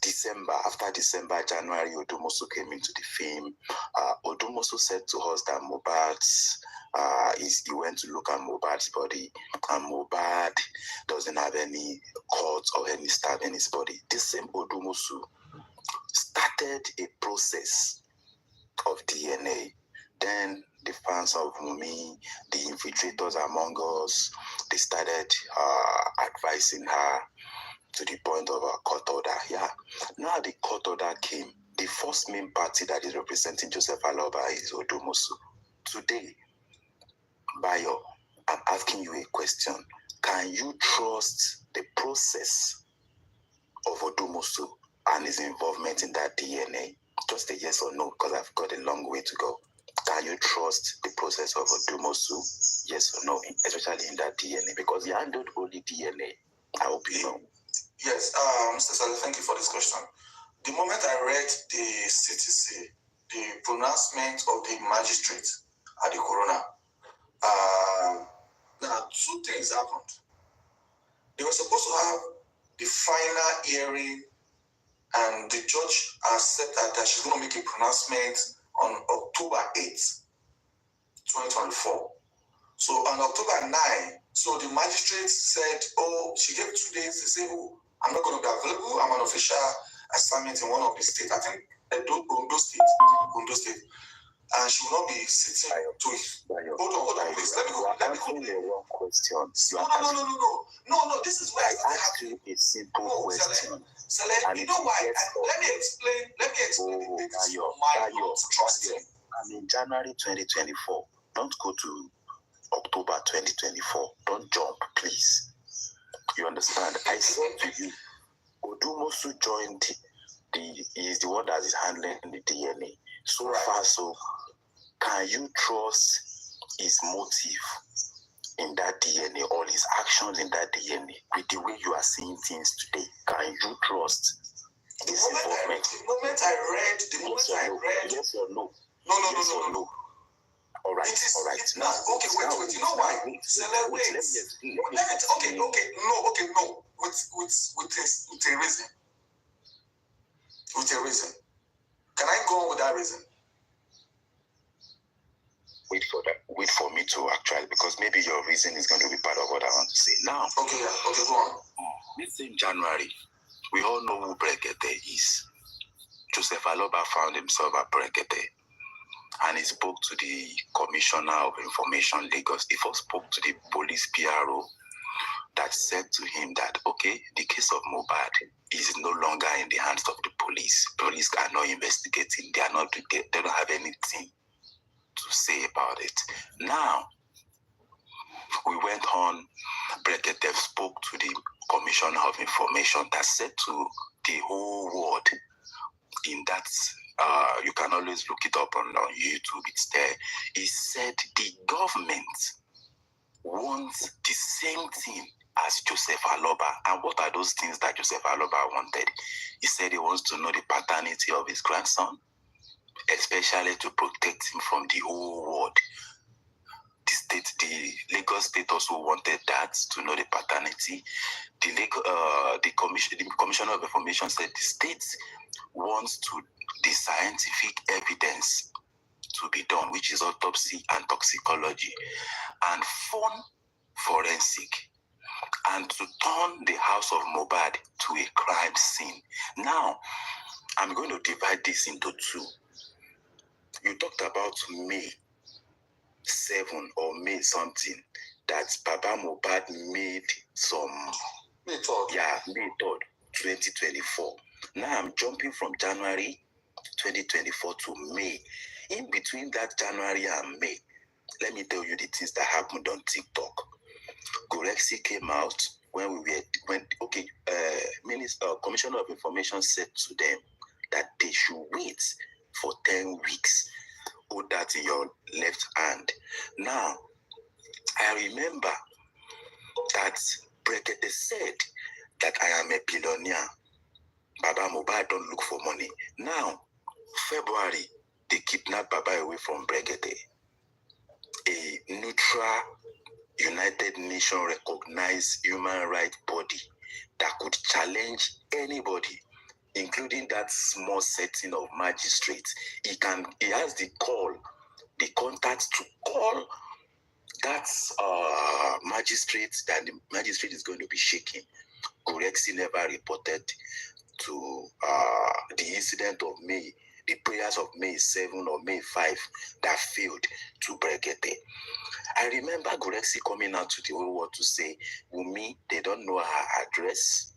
December, after December, January, Odumosu came into the film. Odumosu said to us that he went to look at Mohbad's body, and Mohbad doesn't have any cuts or any stab in his body. The same Odumosu started a process of DNA. Then the fans of Wunmi, the infiltrators among us, they started advising her to the point of a court order. Yeah. Now the court order came. The first main party that is representing Joseph Aloba is Odumosu. Today, Bayo, I'm asking you a question. Can you trust the process of Odumosu and his involvement in that DNA? Just a yes or no, because I've got a long way to go. Can you trust the process of Odumosu? Yes or no, especially in that DNA? Because he handled only DNA. I hope you know. Yes, Mr. Saleh, thank you for this question. The moment I read the CTC, the pronouncement of the magistrate at the coroner, now two things happened. They were supposed to have the final hearing, and the judge has said that she's going to make a pronouncement on October 8th, 2024. So on October 9th, so the magistrate said, oh, she gave 2 days to say, oh, I'm not going to be available. I'm on official assignment in one of the states. I think Ondo State. And she will not be sitting to it. Hold on, please. Let me go. The wrong question. No. This is where I asked you a simple question. Saleh, you know why? Let me explain the basis of my not trusting. I'm in January 2024. Don't go to October 2024. Don't jump, please. You understand? I said to you, Odumosu joined he is the one that is handling the DNA. So far, so can you trust his motive in that DNA, all his actions in that DNA, with the way you are seeing things today? Can you trust his involvement? The moment I read, yes or no? No. All right. Now, okay, wait. You know why? Wait. No. With a reason. With a reason. Can I go on with that reason? Wait for me to actually, because maybe your reason is going to be part of what I want to say now. Okay, go on. This in January, we all know who Brekete is. Joseph Aloba found himself at Brekete, and he spoke to the Commissioner of Information Lagos. He first spoke to the police PRO that said to him that, okay, the case of Mohbad is no longer in the hands of the police. Police are not investigating. They don't have anything to say about it. Now, we went on Brekete spoke to the Commissioner of Information that said to the whole world in that, you can always look it up on YouTube, it's there. He said the government wants the same thing as Joseph Aloba. And what are those things that Joseph Aloba wanted? He said he wants to know the paternity of his grandson, especially to protect him from the whole world. The Lagos State also wanted that, to know the paternity. The Commissioner of Information said the state wants the scientific evidence to be done, which is autopsy and toxicology, and phone forensic, and to turn the house of Mohbad to a crime scene. Now, I'm going to divide this into two. You talked about May 7 or May something, that Baba Mohbad made some... May 3rd. Yeah, May 3rd, 2024. Now I'm jumping from January 2024 to May. In between that January and May, let me tell you the things that happened on TikTok. Gorexi came out Commissioner of Information said to them that they should wait for 10 weeks. Put that in your left hand. Now, I remember that Brekete said that I am a billionaire. Baba Mohbad don't look for money. Now, February, they kidnapped Baba away from Brekete, a neutral, United Nations recognized human rights body that could challenge anybody, including that small setting of magistrates. He has the contact to call that magistrate, that the magistrate is going to be shaking. Gorexi never reported to the incident of May, the prayers of May 7 or May 5 that failed to Brekete. I remember Gorexi coming out to the whole world to say, Wunmi, they don't know her address.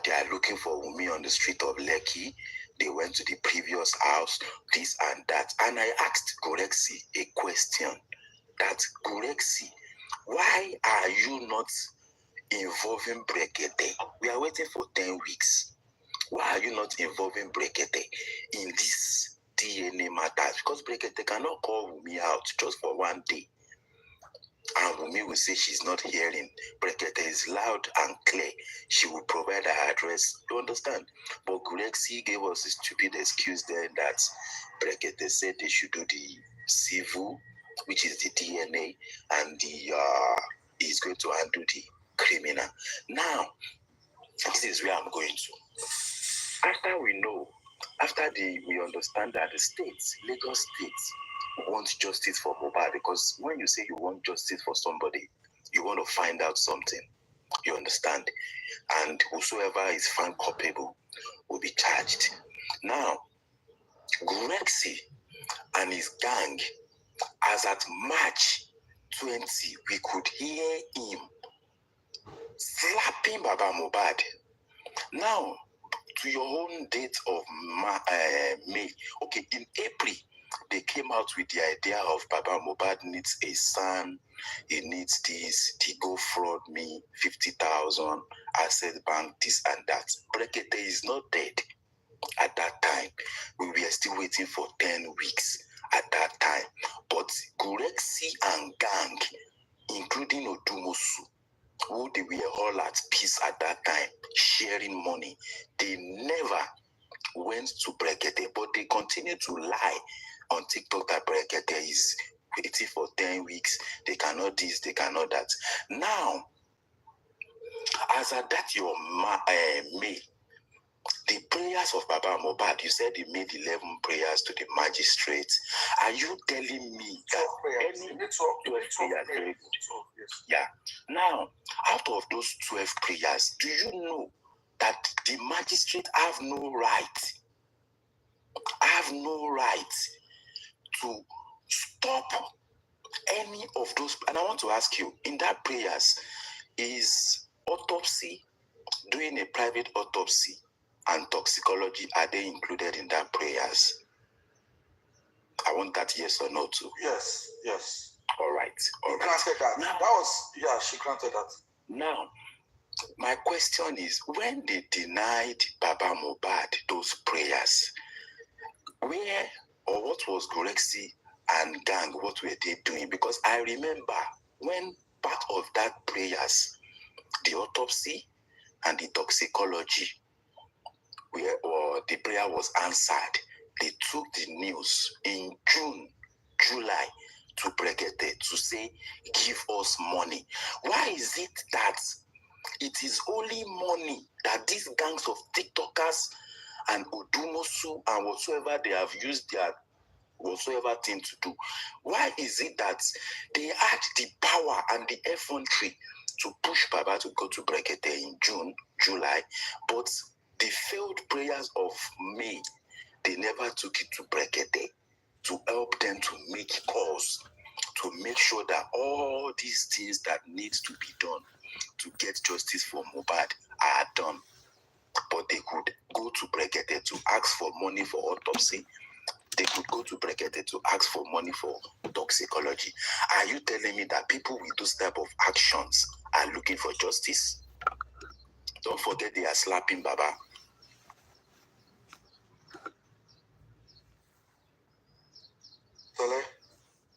They are looking for Wunmi on the street of Lekki. They went to the previous house, this and that. And I asked Gorexi a question, that Gorexi, why are you not involving Brekete? We are waiting for 10 weeks. Why are you not involving Brekete in this DNA matters? Because Brekete cannot call Wunmi out just for one day, and Wunmi will say she's not hearing. Brekete is loud and clear. She will provide her address. You understand? But Gorexi gave us a stupid excuse then that Brekete said they should do the civil, which is the DNA, and he's going to handle the criminal. Now, this is where I'm going to. After we understand that the states, Lagos State, want justice for Mohbad, because when you say you want justice for somebody, you want to find out something. You understand? And whosoever is found culpable will be charged. Now, Gorexi and his gang, as at March 20, we could hear him slapping Baba Mohbad. Now, to your own date of May, okay, in April, they came out with the idea of Baba Mohbad needs a son, he needs this, he go fraud me, 50,000, asset bank, this and that. Brekete is not dead at that time. We were still waiting for 10 weeks at that time. But Gorexi and gang, including Odumosu, who they were all at peace at that time, sharing money, they never went to Brekete, but they continue to lie on TikTok that Brekete is waiting for 10 weeks, they cannot this, they cannot that. Now, as at that your May, the prayers of Baba Mohbad, you said he made 11 prayers to the magistrates. Are you telling me that any 12 prayers? Very good. Yes. Yeah. Now, out of those 12 prayers, do you know that the magistrate have no right to stop any of those? And I want to ask you, in that prayers, is autopsy, doing a private autopsy, and toxicology, are they included in that prayers? I want that yes or no too. Yes. All right. All right. Granted that. Now, That was, yeah, she granted that. Now, my question is, when they denied Baba Mohbad those prayers, where or what was Gorexi and gang, what were they doing? Because I remember when part of that prayers, the autopsy and the toxicology, where or the prayer was answered, they took the news in June, July to Brekete to say, give us money. Why is it that it is only money that these gangs of TikTokers and Odumosu and whatsoever they have used their whatsoever thing to do? Why is it that they had the power and the effrontery to push Baba to go to Brekete in June, July, but the failed prayers of May, they never took it to Brekete to help them to make calls, to make sure that all these things that need to be done to get justice for Mohbad are done? But they could go to Brekete to ask for money for autopsy. They could go to Brekete to ask for money for toxicology. Are you telling me that people with those type of actions are looking for justice? Don't forget they are slapping Baba. Tole,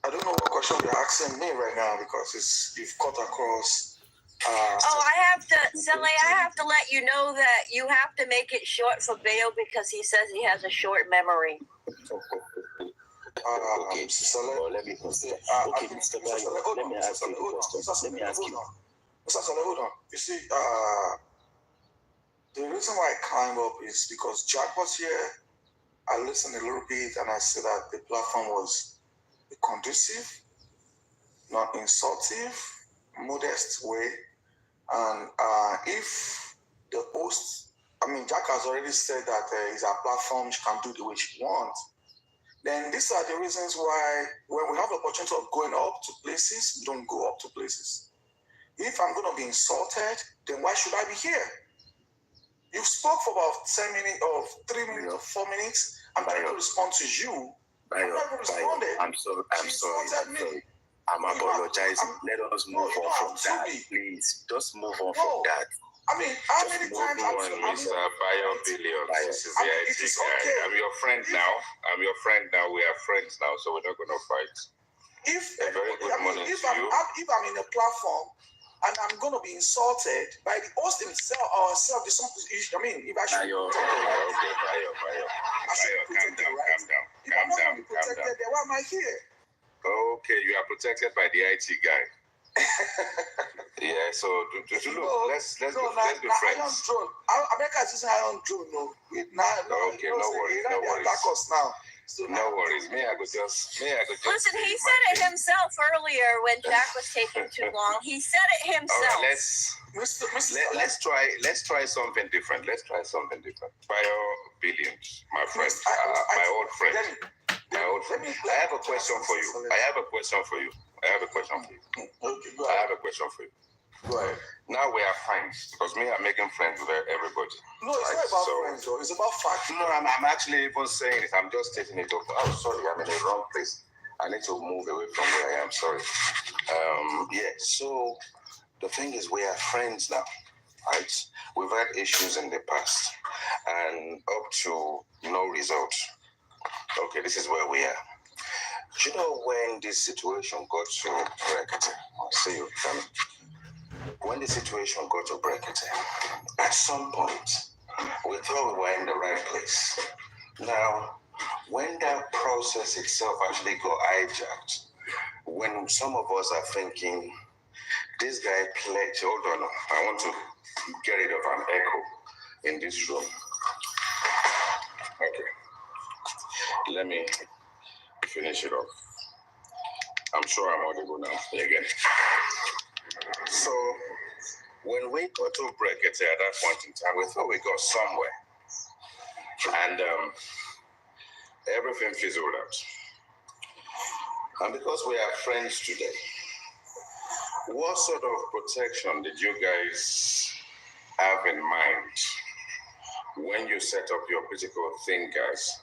I don't know what question you're asking me right now because you've cut across. I have to let you know that you have to make it short for Bayo because he says he has a short memory. Okay, so let me consider. Okay, Mr. Bayo, let me ask you a question. Let me ask you. Mr. Sale, hold on. You see, the reason why I climbed up is because Jack was here. I listened a little bit and I said that the platform was conducive, not insultive, modest way. And if the host, Jack has already said that it's our platform, she can do the way she wants. Then these are the reasons why when we have the opportunity of going up to places, we don't go up to places. If I'm going to be insulted, then why should I be here? You spoke for about 10 minutes or 3 minutes or 4 minutes. I'm trying to respond to you. I'm sorry. I'm apologizing. Let us move on from that, please. Just move on from that. How many times Mr. Bayo Billions, this is the IT guy. I'm your friend now. We are friends now, so we're not going to fight. Very good morning to you. If I'm in a platform and I'm going to be insulted by the host himself or herself, if I should Bayo, calm down. then why am I here? Okay, you are protected by the IT guy. Yeah, so let's be friends. America is using iron drone. Okay, no worries. No worries. May I go just. Listen, he said it himself earlier when Jack was taking too long. He said it himself. All right, let's try something different. Bayo Billions, my friend, my old friend. I have a question for you. I have a question for you. Go ahead. Now we are friends because me, I'm making friends with everybody. No, it's not about friends, though. It's about facts. No, I'm actually even saying it. I'm just stating it up. Oh, sorry, I'm in the wrong place. I need to move away from where I am. Sorry. So the thing is, we are friends now, right? We've had issues in the past and up to no result. Okay, this is where we are. Do you know when this situation got to Brekete? I'll see you, Tommy. When the situation got to Brekete, at some point, we thought we were in the right place. Now, when that process itself actually got hijacked, when some of us are thinking, this guy pledged, hold on, I want to get rid of an echo in this room. Okay. Let me finish it off. I'm sure I'm audible now. Again. So, when we got to Brekete at that point in time, we thought we got somewhere. And everything fizzled out. And because we are friends today, what sort of protection did you guys have in mind when you set up your critical thinkers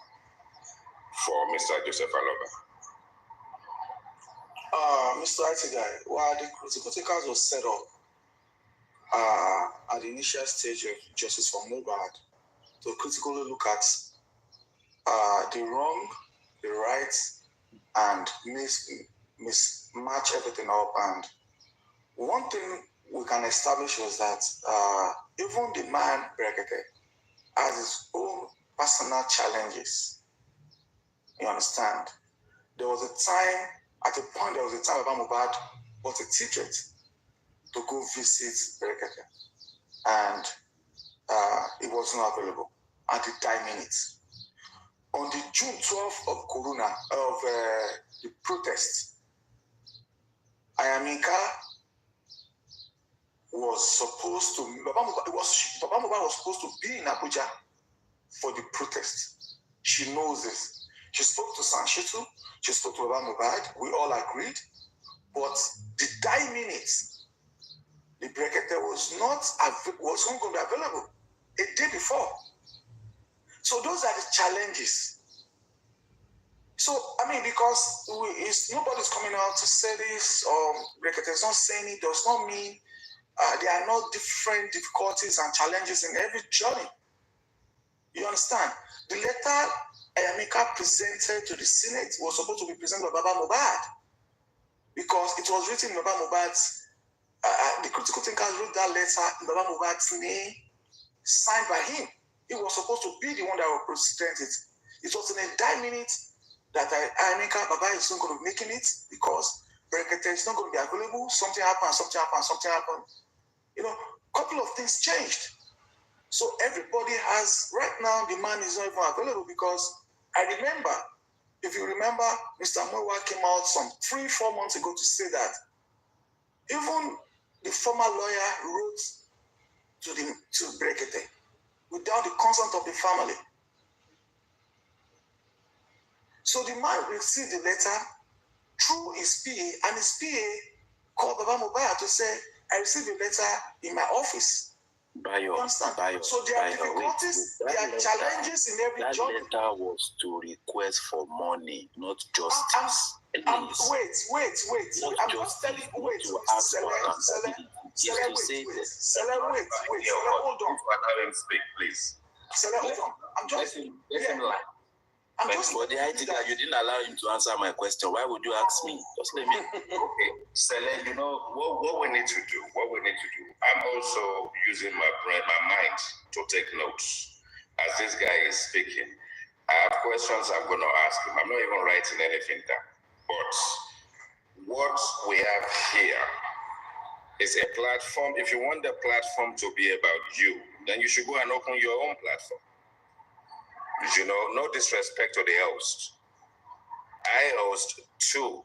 for Mr. Joseph Aloba? Mr. IT guy, while the critical thinkers was set up at the initial stage of Justice for Mohbad to critically look at the wrong, the right, and mismatch everything up. And one thing we can establish was that even the man Brekete has his own personal challenges. You understand? There was a time Baba Mohbad bought a ticket to go visit Brekete, and it was not available at the time minutes. On the June 12th of the protest, Ayamika was supposed to, Baba Mohbad was supposed to be in Abuja for the protest. She knows this. She spoke to Sanshitu, she spoke to Baba Mohbad, we all agreed, but the time minutes, the Brekete was not going to be available a day before. So those are the challenges. So, because nobody's coming out to say this, or Brekete is not saying it, does not mean there are no different difficulties and challenges in every journey. You understand? The letter Ayamika presented to the Senate was supposed to be presented by Baba Mohbad, because it was written in Baba Mohbad's, the critical thinkers wrote that letter in Baba Mohbad's name, signed by him. He was supposed to be the one that would present it. It was in a 9 minutes that Ayamika Baba is not going to be making it, because Brekete is not going to be available. Something happened. A couple of things changed. So everybody has, right now, the man is not even available, because I remember, if you remember, Mr. Mowa came out some 3-4 months ago to say that even the former lawyer wrote to Brekete without the consent of the family. So the man received the letter through his PA, and his PA called Baba Mohbad to say, I received a letter in my office. You understand? So there are difficulties, there are challenges in every job. That letter was to request for money, not justice. Wait. I'm just telling you, wait. Hold on. Let him speak, please. Hold on. I'm just for the IT guy, you didn't allow him to answer my question. Why would you ask me? Just let me. Okay, Sele, what we need to do. I'm also using my brain, my mind, to take notes as this guy is speaking. I have questions I'm going to ask him. I'm not even writing anything down. But what we have here is a platform. If you want the platform to be about you, then you should go and open your own platform. No disrespect to the host. I host too.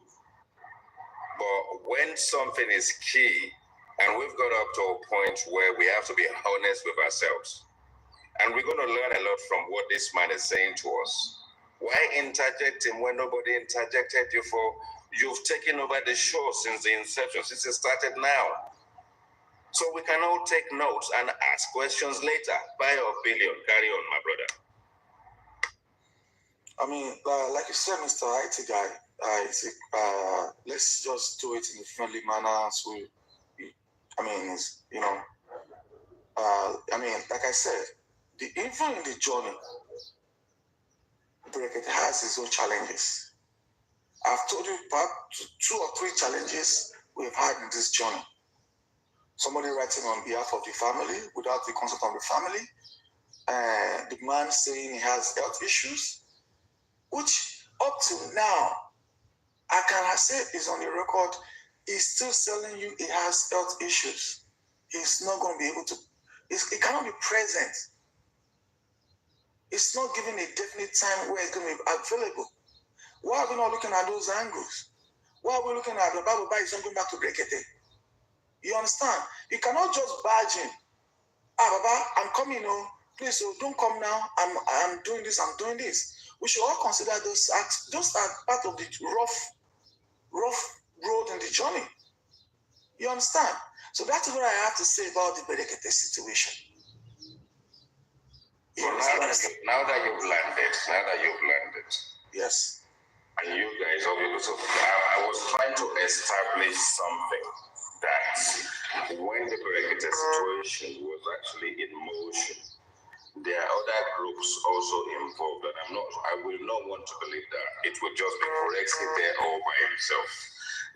But when something is key, and we've got up to a point where we have to be honest with ourselves, and we're going to learn a lot from what this man is saying to us. Why interject him when nobody interjected you for? You've taken over the show since the inception, since it started now. So we can all take notes and ask questions later. By your billion, carry on, my brother. Like you said, Mr. IT guy, let's just do it in a friendly manner. So, like I said, even in the journey, Brekete has his own challenges. I've told you about 2 or 3 challenges we've had in this journey. Somebody writing on behalf of the family without the consent of the family, and the man saying he has health issues, which up till now, I can say is on the record, he's still telling you he has health issues. He's not going to be able to, he cannot be present. It's not giving a definite time where it's going to be available. Why are we not looking at those angles? Why are we looking at the Bible is not going back to Brekete? You understand? You cannot just barge in. Baba, I'm coming, please, don't come now. I'm doing this, We should all consider those acts just as part of the rough road in the journey. You understand? So that's what I have to say about the Brekete situation. Now that you've landed, Yes. And you guys, so I was trying to establish something that when the Berekete situation was actually in motion, there are other groups also involved, and I will not want to believe that it will just be Berekete there all by himself.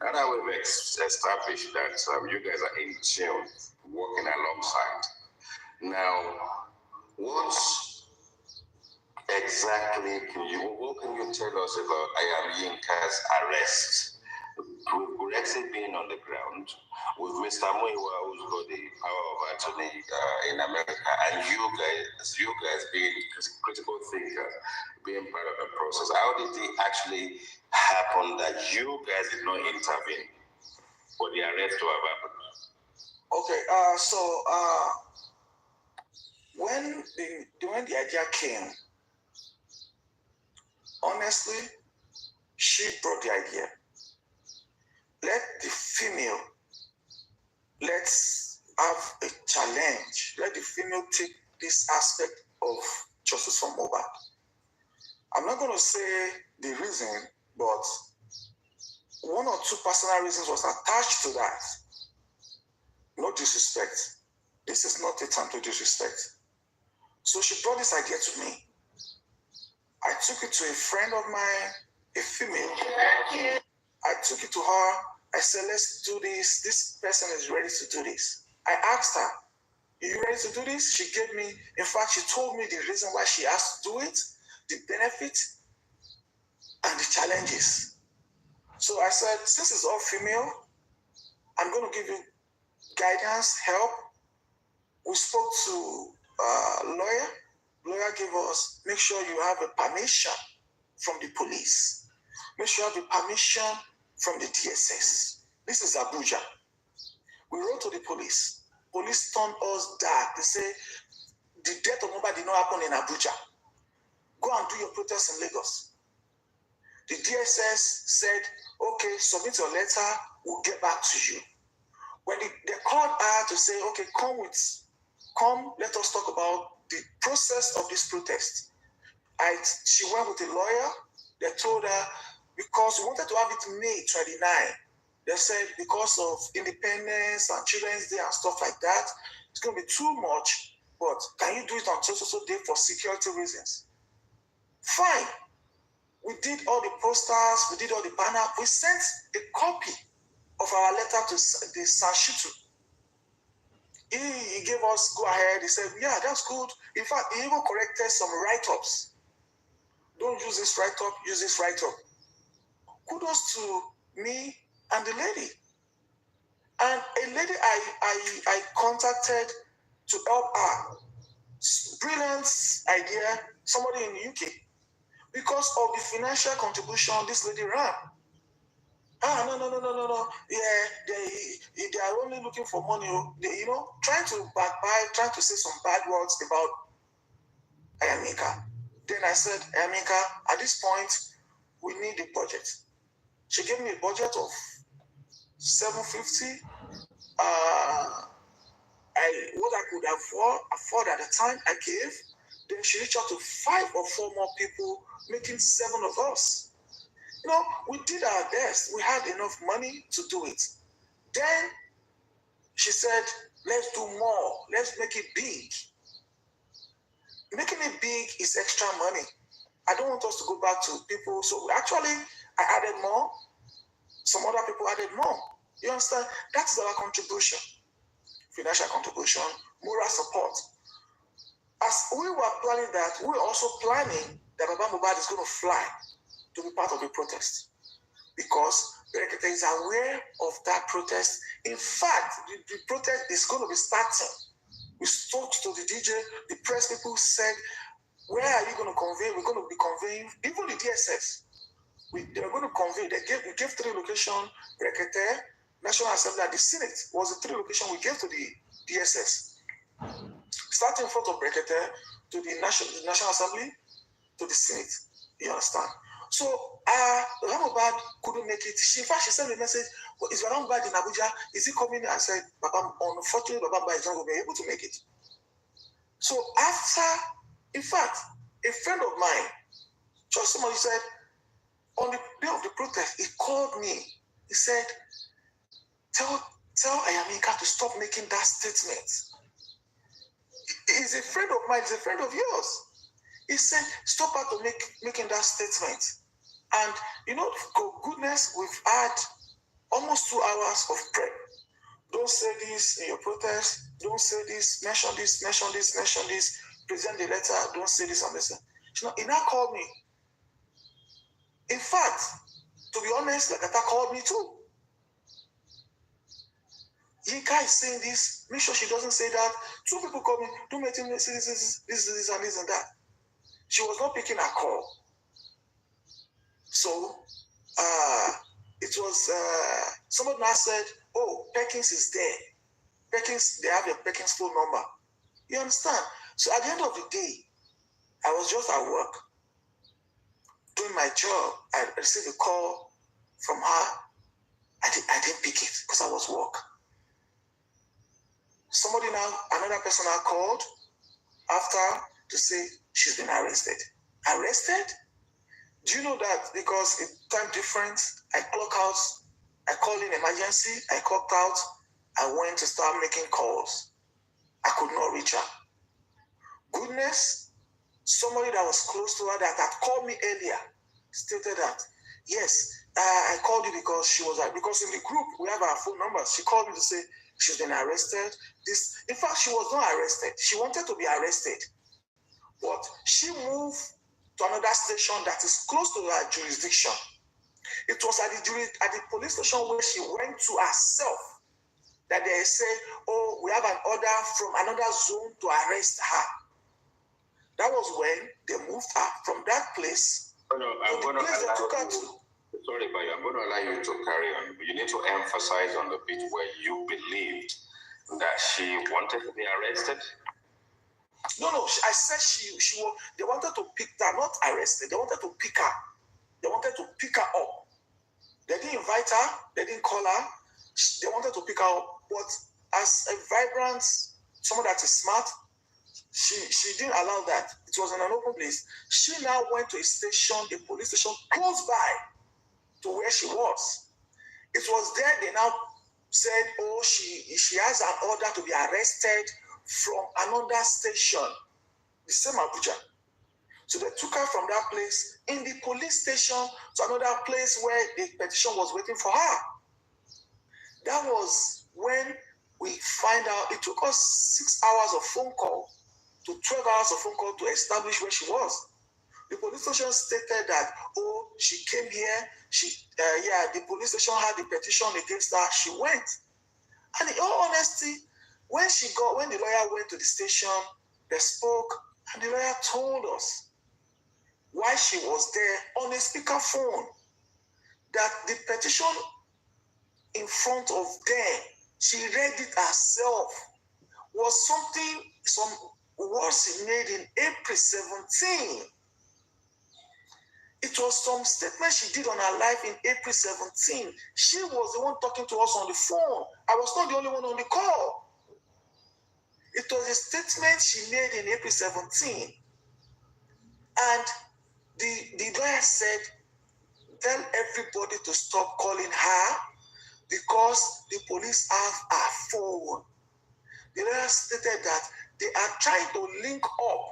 And I will establish that you guys are in tune, working alongside. Now, what exactly what can you tell us about Yinka's arrest? With Brexit being on the ground, with Mr. Muiwa, who's got the power of attorney in America, and you guys being critical thinkers, being part of the process, how did it actually happen that you guys did not intervene for the arrest to have happened? Okay, when the idea came, honestly, she brought the idea. Let the female, let's have a challenge. Let the female take this aspect of justice for Mohbad. I'm not going to say the reason, but one or two personal reasons was attached to that. No disrespect. This is not a time to disrespect. So she brought this idea to me. I took it to a friend of mine, a female. I took it to her. I said, let's do this. This person is ready to do this. I asked her, are you ready to do this? She gave me, in fact, she told me the reason why she has to do it, the benefit, and the challenges. So I said, since it's all female, I'm going to give you guidance, help. We spoke to a lawyer. Lawyer gave us, make sure you have a permission from the police. Make sure you have a permission from the DSS. This is Abuja. We wrote to the police. Police turned us dark. They say, the death of Mohbad did not happen in Abuja. Go and do your protest in Lagos. The DSS said, okay, submit your letter, we'll get back to you. When they called her to say, okay, come, let us talk about the process of this protest. She went with a lawyer. They told her, because we wanted to have it May 29. They said because of independence and Children's Day and stuff like that, it's going to be too much, but can you do it on so day for security reasons? Fine. We did all the posters, we did all the banner. We sent a copy of our letter to the Sanshitu. He gave us go ahead. He said, yeah, that's good. In fact, he even corrected some write-ups. Don't use this write-up, use this write-up. Kudos to me and the lady. And a lady I contacted to help her. Brilliant idea, somebody in the UK. Because of the financial contribution this lady ran. No. Yeah, they are only looking for money. They, trying to backbite, trying to say some bad words about Ayamika. Then I said, Ayamika, at this point, we need a budget. She gave me a budget of $750. What I could afford at the time, I gave. Then she reached out to 5 or 4 more people, making 7 of us. We did our best. We had enough money to do it. Then she said, let's do more. Let's make it big. Making it big is extra money. I don't want us to go back to people. So actually, I added more. Some other people added more. You understand? That's our contribution. Financial contribution, moral support. As we were planning that, we were also planning that Baba Mohbad is going to fly to be part of the protest, because Berekete is aware of that protest. In fact, the protest is going to be starting. We spoke to the DJ, the press people said, where are you going to convey? We're going to be conveying, even the DSS. They're going to convey. We gave 3 locations, Berekete, National Assembly, and the Senate was the 3 locations we gave to the DSS. Starting in front of Berekete to the National Assembly, to the Senate. You understand? So, Mohbad couldn't make it. In fact, she sent a message, is Mohbad in Abuja? Is he coming? I said, unfortunately, Mohbad is not going to be able to make it. So after, in fact, a friend of mine, just somebody said, On the day of the protest, he called me. He said, tell Ayamika to stop making that statement. He's a friend of mine, he's a friend of yours. He said, stop her to making that statement. And you know, for goodness, we've had almost 2 hours of prayer. Don't say this in your protest. Don't say this. Mention this, mention this, mention this. Present the letter. Don't say this and this. You know, he now called me. In fact, to be honest, Lagata called me too. Yinka is saying this. Make sure she doesn't say that. 2 people called me. Don't make him say this, and this and that. She was not picking her call. So, it was, somebody now said, oh, Perkins is there. Perkins, they have your Perkins phone number. You understand? So at the end of the day, I was just at work, doing my job. I received a call from her. I didn't pick it because I was at work. Another person I called after to say she's been arrested. Arrested? Do you know that because in time difference, I clock out, I called in emergency, I clocked out, I went to start making calls. I could not reach her. Goodness, somebody that was close to her that had called me earlier stated that, yes, I called you because she was, because in the group, we have our phone numbers. She called me to say she's been arrested. In fact, she was not arrested. She wanted to be arrested. But she moved to another station that is close to her jurisdiction. It was at the police station where she went to herself that they said, oh, we have an order from another zone to arrest her. That was when they moved her from that place to the place they took her to. Sorry, but I'm going to allow you to carry on. You need to emphasize on the bit where you believed that she wanted to be arrested. No, I said she was, they wanted to pick her, not arrested. They wanted to pick her. They wanted to pick her up. They didn't invite her. They didn't call her. They wanted to pick her up. But as a vibrant, someone that is smart, she didn't allow that. It was in an open place. She now went to a station, a police station close by to where she was. It was there they now said, oh, she has an order to be arrested from another station, the same Abuja. So they took her from that place in the police station to another place where the petition was waiting for her. That was when we find out it took us 6 hours of phone call to 12 hours of phone call to establish where she was. The police station stated that, oh, she came here, the police station had the petition against her, she went. And in all honesty, when the lawyer went to the station, they spoke, and the lawyer told us why she was there on a speakerphone, that the petition in front of them, she read it herself, was some words made in April 17. It was some statement she did on her life in April 17. She was the one talking to us on the phone. I was not the only one on the call. It was a statement she made in April 17. And the lawyer said, tell everybody to stop calling her because the police have her phone. The lawyer stated that they are trying to link up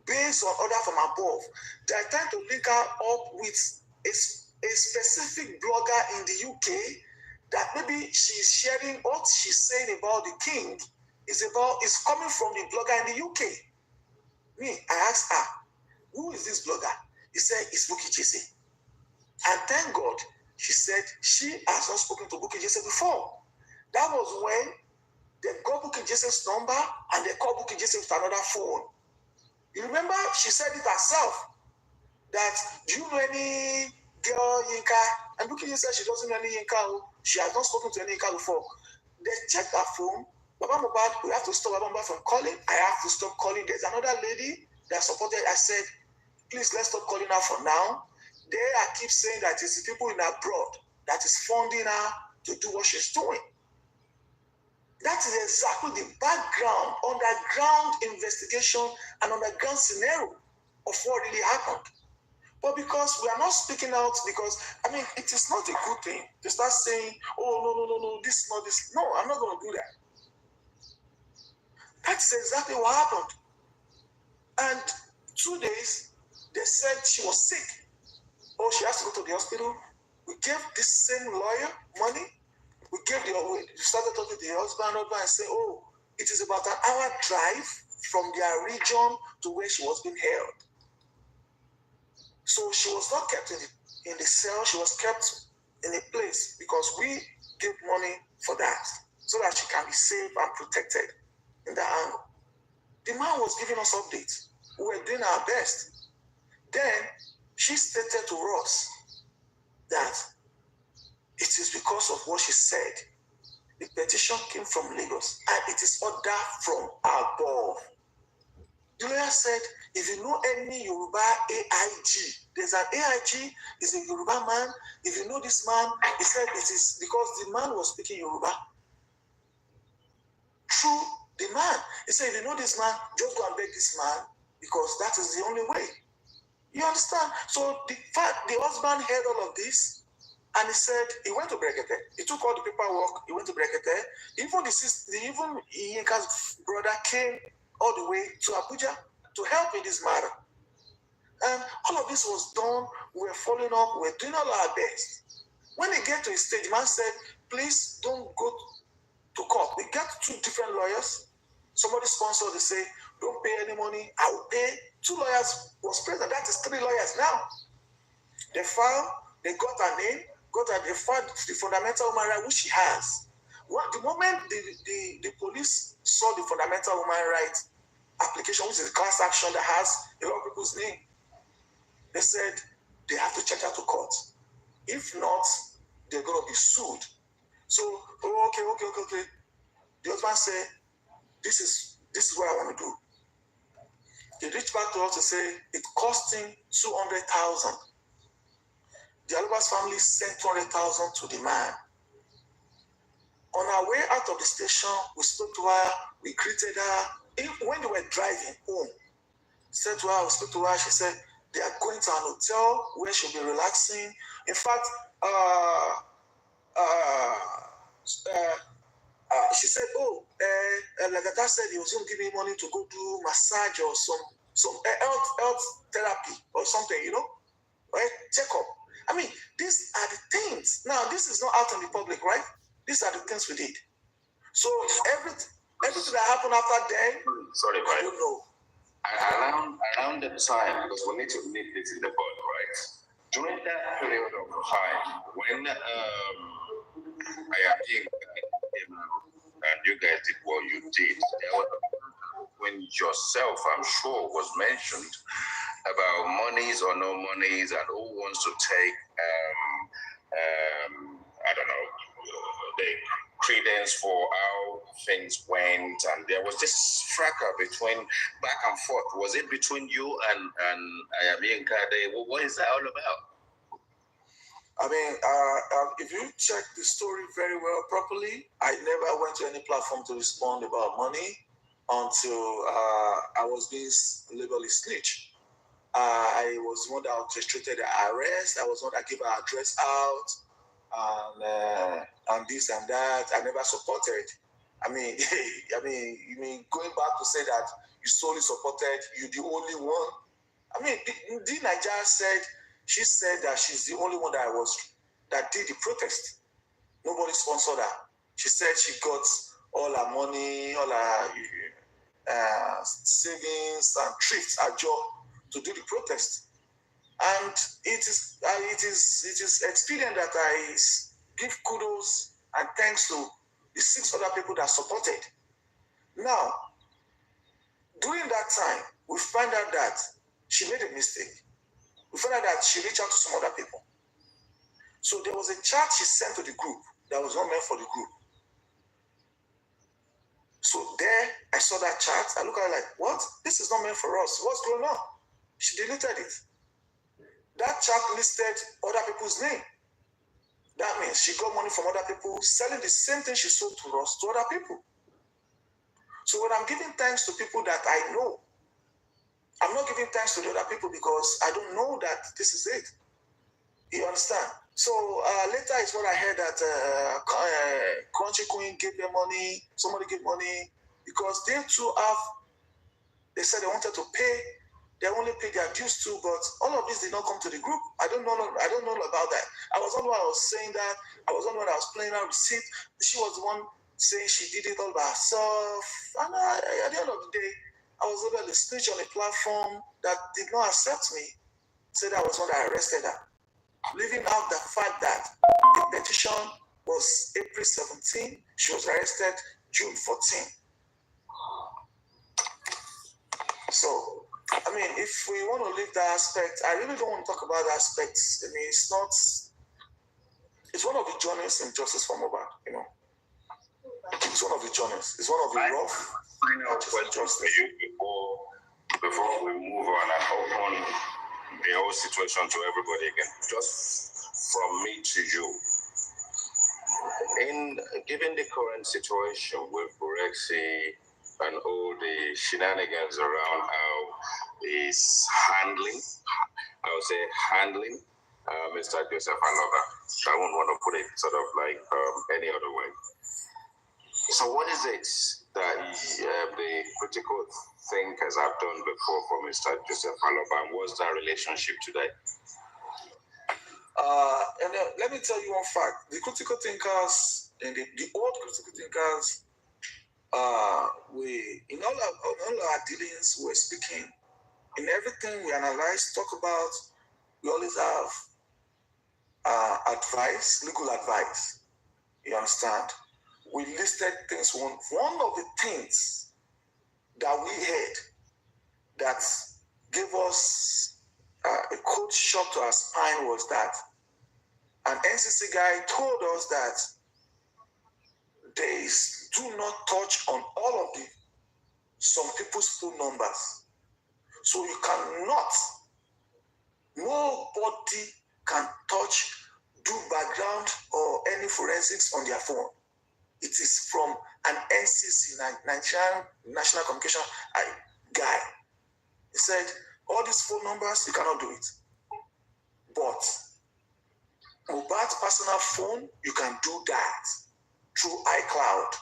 based on order from above. They are trying to link her up with a specific blogger in the UK that maybe she's sharing what she's saying about the king is coming from the blogger in the UK. I asked her, who is this blogger? He said, it's Bukky Jesse. And thank God, she said she has not spoken to Bukky Jesse before. That was when they got Bukky Jesse's number and they called Bukky Jesse with another phone. You remember she said it herself that, do you know any girl Yinka? And Bukky Jesse said she doesn't know any Yinka. She has not spoken to any Yinka before. They checked her phone. Baba Mohbad, we have to stop Baba Mohbad from calling. I have to stop calling. There's another lady that supported. I said, please, let's stop calling her for now. I keep saying that it's the people in abroad that is funding her to do what she's doing. That is exactly the background, underground investigation and underground scenario of what really happened. But because we are not speaking out, because, I mean, it is not a good thing to start saying, oh, no, this, not this. No, I'm not going to do that. That's exactly what happened. And 2 days, they said she was sick. Oh, she has to go to the hospital. We gave this same lawyer money. We started talking to the husband and say, oh, it is about an hour drive from their region to where she was being held. So she was not kept in the cell. She was kept in a place because we gave money for that so that she can be safe and protected in that angle. The man was giving us updates. We were doing our best. Then she stated to us that it is because of what she said. The petition came from Lagos and it is ordered from above. The lawyer said, if you know any Yoruba AIG, there's an AIG, is a Yoruba man. If you know this man, he said it is because the man was speaking Yoruba. Through the man. He said, if you know this man, just go and beg this man because that is the only way. You understand? So the fact the husband heard all of this, and he said he went to Brekete. He took all the paperwork. He went to Brekete. Even Yinka's brother came all the way to Abuja to help in this matter. And all of this was done. We were following up. We were doing all our best. When they get to his stage, the man said, please don't go to court. We got 2 different lawyers. Somebody sponsored. They say, don't pay any money. I will pay. 2 lawyers was present. That is 3 lawyers now. They filed. They got her name. They filed the fundamental human right which she has. The moment the police saw the fundamental human rights application, which is a class action that has a lot of people's name, they said they have to check her to court. If not, they're going to be sued. So, okay. The husband said, this is what I want to do. They reached back to us to say it cost him 200,000. The Alubas family sent 200,000 to the man. On our way out of the station, we spoke to her, we greeted her. When they were driving home, said to her, we spoke to her, she said, they are going to an hotel where she'll be relaxing. In fact, she said, Lagata said he was going to give me money to go do massage or some health therapy or something, right? Check-up. I mean, these are the things. Now, this is not out in the public, right? These are the things we did. So everything that happened after then, sorry, I don't know. Around the time, because we need to nip this in the bud, right? During that period of time, when I am being and you guys did what you did, there was when yourself, I'm sure, was mentioned about monies or no monies and who wants to take, I don't know, the credence for how things went, and there was this fracas between back and forth. Was it between you and Ayami and Kade? What is that all about? I mean, if you check the story very well properly, I never went to any platform to respond about money until I was being labeled a snitch. I was one that orchestrated the arrest. I was one that gave our address out, and this and that. I never supported. I mean, you mean going back to say that you solely supported, you're the only one. I mean, the Nigeria said. She said that she's the only one that did the protest. Nobody sponsored her. She said she got all her money, all her savings and thrifts, her job to do the protest. And it is expedient that I give kudos and thanks to the 6 other people that supported. Now, during that time, we find out that she made a mistake. We found out that she reached out to some other people. So there was a chat she sent to the group that was not meant for the group. So there, I saw that chat. I looked at it like, what? This is not meant for us. What's going on? She deleted it. That chat listed other people's name. That means she got money from other people selling the same thing she sold to us to other people. So when I'm giving thanks to people that I know, I'm not giving thanks to the other people because I don't know that this is it. You understand? So later is what I heard that Crunchy Queen gave them money, somebody gave money, because they too they said they wanted to pay, they only paid their dues too, but all of this did not come to the group. I don't know about that. I was not the one I was saying that, I was not the one I was playing out receipt. She was the one saying she did it all by herself. And at the end of the day, I was able to speak on a platform that did not accept me, said I was one that arrested her. Leaving out the fact that the petition was April 17, she was arrested June 14. So, I mean, if we want to leave that aspect, I really don't want to talk about the aspects. I mean, it's one of the journeys in justice for Mohbad, you know. It's one of the journeys. It's one of the rough final question for you before we move on and open the whole situation to everybody again. Just from me to you. Given the current situation with Burexi and all the shenanigans around how he's handling, I would say handling Mr. Joseph Aloba. I wouldn't want to put it sort of like any other way. So what is it that the critical thinkers have done before for Mr. Joseph Aloba, and what's that relationship today? Let me tell you one fact. The critical thinkers and the old critical thinkers, in all our dealings, we're speaking. In everything we analyze, talk about, we always have advice, legal advice. You understand? We listed things. One of the things that we heard that gave us a cold shock to our spine was that an NCC guy told us that they do not touch on all of some people's phone numbers. So you cannot, nobody can touch, do background or any forensics on their phone. It is from an NCC, Nigerian National Communication guy. He said, all these phone numbers, you cannot do it. But Mohbad's personal phone, you can do that through iCloud.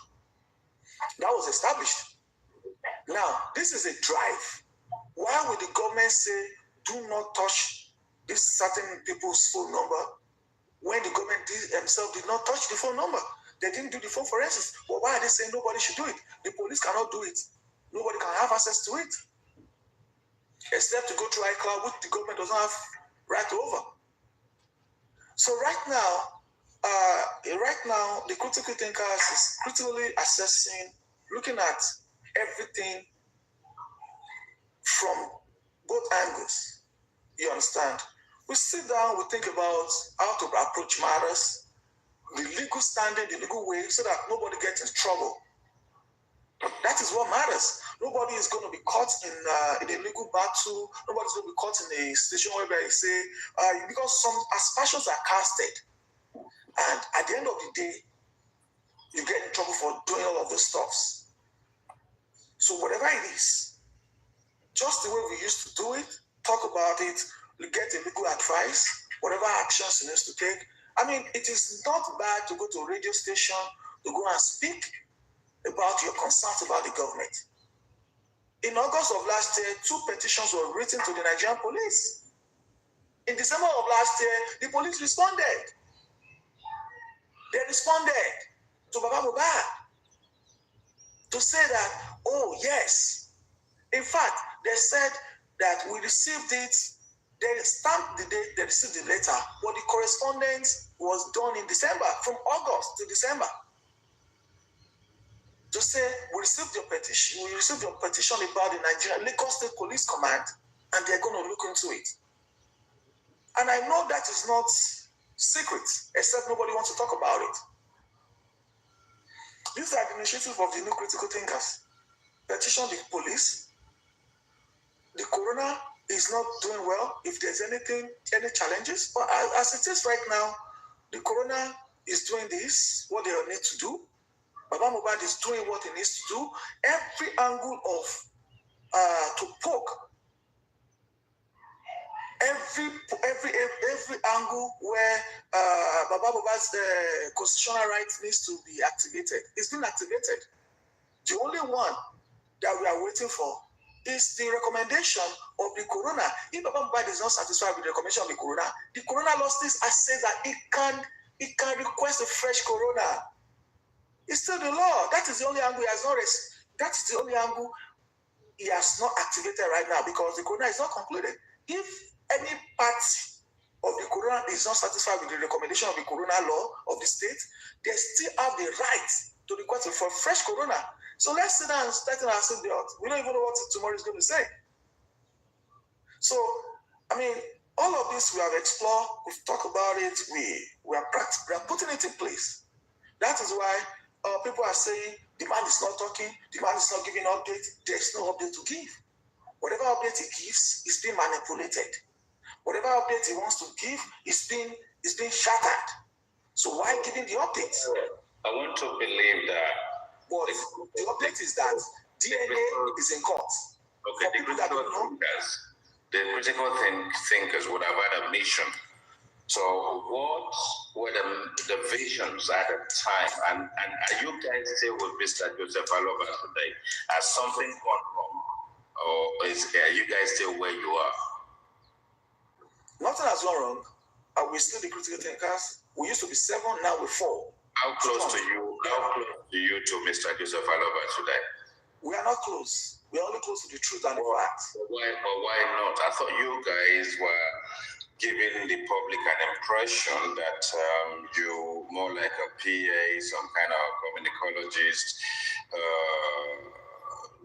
That was established. Now, this is a drive. Why would the government say, do not touch this certain people's phone number when the government themselves did not touch the phone number? They didn't do the phone forensics. But why are they saying nobody should do it? The police cannot do it. Nobody can have access to it. Except to go through iCloud, which the government doesn't have right over. So right now, the critical thinkers is critically assessing, looking at everything from both angles. You understand? We sit down, we think about how to approach matters, the legal standing, the legal way, so that nobody gets in trouble. That is what matters. Nobody is going to be caught in a legal battle. Nobody's going to be caught in a situation where they say, because some aspersions are casted. And at the end of the day, you get in trouble for doing all of the stuffs. So whatever it is, just the way we used to do it, talk about it, we get a legal advice, whatever actions you need to take. I mean, it is not bad to go to a radio station, to go and speak about your concerns about the government. In August of last year, 2 petitions were written to the Nigerian police. In December of last year, the police responded. They responded to Baba Mohbad to say that, oh yes. In fact, they said that we received it, they stamped the date, they received the letter, but the correspondence was done in December, from August to December. To say, we received your petition about the Nigerian Lagos State Police Command, and they're going to look into it. And I know that is not secret, except nobody wants to talk about it. These are the initiatives of the new critical thinkers. Petition the police. The corona is not doing well. If there's any challenges, but as it is right now, the corona is doing this, what they need to do. Baba Mohbad is doing what he needs to do. Every angle of to poke every angle where Baba's constitutional rights needs to be activated. It's been activated. The only one that we are waiting for is the recommendation of the corona. If Baba is not satisfied with the recommendation of the corona law still says that it can request a fresh corona. It's still the law. That is the only angle he has not. That is the only angle he has not activated right now because the corona is not concluded. If any party of the corona is not satisfied with the recommendation of the corona law of the state, they still have the right to request for fresh corona. So let's sit down and tighten ourselves the odds. We don't even know what tomorrow is going to say. So, I mean, all of this we have explored, we've talked about it, we are putting it in place. That is why people are saying the man is not talking, the man is not giving update. There's no update to give. Whatever update he gives is being manipulated. Whatever update he wants to give is being shattered. So why giving the updates? I want to believe that. But the update is that DNA is in court. Okay, the critical thinkers would have had a mission. So what were the visions at the time? And are you guys still with Mr. Joseph Aloba today? Has something gone wrong? Or are you guys still where you are? Nothing has gone wrong. We're still the critical thinkers. We used to be 7, now we're 4. How close to you to Mr. Joseph Aloba today? We are not close. We are only close to the truth and the facts. Why not? I thought you guys were giving the public an impression that you more like a PA, some kind of communicologist,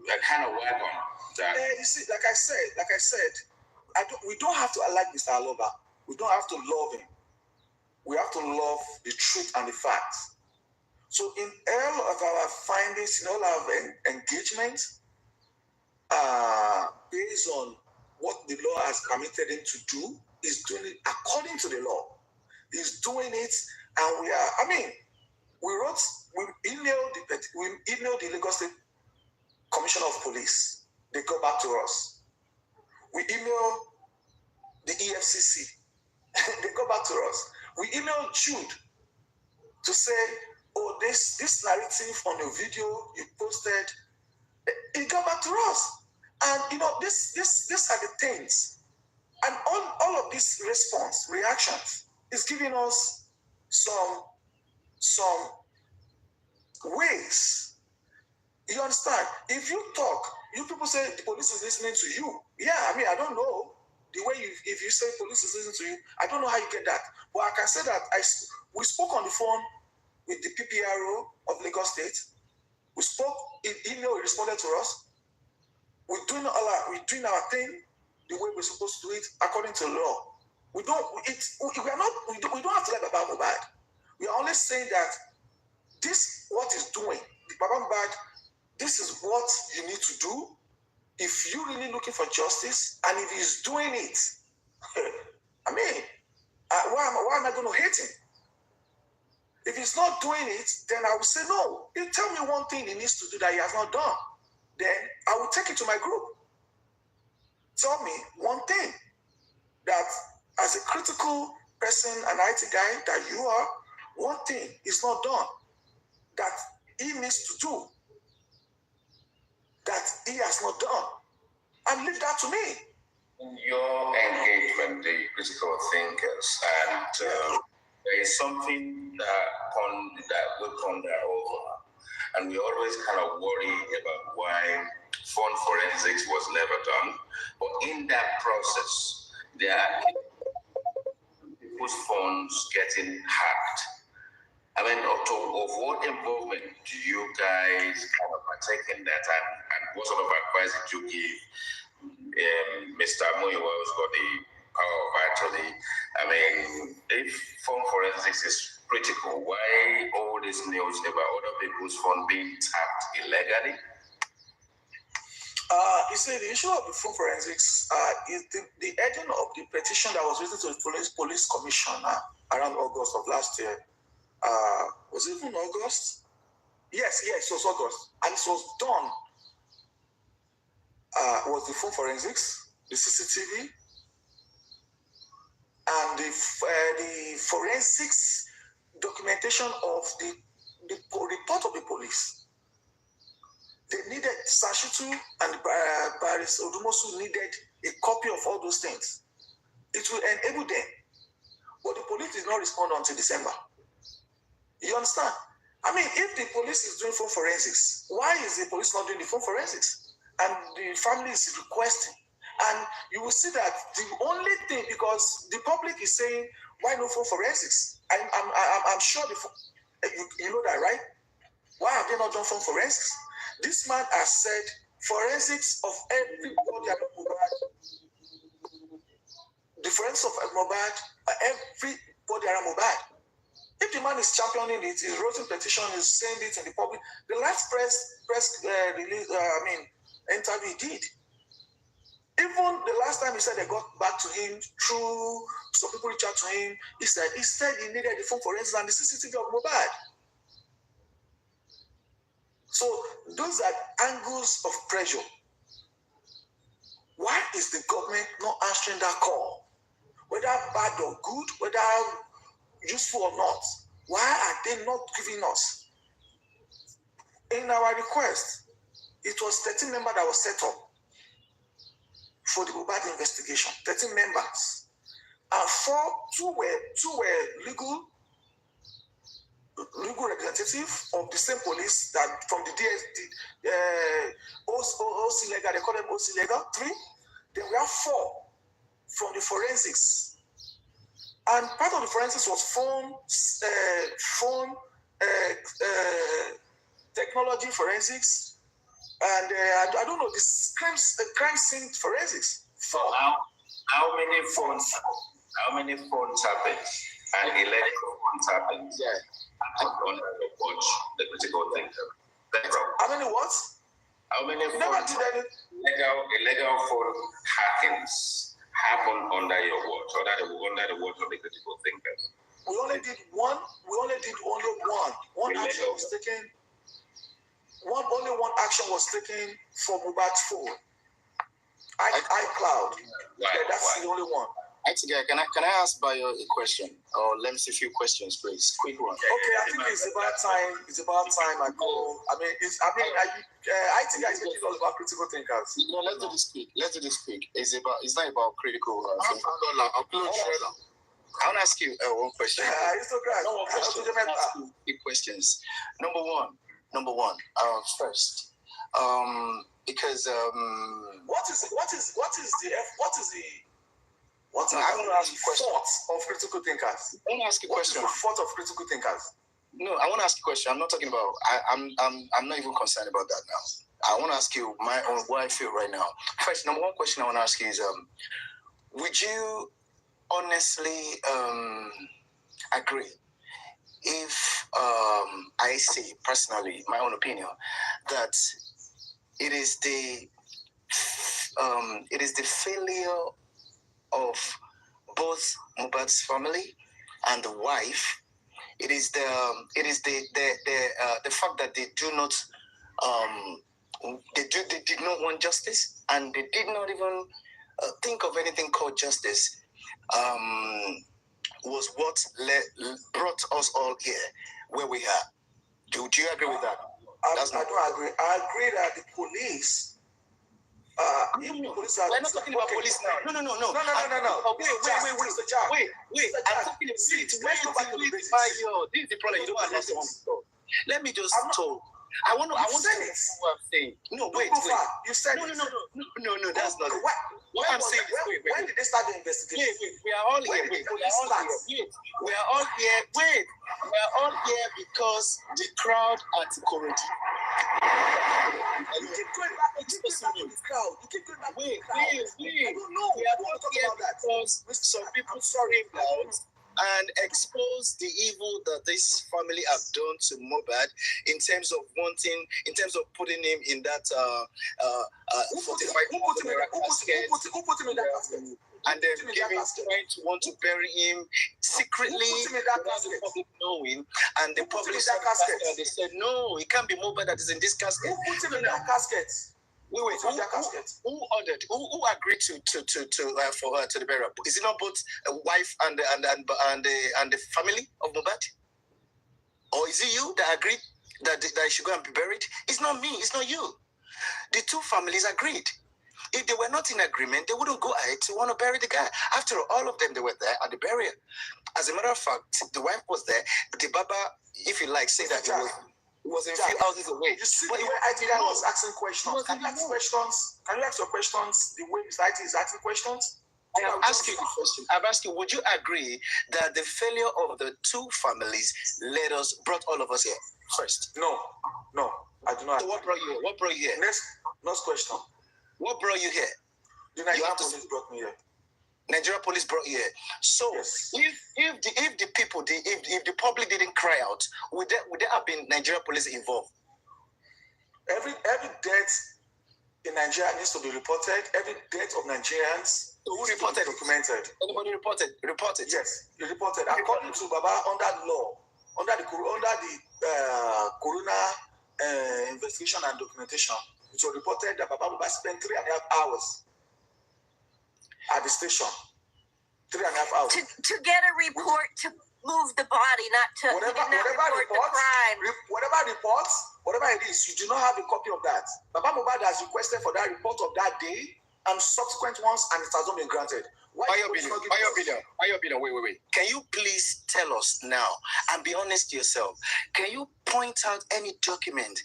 a kind of wagon. That you see, like I said, we don't have to like Mr. Aloba. We don't have to love him. We have to love the truth and the facts. So in all of our findings, in all our engagements, based on what the law has permitted him to do, he's doing it according to the law. He's doing it, and we emailed the Lagos State Commissioner of Police. They go back to us. We emailed the EFCC. They go back to us. We emailed Jude to say, oh, this narrative on your video you posted, it got back to us. And these are the things. And all of this reactions is giving us some ways. You understand? If you talk, you people say the police is listening to you. Yeah, I don't know. The way if you say police is listening to you, I don't know how you get that. But I can say that we spoke on the phone with the PPRO of Lagos State. We spoke in email, he responded to us. We're doing our thing the way we're supposed to do it according to law. We don't have to let Baba Mohbad. We are only saying that this what he's doing, Baba Mohbad, this is what you need to do if you're really looking for justice, and if he's doing it. Why am I going to hate him? If he's not doing it, then I will say no. You tell me one thing he needs to do that he has not done, then I will take it to my group. Tell me one thing that as a critical person, an IT guy that you are, one thing is not done that he needs to do, that he has not done, and leave that to me. Your engagement, the critical thinkers, and there is something that we ponder over, and we always kind of worry about why phone forensics was never done. But in that process, there are people's phones getting hacked. Of what involvement do you guys kind of partake in that, and what sort of advice did you give Mr. Muyiwa, who's got the power of attorney? If phone forensics is critical, why all this news about other people's phone being tapped illegally? You see, the issue of the phone forensics is the heading of the petition that was written to the police commissioner around August of last year. Was it even August? Yes, it was August. And it was done. Was the phone forensics, the CCTV, and the forensics documentation of the report of the police. They needed Sashitu and Paris Odumosu needed a copy of all those things. It will enable them. But the police did not respond until December. You understand? I mean, if the police is doing phone forensics, why is the police not doing the phone forensics? And the family is requesting. And you will see that the only thing, because the public is saying, why no phone forensics? I'm sure you know that, right? Why have they not done phone forensics? This man has said forensics of everybody at Mohbad. The forensics of Mohbad, everybody around Mohbad. If the man is championing it, he's writing petition, he's saying it in the public. The last press release, interview he did. Even the last time he said they got back to him through some people reach out to him, he said he needed the phone forensics and the CCTV of Mohbad. So those are angles of pressure. Why is the government not answering that call? Whether bad or good, whether useful or not, why are they not giving us? In our request, it was 13 members that was set up for the Mohbad investigation. 13 members, and two were legal representative of the same police that from the OC legal, they call them OC legal, 3. Then we have 4 from the forensics. And part of the forensics was phone technology forensics, and I don't know, this crime scene forensics. 4. How many phones happened? And 11 phones happened. Yeah. On the watch, the critical thinker. How many what? How many Never phones? did any. Illegal phone hackings happen under your watch, under the watch of the critical thinkers. We only did one. One action was taken. Only one action was taken for Mohbad's phone. iCloud. Yeah, that's the only one. Actually, can I ask Bayo a question? Or let me see a few questions, please. Quick one. Okay, I think it's about time I go. I think I think it's all about critical thinkers. No, let's do this quick. It's not about critical. I want to ask you one question. No question. Big questions. Number one. First, because I want to ask you a question of critical thinkers. I want to ask you a question. What's the fault of critical thinkers? No, I want to ask you a question. I'm not talking about. I'm not even concerned about that now. I want to ask you what I feel right now. First, number one question I want to ask you is, would you honestly agree if I say personally my own opinion that it is the failure of both Mohbad's family and the wife? It is the fact that they do not they did not want justice, and they did not even think of anything called justice. Was what brought us all here where we are. Do you agree with that? I don't agree. I agree that the police. We're not talking about police now. No. Wait. I'm talking about this is the problem. You don't understand. Let me just talk. I want to say it. What I'm saying. No, wait. You said no. That's not it. What I'm saying is, wait. When did they start the investigation? Wait. We are all here. We are all here because the crowd are correct. You keep going back to the crowd. Wait. I don't know. We are all here because some people scream out and expose the evil that this family have done to Mohbad in terms of putting him in that 45 casket. Who put him in that casket? And then trying to want to bury him secretly, the public knowing, and the public said, they said, no, it can't be Mohbad that is in this casket. Who put him in that casket? Wait. Who ordered? Who agreed to for her to the burial? Is it not both a wife and the family of Mohbad? Or is it you that agreed that she go and be buried? It's not me. It's not you. The two families agreed. If they were not in agreement, they wouldn't go ahead to want to bury the guy. After all of them, they were there at the burial. As a matter of fact, the wife was there. The Baba, if you like, say that it was a few houses away. You see, the way I was asking questions. Can you ask questions? Can you ask your questions the way Mr. IT is asking questions? I have asked you the question. I've asked you, would you agree that the failure of the two families brought all of us here first? No, I do not. So what brought you here? What brought you here? Next question. What brought you here? The Nigerian police brought me here. Nigeria police brought you here. So yes. if the public didn't cry out, would there have been Nigeria police involved? Every death in Nigeria needs to be reported. Every death of Nigerians who reported documented. Anybody reported? Reported. Yes, you reported. According to Baba, under law, under the Corona investigation and documentation, it was reported that Baba Mohbad spent 3.5 hours at the station. 3.5 hours. To get a report to move the body, not to whatever report the crime. Whatever it is, you do not have a copy of that. Baba Mohbad has requested for that report of that day and subsequent ones, and it has not been granted. Wait. Can you please tell us now, and be honest to yourself, can you point out any document,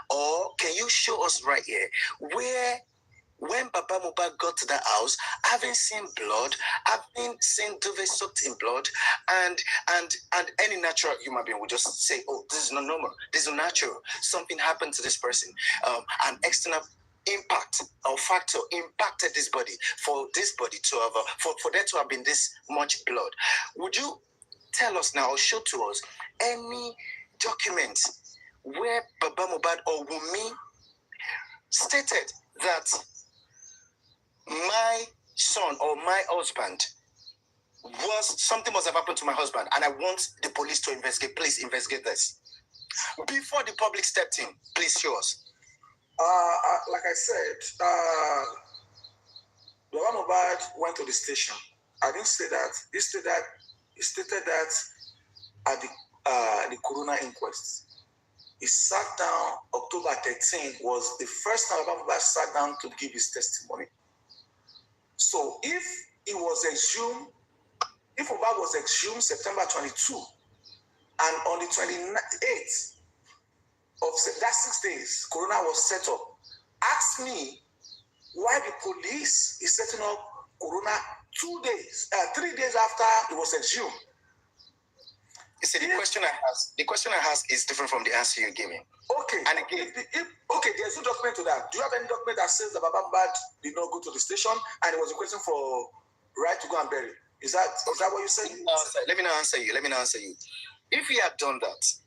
or can you show us right here, where when Baba Mohbad got to the house, having seen blood, having seen duvet soaked in blood, and any natural human being would just say, oh, this is not normal, this is not natural, something happened to this person, an external impact or factor impacted this body for there to have been this much blood. Would you tell us now or show to us any document where Baba Mohbad or Wunmi stated that my son or my husband something must have happened to my husband and I want the police to investigate? Please investigate this. Before the public stepped in, please show us. Like I said, Baba Mohbad went to the station. I didn't say that. He stated that at the Corona inquest, he sat down. October 13 was the first time Baba Mohbad sat down to give his testimony. So if Mohbad was exhumed September 22, and on the 28th of that 6 days, Corona was set up. Ask me why the police is setting up Corona 3 days after it was exhumed. You see, the question I ask is different from the answer you're giving. Okay. And again, there's no document to that. Do you have any document that says that Baba Mohbad did not go to the station and it was a question for right to go and bury? Is that what you said? Let me not answer you. If he had done that,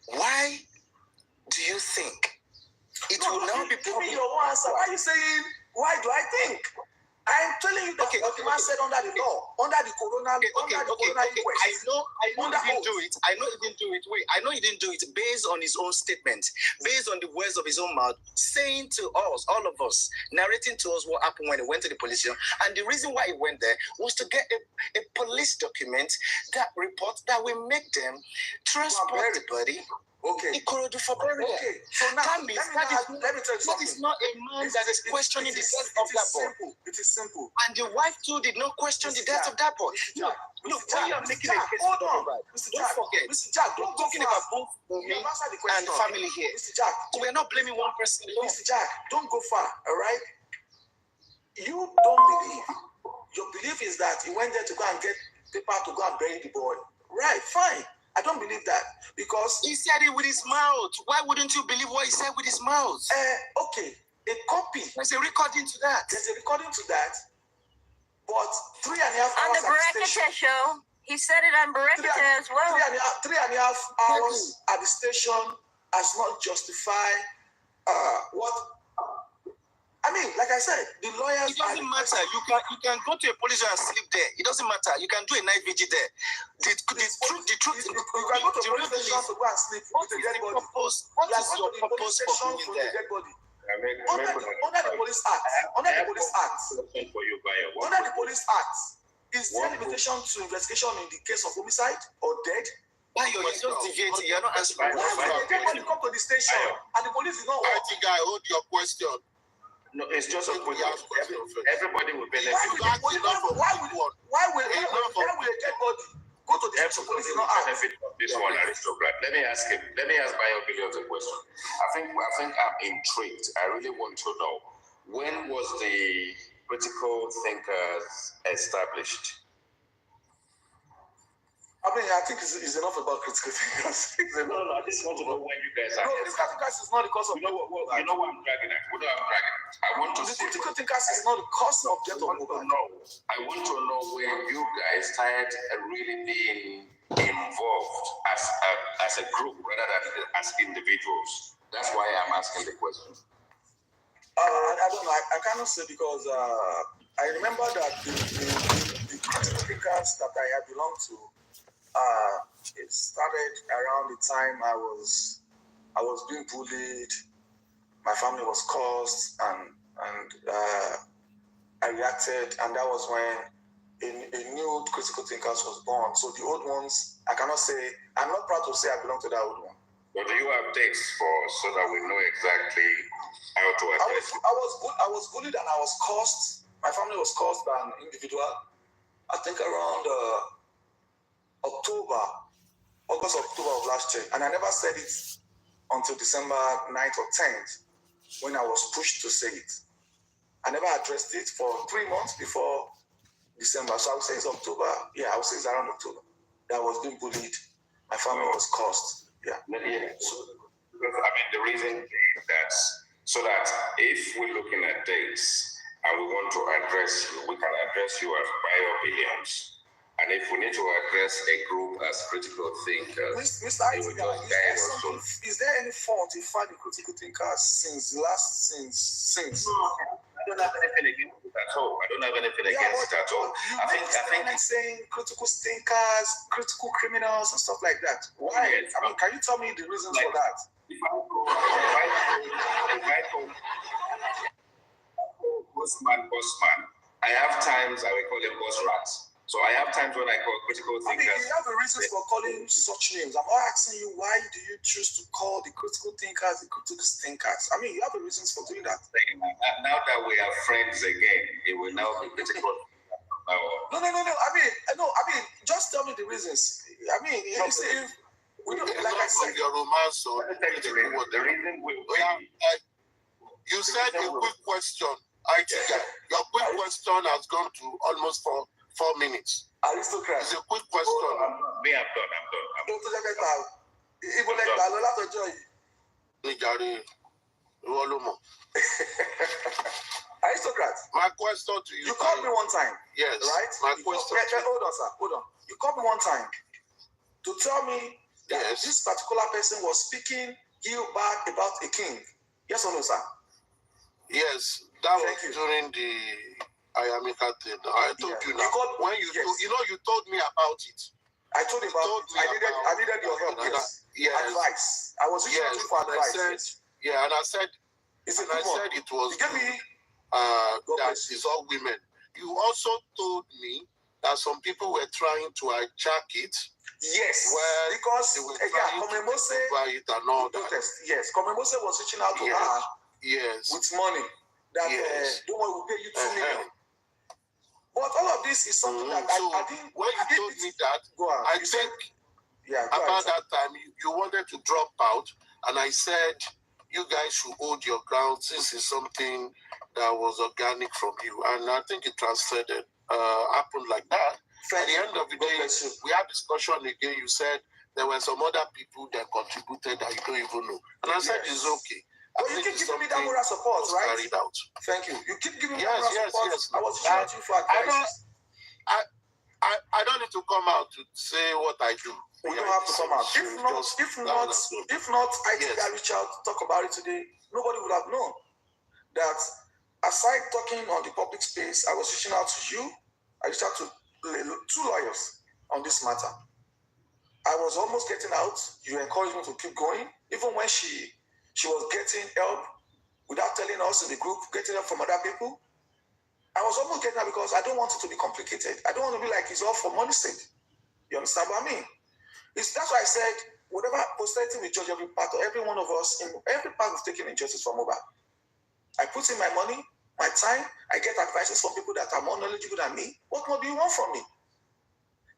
why do you think it will now be give me your answer? Why are you saying, why do I think? I'm telling you that what the man said under the law, under the Corona inquest. I know he didn't do it. I know he didn't do it based on his own statement, based on the words of his own mouth, saying to us, all of us, narrating to us what happened when he went to the police station. And the reason why he went there was to get a police document, that report that will make them transport the body. Okay. For burial. Okay. So now, let me tell you something. That is not a man that is questioning the death of that boy. It is simple. And the wife too did not question the death of that boy. Look, when you are making a case, hold on. Don't forget. Mr. Jack, we're talking about both me and family here. Mr. Jack, we're not blaming one person alone. Mr. Jack, don't go far, all right? You don't believe. Your belief is that he went there to go and get paper to go and bury the boy. Right, fine. I don't believe that because he said it with his mouth. Why wouldn't you believe what he said with his mouth? Okay, a copy. There's a recording to that. But 3.5 hours on the Berekete show. He said it on Berekete as well. 3.5 hours at the station has not justified what I mean, like I said, the lawyers. It doesn't matter. You can go to a police station and sleep there. It doesn't matter. You can do a night vigil there. The truth. You can go to a police station to go and sleep with a dead body. What is your purpose for being there? Under the Police Act, is there limitation to investigation in the case of homicide or death? Why you're just deviating? You're not answering. When you come to the station and the police is not. I think I hold your question. No, it's just a quick question. Everybody will benefit. Why will a dead body go to the station? Police is not benefit from this one, aristocrat. Let me ask Bayo Billions a question. I think I'm intrigued. I really want to know, when was the critical thinkers established? I mean, I think it's enough about critical thinkers. No, I just want to know when you guys are. No, critical thinkers is not the cause of death. You know what I'm dragging at? What I'm dragging at? I want to see. Critical thinkers is not the cause of death. I want to know when you guys started really being involved as a group rather than as individuals. That's why I'm asking the question. I don't know. I cannot say because I remember that the critical thinkers that I had belonged to. It started around the time I was being bullied. My family was cursed, and I reacted, and that was when a new critical thinkers was born. So the old ones, I cannot say. I'm not proud to say I belong to that old one. But do you have dates so that we know exactly how to address it? I was bullied and I was cursed. My family was cursed by an individual. I think around August, October of last year. And I never said it until December 9th or 10th when I was pushed to say it. I never addressed it for 3 months before December. So I would say it's October. Yeah, I would say it's around October. That I was being bullied. My family was cursed. Yeah. So, I mean, the reason is that so that if we're looking at dates and we want to address you, we can address you as Bayo Billions. And if we need to address a group as critical thinkers, Mr. Is there any fault in finding critical thinkers since? No, I don't have anything against it at all. I think saying critical thinkers, critical criminals, and stuff like that. Why? Yes, I mean, can you tell me the reasons for that? If I call bossman, I have times I will call him boss rats. So I have times when I call critical thinkers. I mean, you have the reasons for calling such names. I'm not asking you why do you choose to call the critical thinkers the critical thinkers. I mean, you have the reasons for doing that. Now that we are friends again, it will now be critical. No. I mean, just tell me the reasons. I mean, if we don't, like I said, your romance or the reason you said a quick question. I think your quick question has gone to almost 4 minutes. Aristocrat. It's a quick question. I'm done. Aristocrat. My question to you. You called me one time. Yes. Right? My question. Hold on, sir. Hold on. You called me one time to tell me that this particular person was speaking ill bad about a king. Yes or no, sir? Yes. That was during the Ayamika thing. I told you now. You told me about it. I told you about it. I needed your help. Yes. Advice. I was looking for advice. And I said, it was. You gave me. That is all women. You also told me that some people were trying to hijack it. Yes. Well, because they were trying to buy it and all that. Yes. Komemose was reaching out to her. Yes. With money. That don't want to pay you 2 million. But all of this is something that I didn't. When you told me that, I think about that time you wanted to drop out, and I said you guys should hold your ground since it's something that was organic from you, and I think it transcended, happened like that. At the end of the day, we had discussion again. You said there were some other people that contributed that you don't even know, and I said it's okay. But you keep giving me that moral support, right? Carried out. Thank you. You keep giving me that moral support. Yes. I was shouting for advice. I don't need to come out to say what I do. We don't have to come out. If not, I think I reach out to talk about it today. Nobody would have known that aside talking on the public space, I was reaching out to you. I reached out to 2 lawyers on this matter. I was almost getting out. You encouraged me to keep going, even when she was getting help without telling us in the group, getting help from other people. I was almost getting out because I don't want it to be complicated. I don't want to be like it's all for money's sake. You understand what I mean? That's why I said, whatever posterity we judge every part of every one of us in every part of taking injustice from over. I put in my money, my time, I get advices from people that are more knowledgeable than me. What more do you want from me?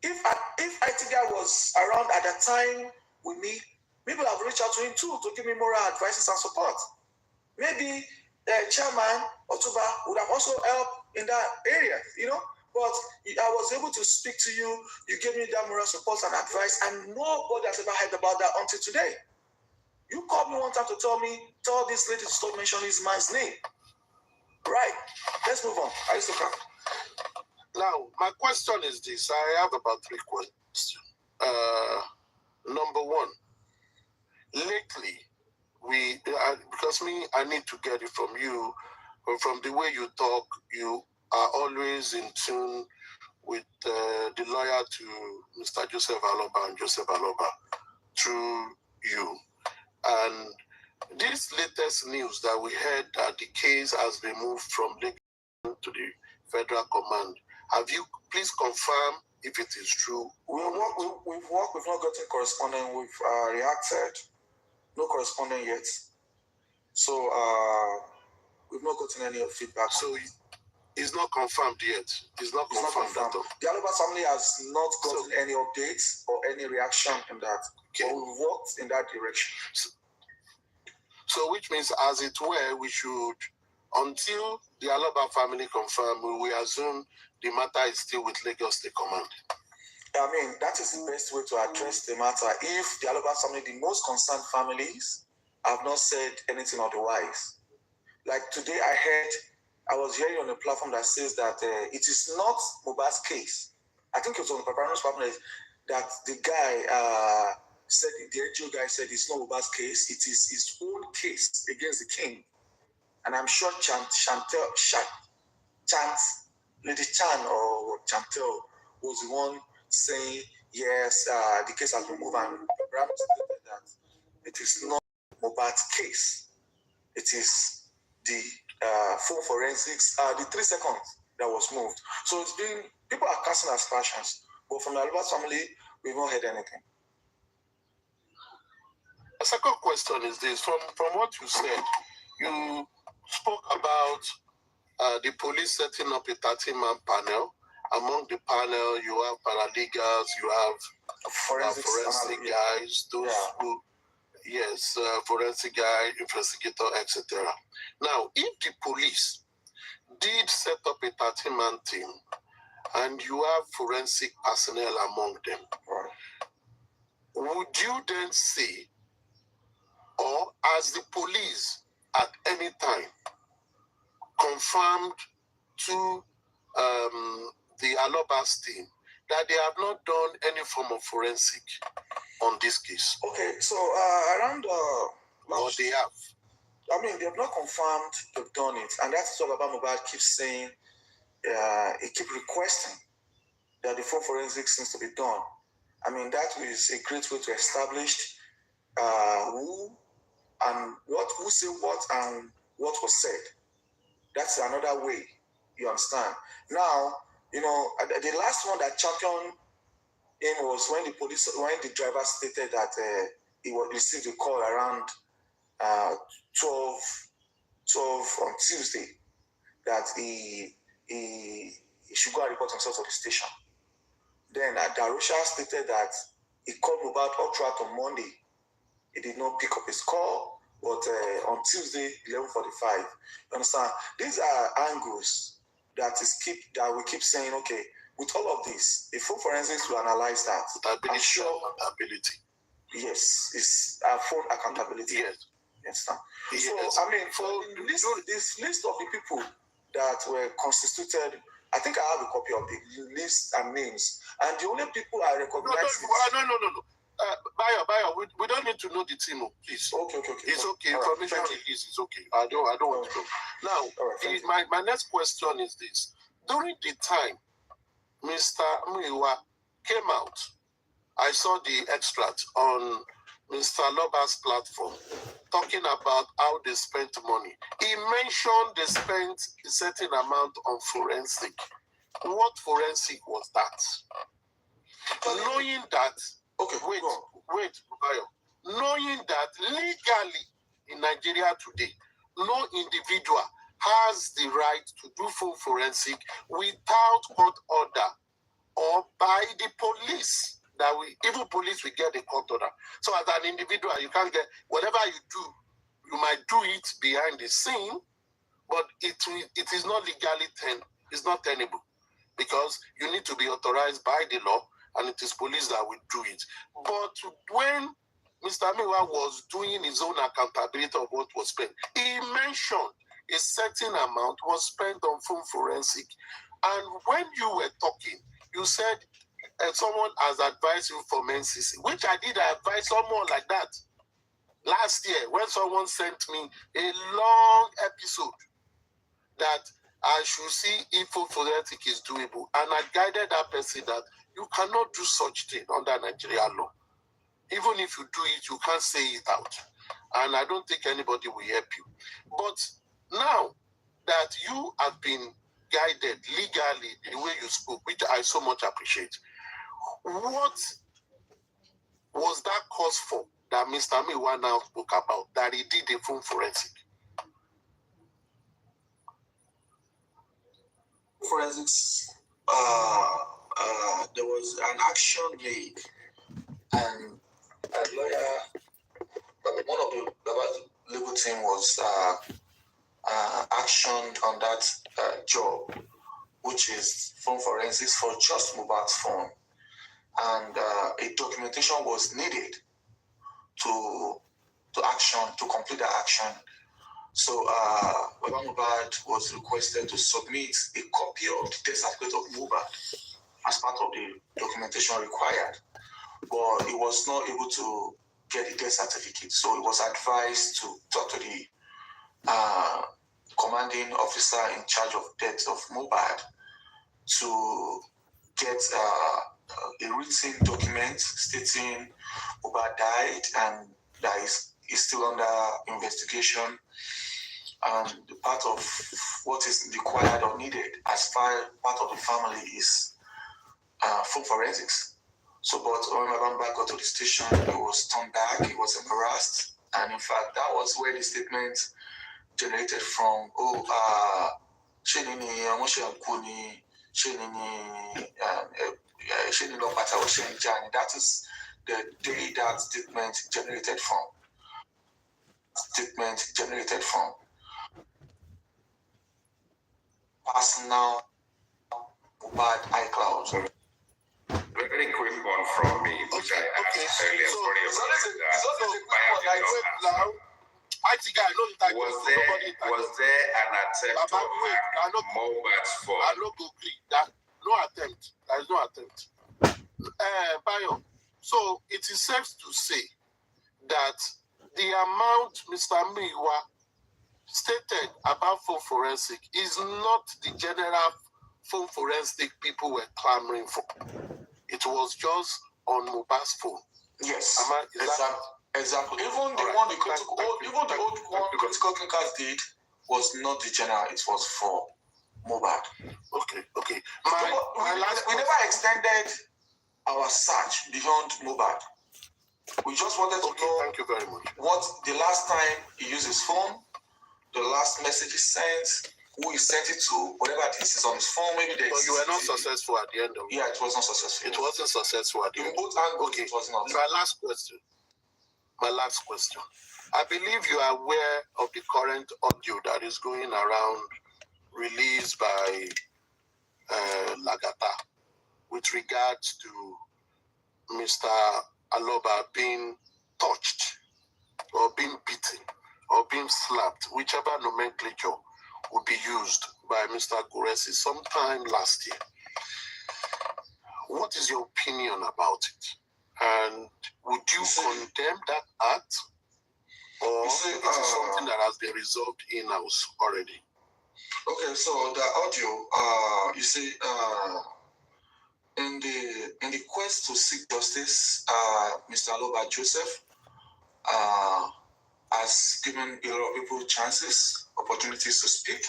If Itiga was around at that time with me, maybe I'll reach out to him too to give me moral advices and support. Maybe the chairman Otuba would have also helped in that area, you know. But I was able to speak to you. You gave me that moral support and advice, and nobody has ever heard about that until today. You called me one time to tell this lady to stop mentioning this man's name. Right. Let's move on. Now, my question is this. I have about 3 questions. Number 1, lately, because I need to get it from you, but from the way you talk, you are always in tune with the lawyer to Mr. Joseph Aloba and Joseph Aloba through you. And this latest news that we heard that the case has been moved from Lagos to the federal command, have you please confirm if it is true? We've worked, we've not gotten correspondence, we've reacted, no correspondence yet. So we've not gotten any feedback. So it's not confirmed yet. It's not confirmed. The Aloba family has not gotten any updates or any reaction in that. Okay. But we've worked in that direction. So which means, as it were, we should, until the Aloba family confirm, we assume the matter is still with Lagos State Command. I mean, that is the best way to address the matter. If the Aloba family, the most concerned families, have not said anything otherwise. Like today I was hearing on a platform that says that it is not Mohbad's case. I think it was on the Paparazzi platform that the guy said, the NGO guy said it's not Mohbad's case, it is his own case against the king. And I'm sure Lady Chan or Chantel was the one saying, yes, the case has been moved, and Abraham stated that it is not Mohbad's case. It is the phone forensics, the 3 seconds that was moved. So it's been, people are casting aspersions, but from the Aloba family, we've not heard anything. A second question is this: from what you said, you spoke about the police setting up a 13-man panel. Among the panel, you have paralegals, you have forensic guys, those who, yes, forensic guy, investigator, etc. Now, if the police did set up a 13-man team and you have forensic personnel among them, would you then say, or as the police at any time confirmed to the Aloba's team that they have not done any form of forensic on this case? Okay, so around or they have. I mean, they have not confirmed they've done it, and that's what Baba Mohbad keeps saying. He keeps requesting that the full forensics needs to be done. I mean, that is a great way to establish who said what and what was said. That's another way. You understand? Now, you know, the last one that championed him was when the driver stated that he would receive a call around 12 on Tuesday that he should go and report himself to the station. Then Darusha stated that he called Mohbad all throughout on Monday. He did not pick up his call, but on Tuesday, 11:45. You understand? These are angles that we keep saying, okay, with all of this, the full forensics will analyze that. I'm sure accountability. Yes, it's full accountability. Yes. Yes, sir. Yes. So, I mean, for this list of the people that were constituted, I think I have a copy of the list and names. And the only people I recognize... No. Bayo, we don't need to know the team, please. Okay. It's okay. Information release is okay. I don't want to know. Now, my next question is this. During the time Mr. Muiwa came out, I saw the extract on Mr. Loba's platform talking about how they spent money. He mentioned they spent a certain amount on forensic. What forensic was that? Knowing that, wait, knowing that legally in Nigeria today, no individual has the right to do full forensic without court order or by the police. That even police will get a court order. So as an individual, you can't get whatever you do. You might do it behind the scene, but it is not legally it's not tenable because you need to be authorized by the law, and it is police that will do it. But when Mr. Miwa was doing his own accountability of what was spent, he mentioned a certain amount was spent on phone forensic. And when you were talking, you said someone has advised you for NCC, which I did advise someone like that last year when someone sent me a long episode that I should see if phone forensic is doable. And I guided that person that you cannot do such thing under Nigerian law. Even if you do it, you can't say it out. And I don't think anybody will help you. But now that you have been guided legally the way you spoke, which I so much appreciate, what was that cause for that Mr. Miwa now spoke about, that he did a phone forensic? Forensics, there was an action made, and a lawyer, one of the legal team was actioned on that job, which is phone forensics for just Mohbad's phone. And a documentation was needed to complete the action. So Baba Mohbad was requested to submit a copy of the death certificate of Mohbad as part of the documentation required. But he was not able to get the death certificate. So he was advised to talk to the commanding officer in charge of death of Mohbad to get a written document stating Mohbad died and that is still under investigation. And the part of what is required or needed as part of the family is phone forensics. So, but when my grandpa got to the station, he was turned back, he was embarrassed. And in fact, that was where the statement generated from, that is the day that statement generated from. Personal bad iCloud. Very quick one from me, which I asked earlier. Was there an attempt to hack Mohbad's phone? No attempt. There is no attempt. Bayo, so it is safe to say that the amount Mr. Miwa stated about phone forensic is not the general phone forensic people were clamoring for. It was just on Mohbad's phone. Yes, exactly. Even the one the old one critical thinkers did was not the general. It was for Mohbad. Okay. We never extended our search beyond Mohbad. We just wanted to know. Thank you very much. What the last time he used his phone, the last message he sent, who he sent it to, whatever this is on his phone, maybe they. But you were not successful at the end of it. Yeah, it was not successful. It wasn't successful at the end. In both angles, it was not. My last question. I believe you are aware of the current audio that is going around, released by Lagata, with regards to Mr. Aloba being touched, or being beaten, or being slapped, whichever nomenclature would be used by Mr. Guresi sometime last year. What is your opinion about it? And would you condemn that act? Or it is something that has been resolved in-house already? Okay, so the audio, in the quest to seek justice, Mr. Aloba Joseph has given a lot of people chances, opportunities to speak,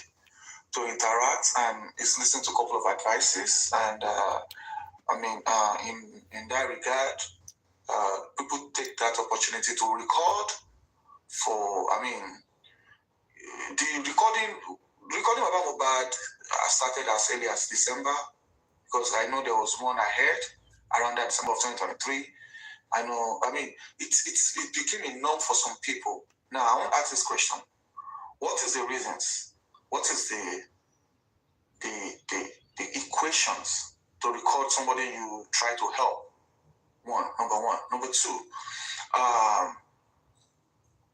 to interact, and is listening to a couple of advices. And in that regard, people take that opportunity to record the recording about Mohbad started as early as December, because I know there was one I heard around that December of 2023. It became a norm for some people. Now, I want to ask this question. What is the reasons? What is the equations to record somebody you try to help? Number one. Number two,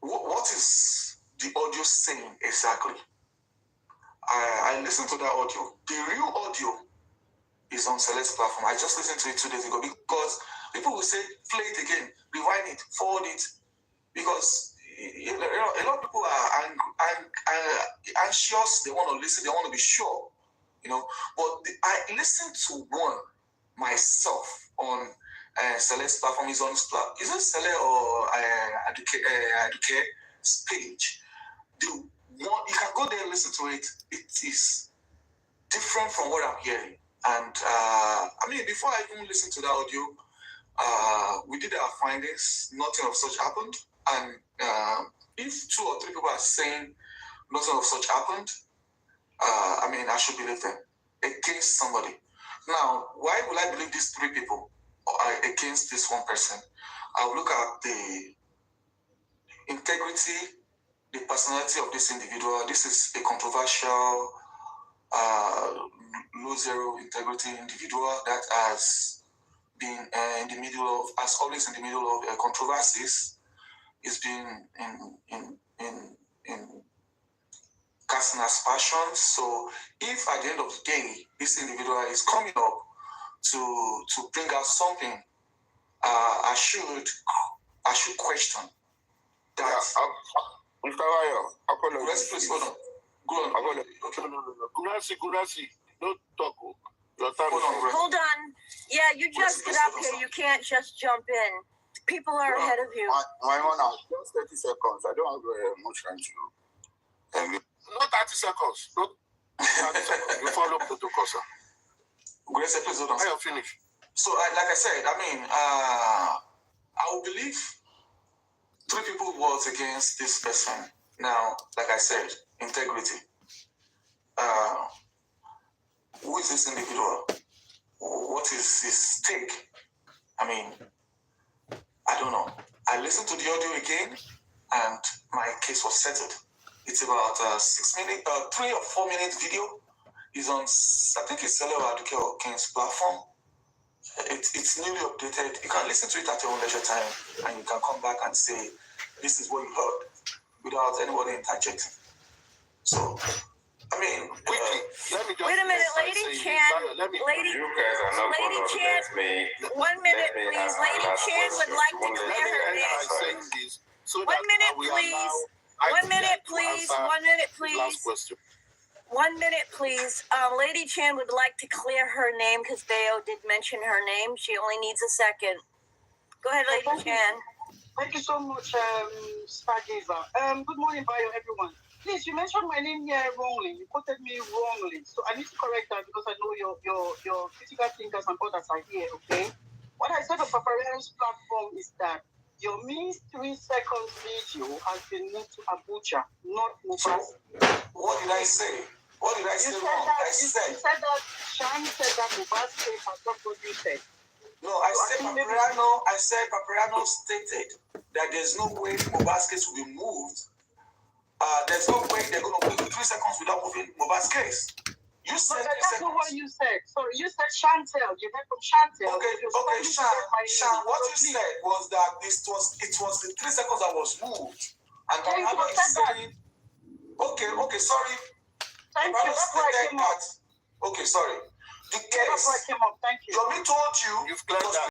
what is the audio saying exactly? I listened to that audio. The real audio is on Celeste's platform. I just listened to it 2 days ago, because people will say, play it again, rewind it, forward it, because a lot of people are anxious. They want to listen. They want to be sure, But I listened to one myself on Celeste's platform. Is on his platform. Is it Cele or Aduke's page? You can go there and listen to it. It is different from what I'm hearing. And before I even listened to the audio, we did our findings. Nothing of such happened. And if 2 or 3 people are saying nothing of such happened, I should believe them against somebody. Now, why will I believe these 3 people against this one person? I will look at the integrity, the personality of this individual. This is a controversial, low zero integrity individual that has been always in the middle of controversies. He's been in casting aspersions. So if at the end of the day this individual is coming up to bring out something, I should question that. Mr. Wayo, apologies. Please hold on. Go on. Okay. Gurasi, don't talk. Your time is Hold on. Yeah, you just get up here. You can't just jump in. People are ahead of you. My honor, just 30 seconds. I don't have much time to. Not 30 seconds. Not 30 seconds. You follow protocol, sir. Grace, please hold on. I have finished. So, like I said, I will believe 3 people vote against this person. Now, like I said, integrity. Who is this individual? What is his stake? I don't know. I listened to the audio again, and my case was settled. It's about 3 or 4 minute video. It's on, I think it's Cele or Aduke or King's platform. It's newly updated. You can listen to it at your own leisure time, and you can come back and say, this is what you heard, without anybody interjecting. So, quickly, let me just... Wait a minute, Lady Chan. Lady Chan, 1 minute, please. Lady Chan would like to clear her name. 1 minute, please. 1 minute, please. 1 minute, please. Last question. 1 minute, please. Lady Chan would like to clear her name because Bayo did mention her name. She only needs a second. Go ahead, Lady Chan. Thank you so much, Stargazer. Good morning, Bayo, everyone. Please, you mentioned my name here wrongly. You quoted me wrongly. So I need to correct that because I know your critical thinkers and others are here, okay? What I said on Papariano's platform is that your missed 3 seconds video has been moved to Abuja, not Mubas. What did I say? What did I say wrong? You said that Shani said that Mubas case has not what you said. No, I said Papariano stated that there's no way Mubas case will be moved. There's no way they're going to move 3 seconds without moving Mubas case. You said that's not what you said. Sorry, you said Chantel. You heard from Chantel. Okay, Shan, what you said was that it was the 3 seconds that was moved. And Papariano is saying, okay, sorry. Thank you. That's why I came up. Okay, sorry. The case, that's why I came up. Thank you. Yomi told you, you've cleared that.